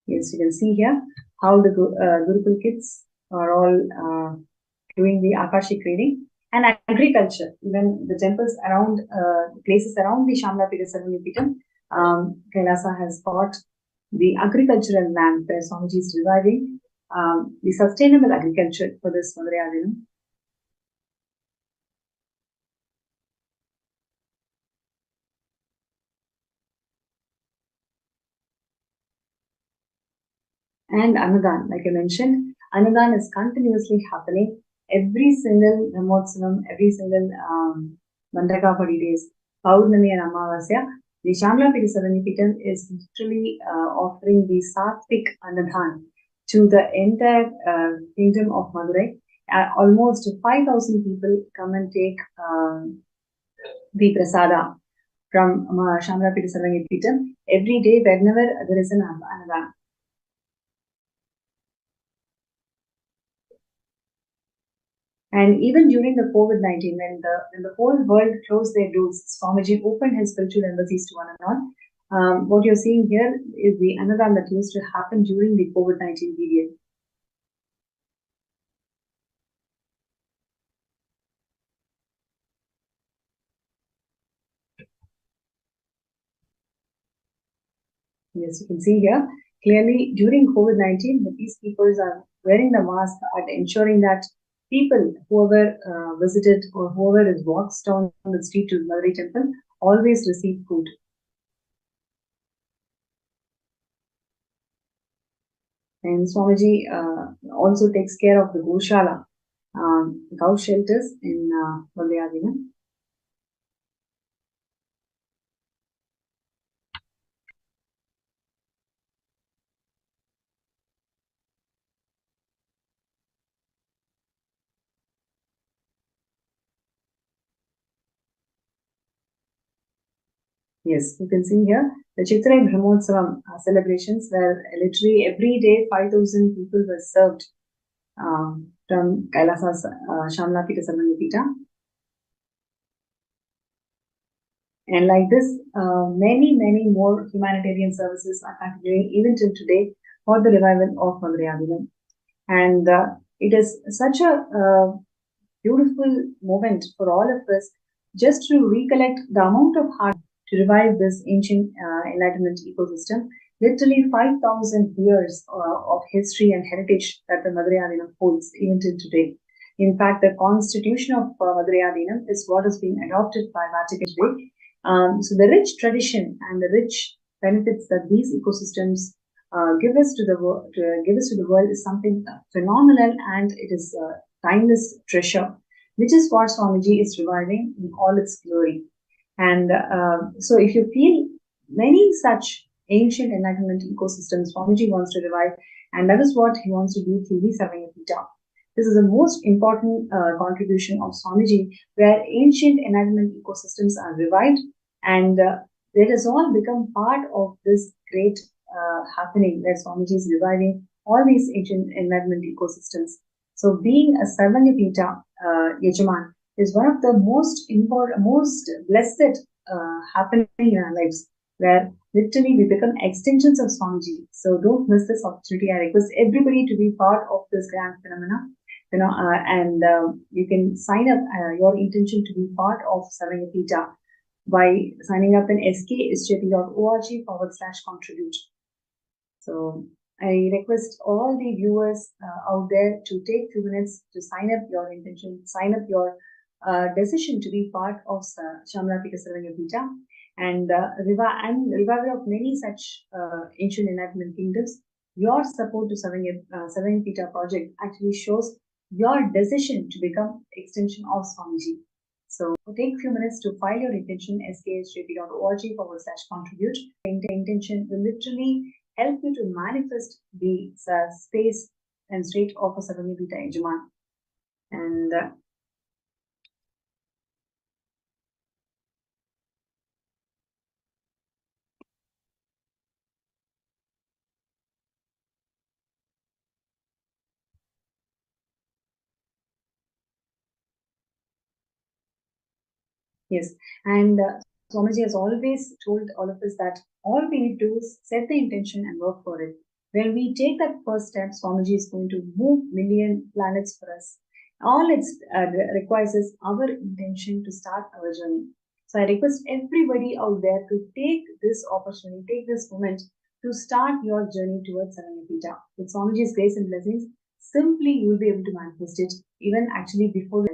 Yes, you can see here how the Gurukul kids are all doing the Akashik reading. And agriculture, even the temples around, places around the Shamalapita Sarangapitam, Kailasa has got the agricultural land where Swamiji is reviving the sustainable agriculture for this Madhurayadinam. And Annadan, like I mentioned, Annadan is continuously happening every single Brahmotsavam, every single Mandagapadi days, Paurnami and Amavasya. The Shamalapita Sarangapitam is literally offering the Satvik Annadan to the entire kingdom of Madurai. Almost 5,000 people come and take the prasada from Shamalapita Sarangapitam every day whenever there is an Annadan. And even during the COVID-19, when the whole world closed their doors, Swamiji opened his spiritual embassies to one and all. What you're seeing here is the Annadan that used to happen during the COVID-19 period. Yes, you can see here clearly during COVID-19, the peacekeepers are wearing the mask and ensuring that people, whoever visited or whoever is walks down the street to Madurai temple, always receive food. And Swamiji also takes care of the Goshala, cow shelters in Valdayadina. Yes, you can see here the Chitra Brahmotsavam celebrations where literally every day 5,000 people were served from Kailasa's Shamlapita Sarvanipita. And like this, many more humanitarian services are continuing even till today for the revival of Madurai. And it is such a beautiful moment for all of us just to recollect the amount of heart to revive this ancient enlightenment ecosystem. Literally 5,000 years of history and heritage that the Madurai holds even till today. In fact, the constitution of Madurai is what is being adopted by Vatican today. So the rich tradition and the rich benefits that these ecosystems give us to the world is something phenomenal, and it is timeless treasure, which is what Swamiji is reviving in all its glory. And so, if you feel many such ancient enlightenment ecosystems, Swamiji wants to revive, and that is what he wants to do through the Savanyapita. This is the most important contribution of Swamiji, where ancient enlightenment ecosystems are revived, and it has all become part of this great happening where Swamiji is reviving all these ancient enlightenment ecosystems. So, being a Sarvanyapita Yajaman is one of the most important, most blessed happening in our lives, where literally we become extensions of Swamiji. So, don't miss this opportunity. I request everybody to be part of this grand phenomena. And you can sign up your intention to be part of Sarvanyapita by signing up in sksjp.org/contribute. So I request all the viewers out there to take 2 minutes to sign up your intention, sign up your decision to be part of Shamlapita Sarvanyapita and revival of many such ancient enlightenment kingdoms. Your support to Sarvanyapita project actually shows your decision to become extension of Swamiji. So take a few minutes to file your intention, sksjp.org/contribute. The intention will literally help you to manifest the space and state of a Sarvanyapita Yajaman. And yes, and Swamiji has always told all of us that all we need to do is set the intention and work for it. When we take that first step, Swamiji is going to move million planets for us. All it requires is our intention to start our journey. So I request everybody out there to take this opportunity, take this moment to start your journey towards Sarvanyapita. With Swamiji's grace and blessings, simply you will be able to manifest it even actually before.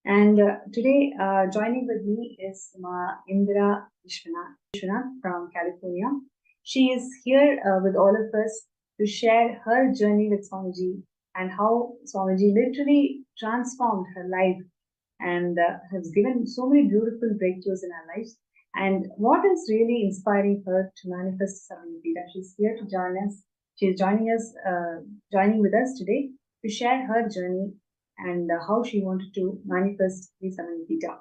And today, joining with me is Indra Vishwanath from California. She is here with all of us to share her journey with Swamiji and how Swamiji literally transformed her life and has given so many beautiful breakthroughs in our lives. And what is really inspiring her to manifest Sarvanyapita? She's here to join us. She's joining with us today to share her journey and how she wanted to manifest the Sarvanyapita.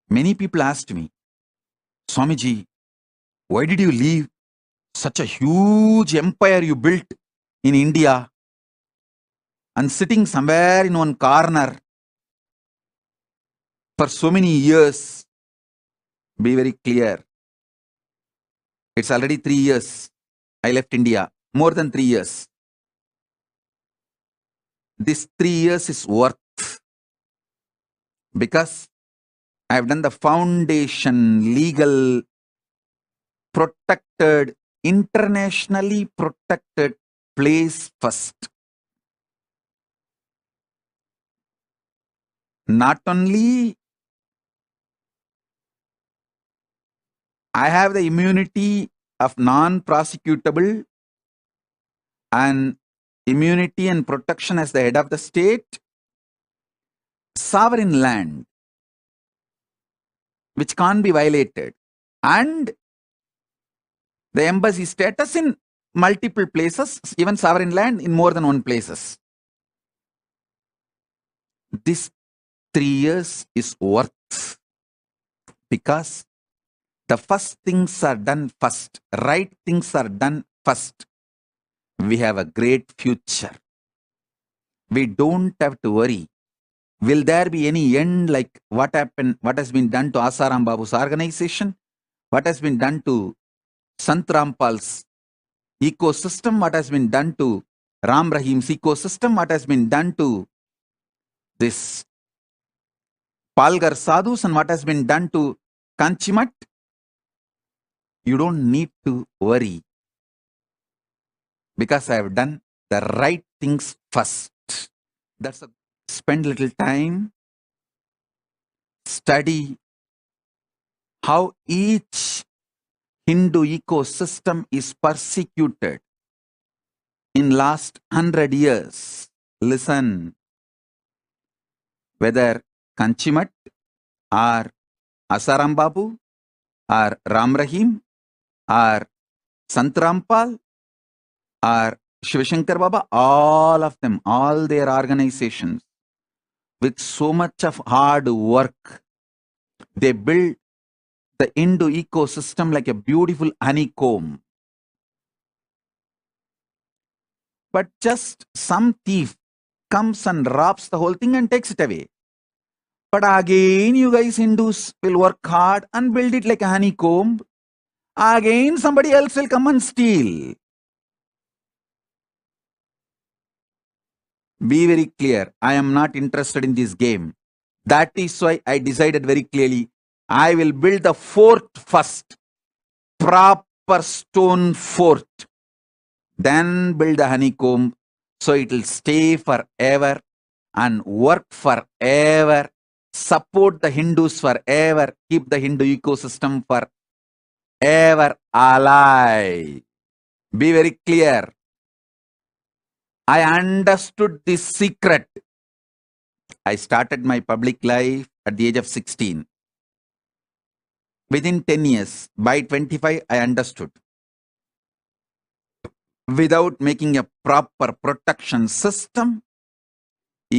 Many people asked me, Swamiji, why did you leave such a huge empire you built in India and sitting somewhere in one corner for so many years? Be very clear. It's already 3 years. I left India. More than 3 years. This 3 years is worth, because I have done the foundation, legal, protected, internationally protected place first. Not only I have the immunity of non-prosecutable and immunity and protection as the head of the state, sovereign land, which can't be violated, and the embassy status in multiple places, even sovereign land in more than one places. This 3 years is worth, because the first things are done first, right things are done first. We have a great future. We don't have to worry. Will there be any end like what happened, what has been done to Asaram Babu's organization? What has been done to Sant Rampal's ecosystem? What has been done to Ram Rahim's ecosystem? What has been done to this Palgar Sadhus, and what has been done to Kanchimat? You don't need to worry, because I have done the right things first. That's a, spend little time, study how each Hindu ecosystem is persecuted in last 100 years. Listen, whether Kanchimat or Asaram Babu or Ram Rahim or Sant Rampal or Shivashankar Baba, all of them, all their organizations, with so much of hard work, they build the Hindu ecosystem like a beautiful honeycomb. But just some thief comes and robs the whole thing and takes it away. But again, you guys Hindus will work hard and build it like a honeycomb. Again, somebody else will come and steal. Be very clear. I am not interested in this game. That is why I decided very clearly, I will build the fort first. Proper stone fort. Then build the honeycomb, so it will stay forever and work forever. Support the Hindus forever. Keep the Hindu ecosystem forever alive. Be very clear. I understood this secret. I started my public life at the age of 16. Within 10 years, by 25, I understood. Without making a proper protection system,